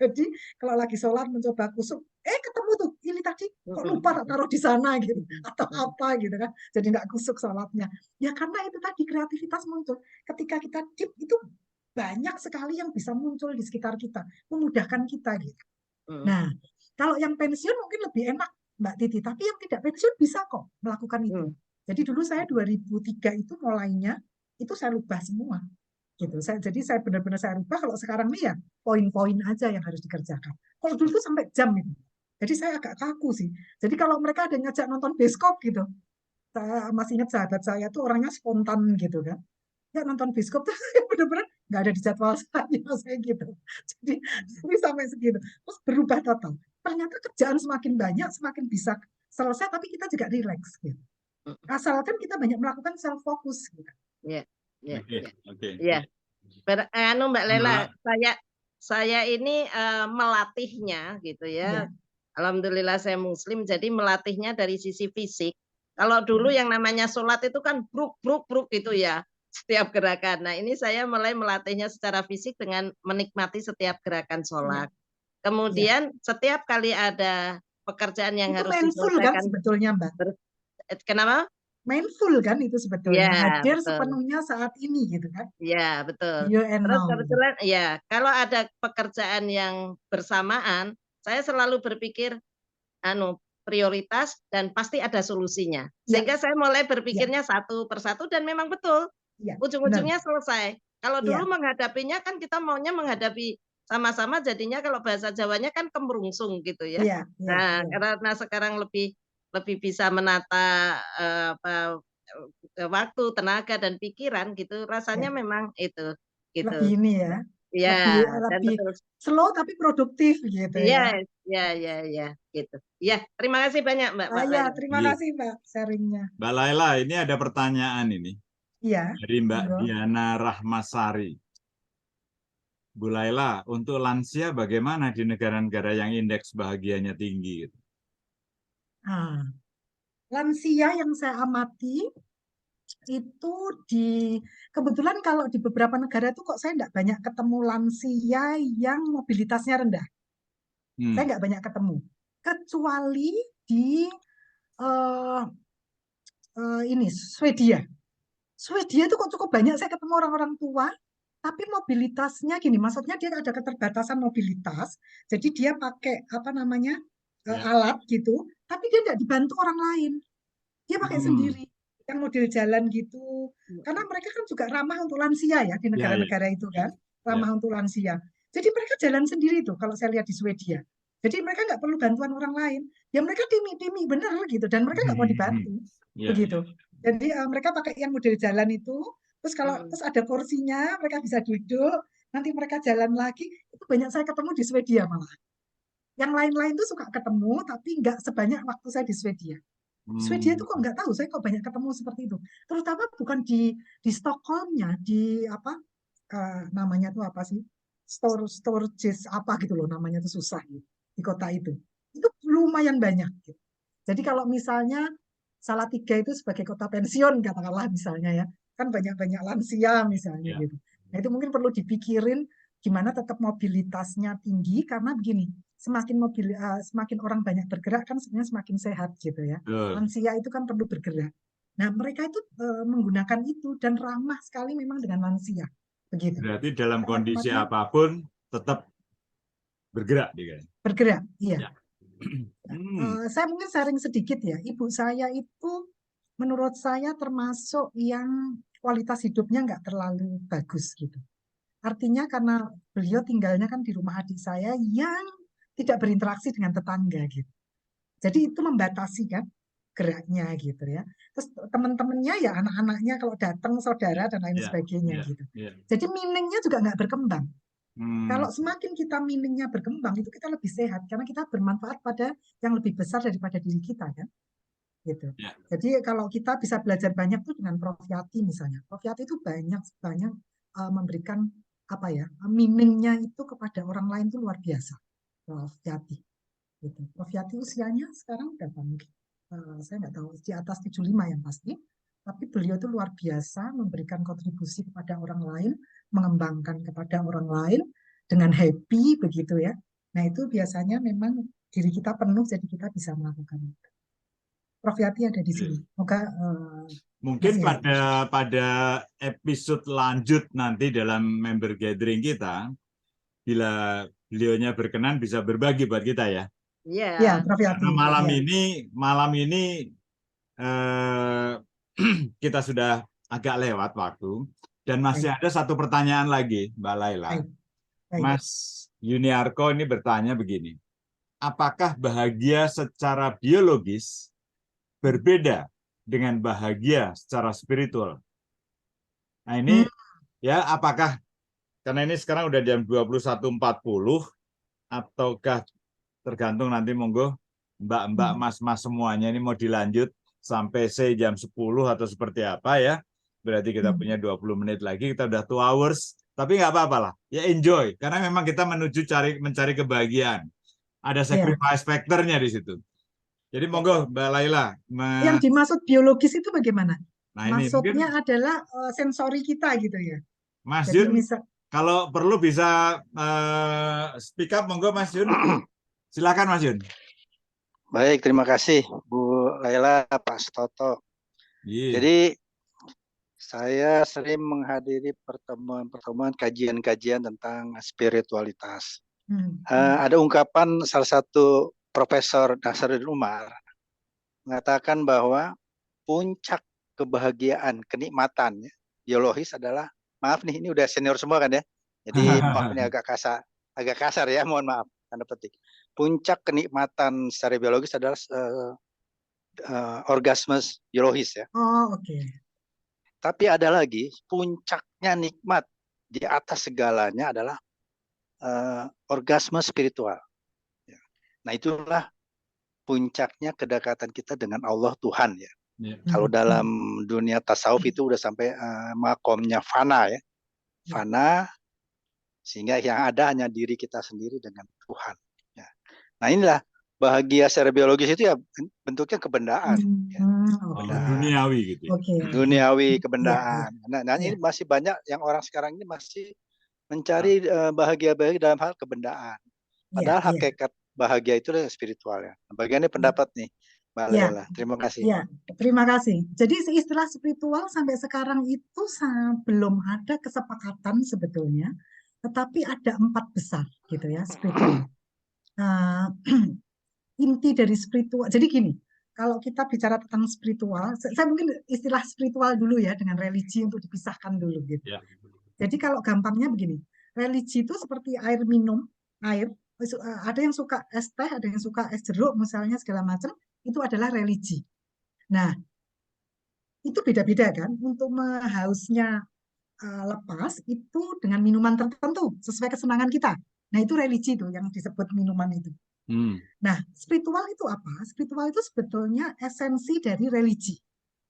Jadi kalau lagi sholat mencoba kusuk, ketemu tuh ini tadi kok lupa tak taruh di sana gitu atau apa gitu kan, jadi nggak kusuk sholatnya. Ya karena itu tadi kreativitas muncul. Ketika kita deep itu banyak sekali yang bisa muncul di sekitar kita, memudahkan kita gitu. Nah kalau yang pensiun mungkin lebih enak Mbak Titi, tapi yang tidak pensiun bisa kok melakukan itu. Jadi dulu saya 2003 itu mulainya itu saya ubah semua. Gitu. Jadi saya benar-benar saya rubah. Kalau sekarang nih ya poin-poin aja yang harus dikerjakan. Kalau dulu tuh sampai jam itu. Jadi saya agak kaku sih. Jadi kalau mereka ada ngajak nonton bioskop gitu, saya masih ingat sahabat saya tuh orangnya spontan gitu kan. Ya nonton bioskop tuh benar-benar nggak ada di jadwal saya gitu. Jadi sampai segitu. Terus berubah total. Ternyata kerjaan semakin banyak, semakin bisa selesai, tapi kita juga rileks gitu. Asalkan kita banyak melakukan self focus gitu. Ya, ya, Oke. ya. Mbak Lela, saya ini melatihnya gitu ya. Alhamdulillah saya Muslim, jadi melatihnya dari sisi fisik. Kalau dulu yang namanya sholat itu kan bruk gitu ya, setiap gerakan. Nah ini saya mulai melatihnya secara fisik dengan menikmati setiap gerakan sholat. Kemudian setiap kali ada pekerjaan yang itu harus mindful kan sebetulnya Mbak. Kenapa? Mindful kan itu sebetulnya, Ya, hadir betul. sepenuhnya saat ini gitu kan. Ya betul. Terus kebetulan ya kalau ada pekerjaan yang bersamaan, saya selalu berpikir prioritas dan pasti ada solusinya. Sehingga saya mulai berpikirnya satu persatu dan memang betul. Ujung-ujungnya selesai. Kalau dulu menghadapinya kan kita maunya menghadapi sama-sama, jadinya kalau bahasa Jawanya kan kemrungsung gitu ya. Nah, karena sekarang lebih bisa menata waktu, tenaga dan pikiran gitu, rasanya memang itu gitu. Lebih ini ya. Ya, lebih slow tapi produktif gitu ya. Ya gitu. Ya, terima kasih banyak Mbak. Terima kasih Mbak sharingnya. Mbak Laila, ini ada pertanyaan ini. Iya. Dari Mbak Diana Rahmasari. Bu Laila, untuk lansia bagaimana di negara-negara yang indeks bahagianya tinggi? Nah, lansia yang saya amati itu kebetulan kalau di beberapa negara itu kok saya nggak banyak ketemu lansia yang mobilitasnya rendah. Saya nggak banyak ketemu. Kecuali di eh, ini Swedia. Swedia itu kok cukup banyak saya ketemu orang-orang tua, tapi mobilitasnya gini, maksudnya dia ada keterbatasan mobilitas, jadi dia pakai apa namanya alat gitu, tapi dia tidak dibantu orang lain, dia pakai sendiri, yang model jalan gitu, karena mereka kan juga ramah untuk lansia ya di negara-negara itu kan, ramah untuk lansia. Jadi mereka jalan sendiri tuh kalau saya lihat di Swedia. Jadi mereka nggak perlu bantuan orang lain, ya mereka timi-timi bener gitu, dan mereka nggak mau dibantu, begitu. Jadi mereka pakai yang model jalan itu. Terus kalau terus ada kursinya, mereka bisa duduk, nanti mereka jalan lagi. Itu banyak saya ketemu di Swedia malah. Yang lain-lain tuh suka ketemu, tapi nggak sebanyak waktu saya di Swedia. Swedia itu kok nggak tahu, saya kok banyak ketemu seperti itu. Terutama bukan di Stockholmnya, di apa namanya tuh apa sih? Storages apa gitu loh namanya tuh susah gitu, di kota itu. Itu lumayan banyak gitu. Jadi kalau misalnya Salatiga itu sebagai kota pensiun katakanlah misalnya ya, kan banyak-banyak lansia misalnya gitu. Nah itu mungkin perlu dipikirin gimana tetap mobilitasnya tinggi karena begini, semakin orang banyak bergerak kan sebenarnya semakin sehat gitu ya. Lansia itu kan perlu bergerak. Nah mereka itu menggunakan itu dan ramah sekali memang dengan lansia. Begitu. Berarti dalam kondisi apapun tetap bergerak dia. Bergerak, iya. Saya mungkin sharing sedikit ya. Ibu saya itu menurut saya termasuk yang kualitas hidupnya nggak terlalu bagus gitu. Artinya karena beliau tinggalnya kan di rumah adik saya yang tidak berinteraksi dengan tetangga gitu. Jadi itu membatasi kan geraknya gitu ya. Terus teman-temannya ya anak-anaknya kalau datang saudara dan lain sebagainya gitu. Jadi meaningnya juga nggak berkembang. Kalau semakin kita meaningnya berkembang itu kita lebih sehat karena kita bermanfaat pada yang lebih besar daripada diri kita kan. Gitu. Jadi kalau kita bisa belajar banyak tuh dengan Prof Yati misalnya. Prof Yati itu banyak memberikan apa ya meaningnya itu kepada orang lain itu luar biasa. Prof Yati. Gitu. Prof Yati usianya sekarang berapa mungkin? Saya nggak tahu di atas 75 yang pasti. Tapi beliau itu luar biasa memberikan kontribusi kepada orang lain, mengembangkan kepada orang lain dengan happy begitu ya. Nah itu biasanya memang diri kita penuh jadi kita bisa melakukan itu. Prof Yati ada di sini. Semoga mungkin pada episode lanjut nanti dalam member gathering kita, bila beliaunya berkenan bisa berbagi buat kita ya. Iya, Prof Yati. Karena malam ini kita sudah agak lewat waktu dan masih ada satu pertanyaan lagi, Mbak Laila. Mas Yuniarko ini bertanya begini, apakah bahagia secara biologis berbeda dengan bahagia secara spiritual? Nah ini ya apakah karena ini sekarang udah jam 21.40 ataukah tergantung nanti monggo mbak-mbak mas-mas semuanya ini mau dilanjut sampai jam 10 atau seperti apa ya. Berarti kita punya 20 menit lagi, kita udah 2 hours. Tapi nggak apa-apa lah, ya enjoy. Karena memang kita mencari kebahagiaan. Ada sacrifice factor-nya di situ. Jadi monggo Mbak Laila. Yang dimaksud biologis itu bagaimana? Nah, ini maksudnya adalah sensori kita gitu ya. Mas Yun, kalau perlu bisa speak up, monggo Mas Yun. Silakan Mas Yun. Baik, terima kasih Bu Laila, Pak Stoto. Jadi saya sering menghadiri pertemuan kajian-kajian tentang spiritualitas. Ada ungkapan salah satu Profesor Nasaruddin Umar mengatakan bahwa puncak kebahagiaan, kenikmatan biologis adalah, maaf nih, ini udah senior semua kan ya. Jadi maaf ini agak kasar ya, mohon maaf tanda petik. Puncak kenikmatan secara biologis adalah orgasme biologis ya. Oh, oke. Tapi ada lagi puncaknya nikmat di atas segalanya adalah orgasme spiritual. Nah itulah puncaknya kedekatan kita dengan Allah Tuhan ya. Kalau dalam dunia tasawuf itu udah sampai makomnya fana ya, fana sehingga yang ada hanya diri kita sendiri dengan Tuhan. Ya. Nah inilah bahagia secara biologis itu ya bentuknya kebendaan, ya. Kebendaan. Duniawi gitu ya. Oke. Duniawi, Iya, iya. kebendaan. Nah, ini Iya. masih banyak yang orang sekarang ini masih mencari bahagia dalam hal kebendaan. Iya, Padahal iya. hakikat bahagia itu adalah spiritual ya. Bagaimana pendapat nih, Mbak Iya. Lela? Terima kasih. Ya, terima kasih. Jadi istilah spiritual sampai sekarang itu belum ada kesepakatan sebetulnya, tetapi ada 4 besar gitu ya spiritual. Inti dari spiritual. Jadi gini, kalau kita bicara tentang spiritual, saya mungkin istilah spiritual dulu ya dengan religi untuk dipisahkan dulu gitu. Ya. Jadi kalau gampangnya begini, religi itu seperti air minum, air. Ada yang suka es teh, ada yang suka es jeruk, misalnya segala macam, itu adalah religi. Nah, itu beda-beda kan. Untuk hausnya lepas itu dengan minuman tertentu sesuai kesenangan kita. Nah, itu religi tuh yang disebut minuman itu. Nah, spiritual itu apa? Spiritual itu sebetulnya esensi dari religi.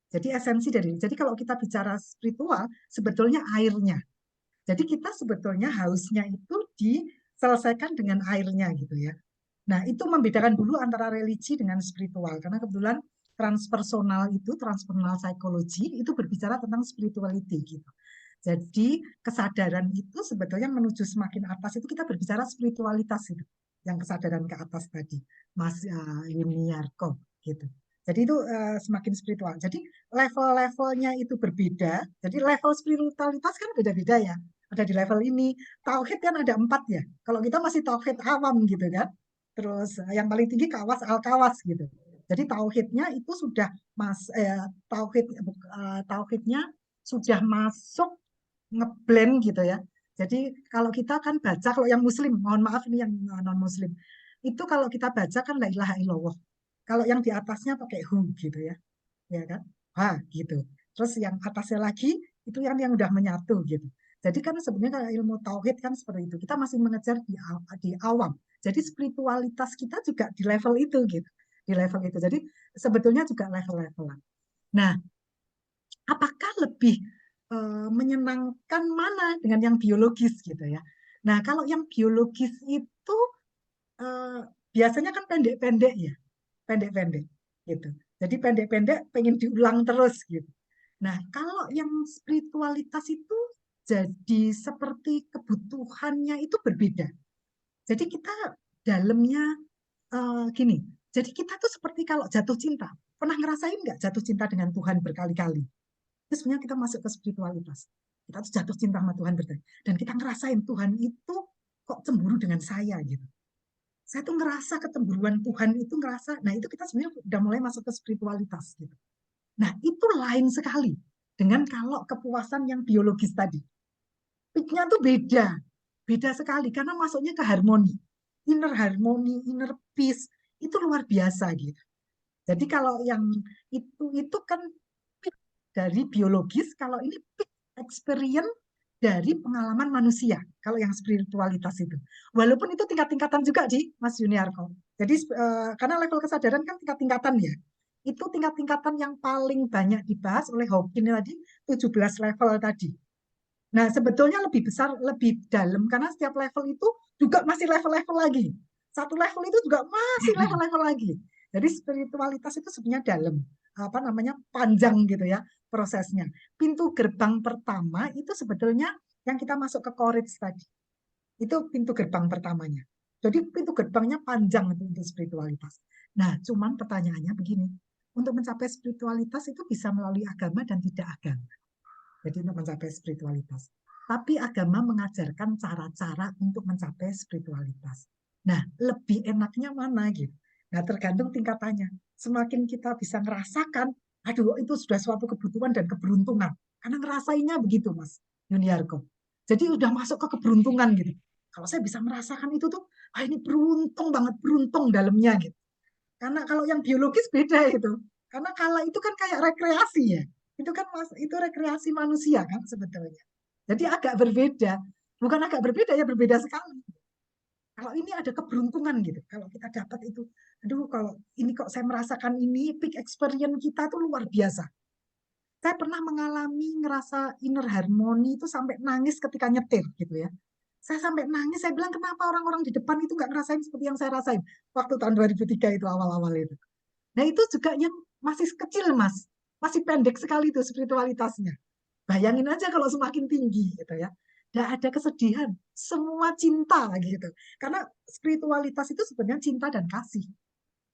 Jadi kalau kita bicara spiritual, sebetulnya airnya. Jadi kita sebetulnya hausnya itu diselesaikan dengan airnya gitu ya. Nah, itu membedakan dulu antara religi dengan spiritual. Karena kebetulan transpersonal psychology itu berbicara tentang spirituality gitu. Jadi kesadaran itu sebetulnya menuju semakin atas itu kita berbicara spiritualitas itu. Yang kesadaran ke atas tadi, Mas Yuniarko gitu. Jadi itu semakin spiritual. Jadi level-levelnya itu berbeda. Jadi level spiritualitas kan beda-beda ya. Ada di level ini. Tauhid kan ada 4 ya. Kalau kita masih tauhid awam gitu kan. Terus yang paling tinggi kawas al-kawas gitu. Jadi tauhidnya itu sudah tauhidnya sudah masuk ngeblend gitu ya. Jadi kalau kita kan baca, kalau yang muslim, mohon maaf ini yang non muslim, itu kalau kita baca kan la ilaha illallah. Kalau yang di atasnya pakai hu gitu ya. Ya kan? Ha gitu. Terus yang atasnya lagi itu yang udah menyatu gitu. Jadi kan sebenarnya ilmu tauhid kan seperti itu. Kita masih mengejar di awam. Jadi spiritualitas kita juga di level itu gitu. Di level itu. Jadi sebetulnya juga level-levelan. Nah, apakah lebih menyenangkan mana dengan yang biologis gitu ya? Nah, kalau yang biologis itu biasanya kan pendek-pendek ya. Pendek-pendek gitu. Jadi pendek-pendek pengen diulang terus gitu. Nah, kalau yang spiritualitas itu jadi seperti kebutuhannya itu berbeda. Jadi kita dalamnya gini, jadi kita tuh seperti kalau jatuh cinta. Pernah ngerasain nggak jatuh cinta dengan Tuhan berkali-kali? Itu sebenarnya kita masuk ke spiritualitas. Kita tuh jatuh cinta sama Tuhan berkali. Dan kita ngerasain Tuhan itu kok cemburu dengan saya gitu. Saya tuh ngerasa kecemburuan Tuhan itu ngerasa, nah itu kita sebenarnya udah mulai masuk ke spiritualitas gitu. Nah itu lain sekali dengan kalau kepuasan yang biologis tadi. Peaknya tuh beda sekali karena masuknya ke harmoni, inner peace itu luar biasa gitu. Jadi kalau yang itu kan peak dari biologis, kalau ini peak experience dari pengalaman manusia, kalau yang spiritualitas itu. Walaupun itu tingkat-tingkatan juga di Mas Yuniarko. Jadi karena level kesadaran kan tingkat-tingkatan ya. Itu tingkat-tingkatan yang paling banyak dibahas oleh Hawking tadi, 17 level tadi. Nah, sebetulnya lebih besar, lebih dalam, karena setiap level itu juga masih level-level lagi. Satu level itu juga masih level-level lagi. Jadi spiritualitas itu sebenarnya dalam, panjang gitu ya prosesnya. Pintu gerbang pertama itu sebetulnya yang kita masuk ke courage tadi. Itu pintu gerbang pertamanya. Jadi pintu gerbangnya panjang itu untuk spiritualitas. Nah, cuman pertanyaannya begini. Untuk mencapai spiritualitas itu bisa melalui agama dan tidak agama. Jadi untuk mencapai spiritualitas. Tapi agama mengajarkan cara-cara untuk mencapai spiritualitas. Nah, lebih enaknya mana gitu. Nah, tergantung tingkatannya. Semakin kita bisa merasakan, aduh itu sudah suatu kebutuhan dan keberuntungan. Karena ngerasainnya begitu, Mas Yuniarko. Jadi udah masuk ke keberuntungan gitu. Kalau saya bisa merasakan itu tuh, ini beruntung banget, beruntung dalamnya gitu. Karena kalau yang biologis beda itu. Karena kala itu kan kayak rekreasi ya. Itu rekreasi manusia kan sebetulnya. Jadi agak berbeda. Bukan agak berbeda ya, berbeda sekali. Kalau ini ada keberuntungan gitu. Kalau kita dapat itu, aduh kalau ini kok saya merasakan ini, peak experience kita tuh luar biasa. Saya pernah mengalami ngerasa inner harmony itu sampai nangis ketika nyetir gitu ya. Saya sampai nangis, saya bilang kenapa orang-orang di depan itu nggak ngerasain seperti yang saya rasain waktu tahun 2003 itu awal-awal itu. Nah itu juga yang masih kecil Mas, masih pendek sekali itu spiritualitasnya. Bayangin aja kalau semakin tinggi gitu ya. Nggak ada kesedihan, semua cinta gitu. Karena spiritualitas itu sebenarnya cinta dan kasih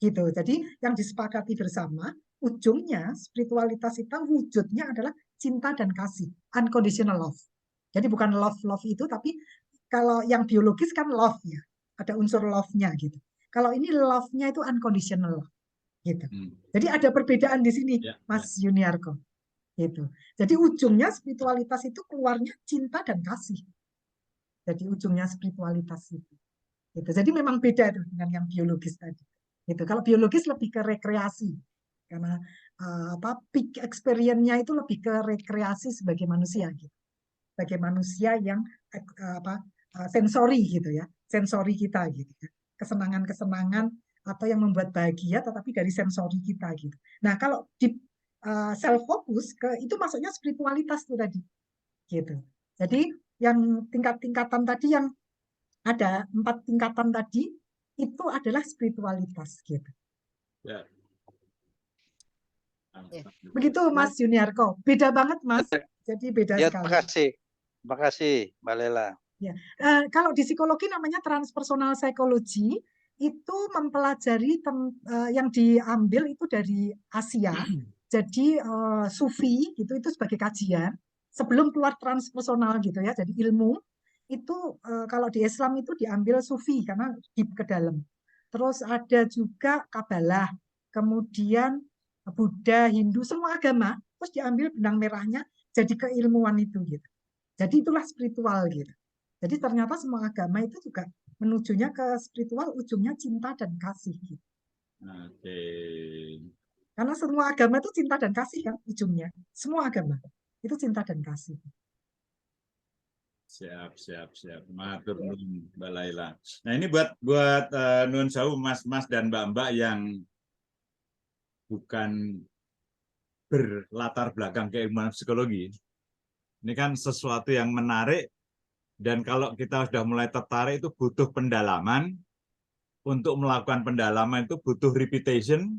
gitu. Jadi yang disepakati bersama, ujungnya spiritualitas itu wujudnya adalah cinta dan kasih, unconditional love. Jadi bukan love itu, tapi kalau yang biologis kan love ya, ada unsur love-nya gitu. Kalau ini love-nya itu unconditional love gitu. Jadi ada perbedaan di sini, Mas Yuniarko. Gitu. Jadi ujungnya spiritualitas itu keluarnya cinta dan kasih. Jadi ujungnya spiritualitas itu. Gitu. Jadi memang beda tuh dengan yang biologis tadi. Gitu. Kalau biologis lebih ke rekreasi, karena peak experience-nya itu lebih ke rekreasi sebagai manusia, gitu. Sebagai manusia yang sensori gitu ya, sensori kita gitu ya, kesenangan-kesenangan atau yang membuat bahagia, tetapi dari sensori kita gitu. Nah kalau di self focus itu maksudnya spiritualitas tuh tadi, gitu. Jadi yang tingkat-tingkatan tadi yang ada 4 tingkatan tadi itu adalah spiritualitas gitu. Ya. Begitu Mas Yuniarko, beda banget Mas. Jadi beda Ya, sekali. Terima kasih Mbak Lela. Ya. Kalau di psikologi namanya transpersonal psychology, itu mempelajari yang diambil itu dari Asia. Jadi Sufi itu sebagai kajian sebelum keluar transpersonal gitu ya. Jadi ilmu itu kalau di Islam itu diambil Sufi karena deep ke dalam. Terus ada juga Kabalah, kemudian Buddha, Hindu, semua agama, terus diambil benang merahnya jadi keilmuan itu gitu. Jadi itulah spiritual gitu. Jadi ternyata semua agama itu juga menujunya ke spiritual, ujungnya cinta dan kasih. Gitu. Oke. Karena semua agama itu cinta dan kasih kan ujungnya. Semua agama itu cinta dan kasih. Siap. Matur nuwun Mbak Laila. Nah ini buat nuwun sewu mas-mas dan mbak-mbak yang bukan berlatar belakang keilmuan psikologi. Ini kan sesuatu yang menarik. Dan kalau kita sudah mulai tertarik itu butuh pendalaman. Untuk melakukan pendalaman itu butuh repetition.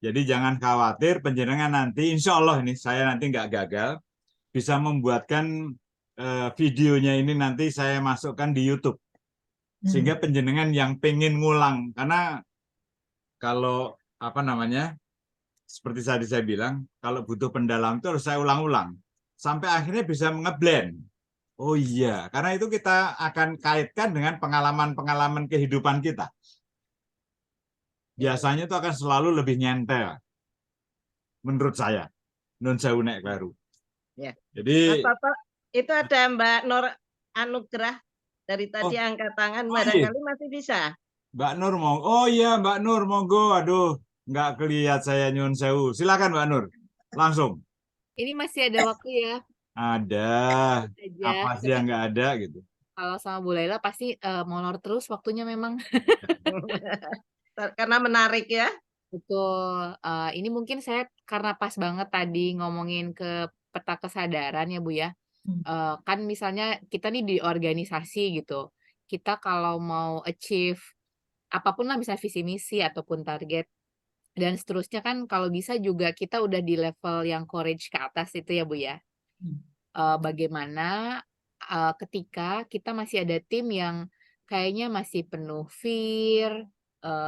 Jadi jangan khawatir penjenengan nanti, insya Allah ini saya nanti nggak gagal, bisa membuatkan videonya ini nanti saya masukkan di YouTube. Sehingga penjenengan yang pengen ngulang. Karena kalau seperti tadi saya bilang, kalau butuh pendalaman itu harus saya ulang-ulang. Sampai akhirnya bisa ngeblend. Oh iya, karena itu kita akan kaitkan dengan pengalaman-pengalaman kehidupan kita. Biasanya itu akan selalu lebih nyentel. Menurut saya. Nun sewu nek kleru. Ya. Jadi Mas Toto, itu ada Mbak Nur Anugrah dari tadi angkat tangan, barangkali masih bisa. Mbak Nur oh iya Mbak Nur monggo, aduh nggak kelihat saya nyun sewu. Silakan Mbak Nur, langsung. Ini masih ada waktu ya. Ada, apa sih yang nggak ada gitu. Kalau sama Bu Laila pasti molor terus waktunya memang. Karena menarik ya. Betul. Ini mungkin saya karena pas banget tadi ngomongin ke peta kesadaran ya Bu ya. Kan misalnya kita nih di organisasi gitu. Kita kalau mau achieve apapun lah, misalnya visi misi ataupun target dan seterusnya, kan kalau bisa juga kita udah di level yang courage ke atas itu ya Bu ya. Bagaimana ketika kita masih ada tim yang kayaknya masih penuh fear,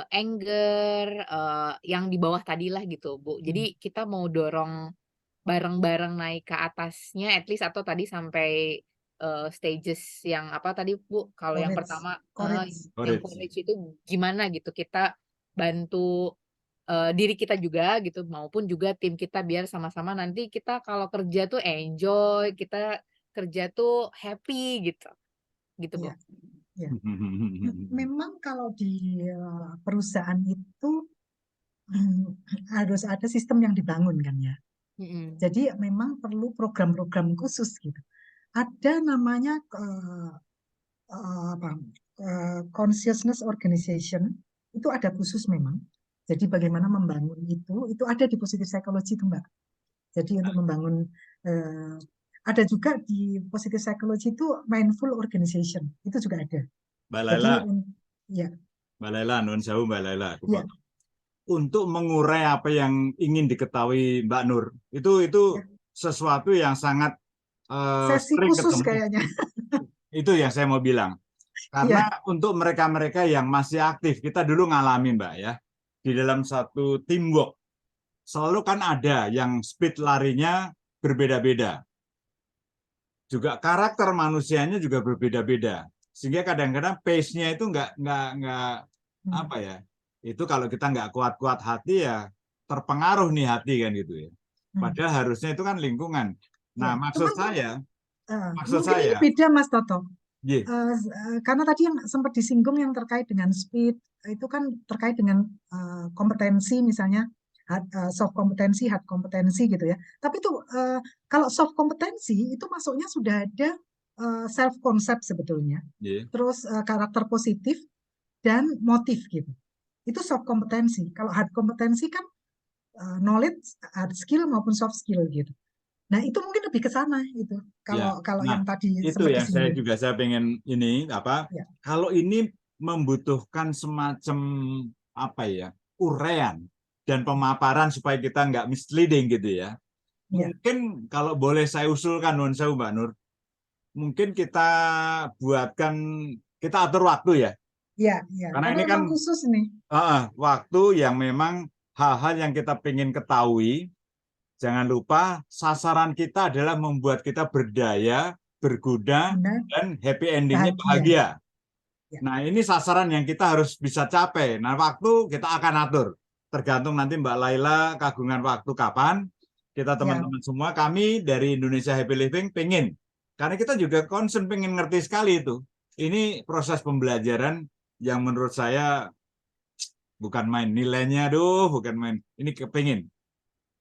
anger, yang di bawah tadilah gitu Bu. Jadi kita mau dorong bareng-bareng naik ke atasnya at least, atau tadi sampai stages yang apa tadi Bu, kalau yang pertama yang courage itu gimana gitu kita bantu diri kita juga gitu, maupun juga tim kita, biar sama-sama nanti kita kalau kerja tuh enjoy, kita kerja tuh happy gitu Bu. Ya. Memang kalau di perusahaan itu harus ada sistem yang dibangun kan ya. Jadi memang perlu program-program khusus gitu. Ada namanya consciousness organization, itu ada khusus memang. Jadi bagaimana membangun itu ada di positive psychology itu Mbak. Jadi untuk membangun ada juga di positive psychology itu mindful organization, itu juga ada. Mbak Jadi Laila, ya, Mbak Laila, Nun Sewu, Mbak Laila, aku ya, potong. Untuk mengurai apa yang ingin diketahui Mbak Nur, itu ya. sesuatu yang sangat Sesi sering khusus ketemu. kayaknya. Itu yang saya mau bilang. Karena untuk mereka-mereka yang masih aktif, kita dulu ngalamin Mbak ya, di dalam satu teamwork, selalu kan ada yang speed larinya berbeda-beda. Juga karakter manusianya juga berbeda-beda. Sehingga kadang-kadang pace-nya itu nggak apa ya, itu kalau kita nggak kuat-kuat hati ya terpengaruh nih hati kan gitu ya. Padahal harusnya itu kan lingkungan. Nah, Ya, maksud cuman mungkin ini saya, beda Mas Toto. yeah, Karena tadi yang sempat disinggung yang terkait dengan speed, itu kan terkait dengan kompetensi misalnya, soft kompetensi, hard kompetensi gitu ya. Tapi itu kalau soft kompetensi itu masuknya sudah ada self concept sebetulnya. yeah. Terus karakter positif dan motif gitu. Itu soft kompetensi. Kalau hard kompetensi kan knowledge, hard skill maupun soft skill gitu. Nah, itu mungkin lebih ke sana itu. Ya, Kalau nah yang tadi itu sempat yang disinggung. saya pengen ini apa? Ya. Kalau ini membutuhkan semacam apa ya, uraian dan pemaparan supaya kita nggak misleading gitu ya. Ya. Mungkin kalau boleh saya usulkan Nun Sewu Mbak Nur, mungkin kita buatkan, kita atur waktu ya. Ya. Karena ini memang kan khusus nih. waktu yang memang hal-hal yang kita pengen ketahui. Jangan lupa sasaran kita adalah membuat kita berdaya, berguna, dan happy endingnya bahagia. Ya. Nah, ini sasaran yang kita harus bisa capai. Nah, waktu kita akan atur. Tergantung nanti Mbak Laila kagungan waktu kapan. Kita teman-teman semua, kami dari Indonesia Happy Living pengen. Karena kita juga concern, pengen ngerti sekali itu. Ini proses pembelajaran yang menurut saya bukan main. Nilainya, bukan main. Ini kepingin.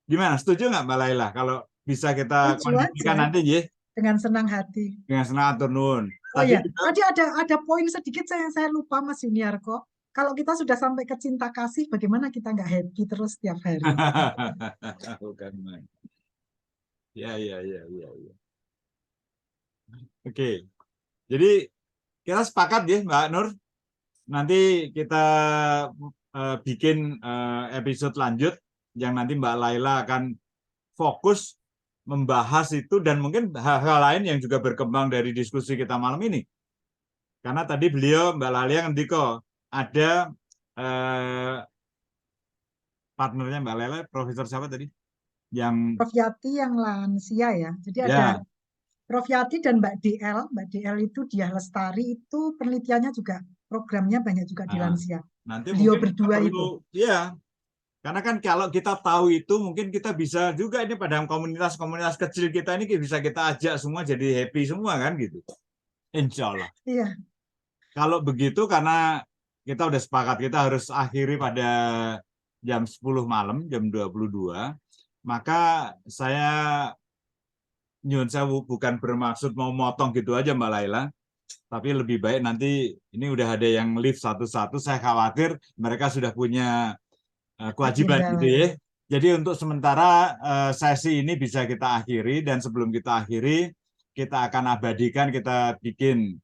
Gimana? Setuju nggak Mbak Laila? Kalau bisa kita kondisikan nanti, ya? Dengan senang hati. Dengan senang atur nun. Tadi ada poin sedikit saya lupa Mas Yuniarko. Kalau kita sudah sampai ke cinta kasih, bagaimana kita nggak happy terus setiap hari? Bukan main. Ya. Oke. Jadi kita sepakat ya Mbak Nur. Nanti kita bikin episode lanjut yang nanti Mbak Laila akan fokus membahas itu dan mungkin hal-hal lain yang juga berkembang dari diskusi kita malam ini. Karena tadi beliau, Mbak Laila ngendiko, ada partnernya Mbak Laila, Profesor siapa tadi? Prof Yati yang lansia ya. Jadi ada Prof Yati dan Mbak DL. Mbak DL itu Diah Lestari, itu penelitiannya juga, programnya banyak juga di lansia. Nanti beliau mungkin berdua perlu, itu. Ya. Karena kan kalau kita tahu itu, mungkin kita bisa juga ini pada komunitas-komunitas kecil kita ini bisa kita ajak semua jadi happy semua kan gitu. Insya Allah. Iya. Kalau begitu karena kita udah sepakat kita harus akhiri pada jam 10 malam, jam 22. Maka saya nyun sewu bukan bermaksud mau motong gitu aja Mbak Laila. Tapi lebih baik nanti ini udah ada yang live satu-satu. Saya khawatir mereka sudah punya kewajiban gitu ya. Jadi untuk sementara sesi ini bisa kita akhiri dan sebelum kita akhiri kita akan abadikan, kita bikin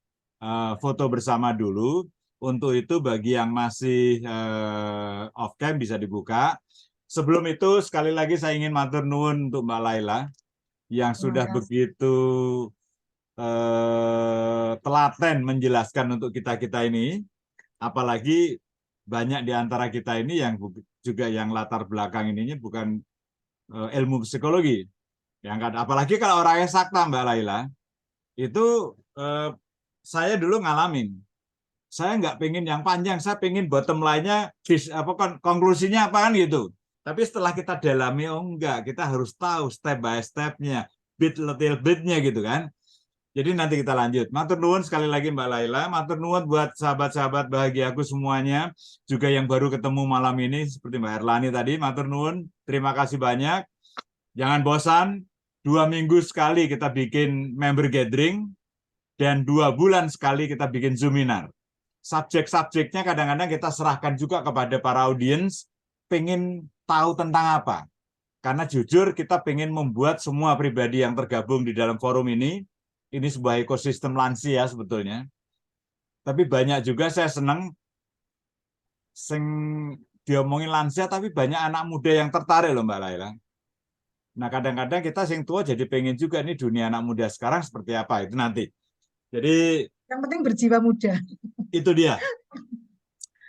foto bersama dulu. Untuk itu bagi yang masih off cam bisa dibuka. Sebelum itu sekali lagi saya ingin matur nuwun untuk Mbak Laila yang sudah begitu telaten menjelaskan untuk kita-kita ini. Apalagi banyak di antara kita ini yang juga yang latar belakang ininya bukan ilmu psikologi. Apalagi kalau orangnya sakta Mbak Laila, itu saya dulu ngalamin. Saya nggak pengen yang panjang, saya pengen bottom line-nya, konklusinya apa kan gitu. Tapi setelah kita dalami, enggak, kita harus tahu step by step-nya, little bit-nya gitu kan. Jadi nanti kita lanjut. Matur nuwun sekali lagi Mbak Laila, matur nuwun buat sahabat-sahabat bahagiaku semuanya, juga yang baru ketemu malam ini seperti Mbak Erlani tadi, matur nuwun, terima kasih banyak. Jangan bosan, 2 minggu sekali kita bikin member gathering dan 2 bulan sekali kita bikin Zoominar. Subjek-subjeknya kadang-kadang kita serahkan juga kepada para audiens, pengen tahu tentang apa. Karena jujur kita pengen membuat semua pribadi yang tergabung di dalam forum ini sebuah ekosistem lansia sebetulnya. Tapi banyak juga saya senang sing diomongin lansia, tapi banyak anak muda yang tertarik loh Mbak Laila. Nah kadang-kadang kita sing tua jadi pengen juga nih dunia anak muda sekarang seperti apa itu nanti. Jadi Yang penting berjiwa muda. itu dia.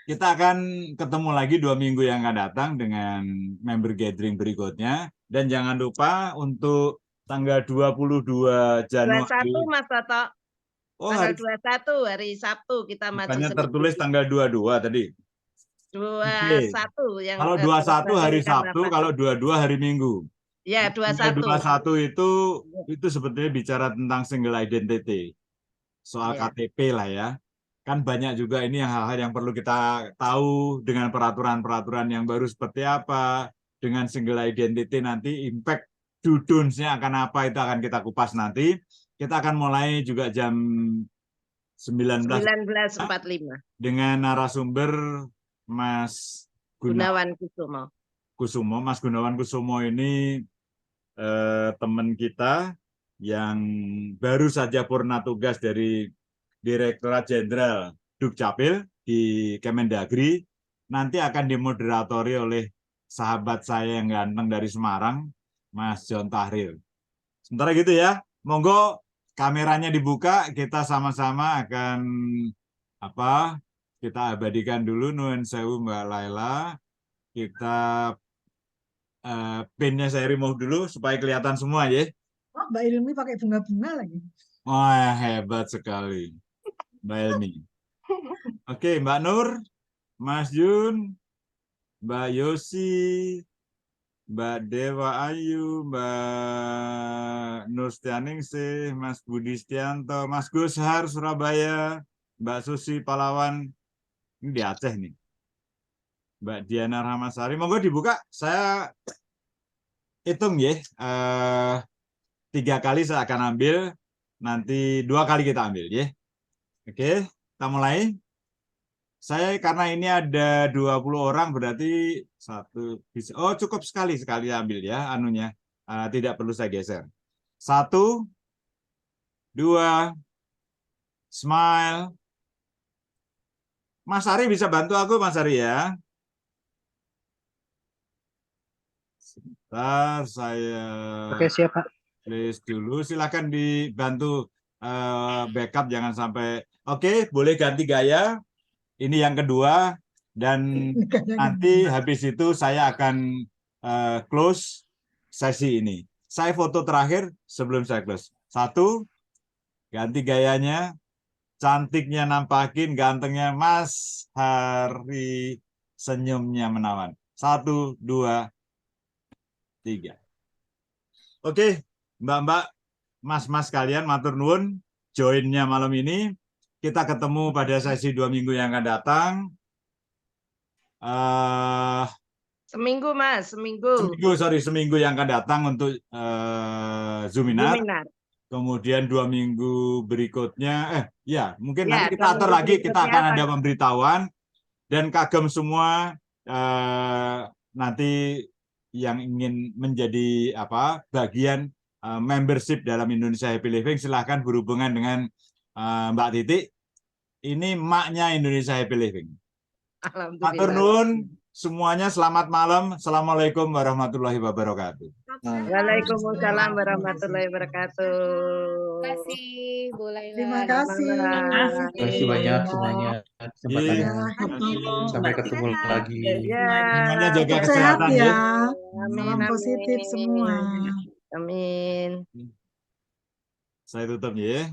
Kita akan ketemu lagi 2 minggu yang akan datang dengan member gathering berikutnya. Dan jangan lupa untuk tanggal 22 Januari. 21 Mas Toto. Oh, Tanggal hari 21 hari Sabtu kita maju bukannya seminggu. tertulis tanggal 22 tadi. 21 yang Kalau 21 hari berdasarkan Sabtu, rapat. kalau 22 hari Minggu. Ya, Tanggal 21. 21 itu sebetulnya bicara tentang single identity. Soal Ya. KTP lah ya. Kan banyak juga ini hal-hal yang perlu kita tahu dengan peraturan-peraturan yang baru seperti apa. Dengan single identity nanti impact dudunsnya akan apa itu akan kita kupas nanti. Kita akan mulai juga jam 19.45 dengan narasumber Mas Gunawan Kusumo. Mas Gunawan Kusumo ini teman kita yang baru saja purna tugas dari Direktorat Jenderal Dukcapil di Kemendagri, nanti akan dimoderatori oleh sahabat saya yang ganteng dari Semarang, Mas John Tahrir. Sementara gitu ya, monggo kameranya dibuka, kita sama-sama akan kita abadikan dulu nuwun sewu Mbak Laila. Kita pinnya saya remove dulu supaya kelihatan semua ya. Oh, Mbak Ilmi pakai bunga-bunga lagi. Oh, hebat sekali. Mbak Elmi. Oke, Mbak Nur, Mas Jun, Mbak Yosi, Mbak Dewa Ayu, Mbak Nur Stianingsih, Mas Budi Stianto, Mas Gushar Surabaya, Mbak Susi Palawan, ini di Aceh nih. Mbak Diana Rahmasari, monggo dibuka. Saya hitung ya, 3 kali saya akan ambil, nanti 2 kali kita ambil ya. Oke, kita mulai. Saya karena ini ada 20 orang berarti cukup sekali ambil ya anunya. Tidak perlu saya geser. 1, 2, smile. Mas Ari bisa bantu aku Mas Ari ya. Sebentar saya Oke, siap Pak. Please dulu, silakan dibantu backup jangan sampai. Oke, boleh ganti gaya. Ini yang kedua dan nanti habis itu saya akan close sesi ini. Saya foto terakhir sebelum saya close. 1, ganti gayanya, cantiknya nampakin, gantengnya Mas Hari, senyumnya menawan. 1, 2, 3. Oke. Mbak-mbak, mas-mas kalian, matur nuwun, joinnya malam ini. Kita ketemu pada sesi 2 minggu yang akan datang. Seminggu, Mas, seminggu. Seminggu yang akan datang untuk Zoominar. Kemudian 2 minggu berikutnya, mungkin nanti kita atur lagi, kita akan ada pemberitahuan. Dan kagem semua, nanti yang ingin menjadi bagian membership dalam Indonesia Happy Living, silahkan berhubungan dengan Mbak Titik. Ini maknya Indonesia Happy Living. Matur nuwun semuanya, selamat malam. Assalamualaikum warahmatullahi wabarakatuh. Waalaikumsalam warahmatullahi wabarakatuh. Terima kasih, Bu Laila. Terima kasih. Terima kasih banyak semuanya. Kesempatannya. Iya. Sampai ketemu lagi. Semuanya jaga Sehat kesehatan ya. ya. Salam positif semua. Amin. Saya tutup ya.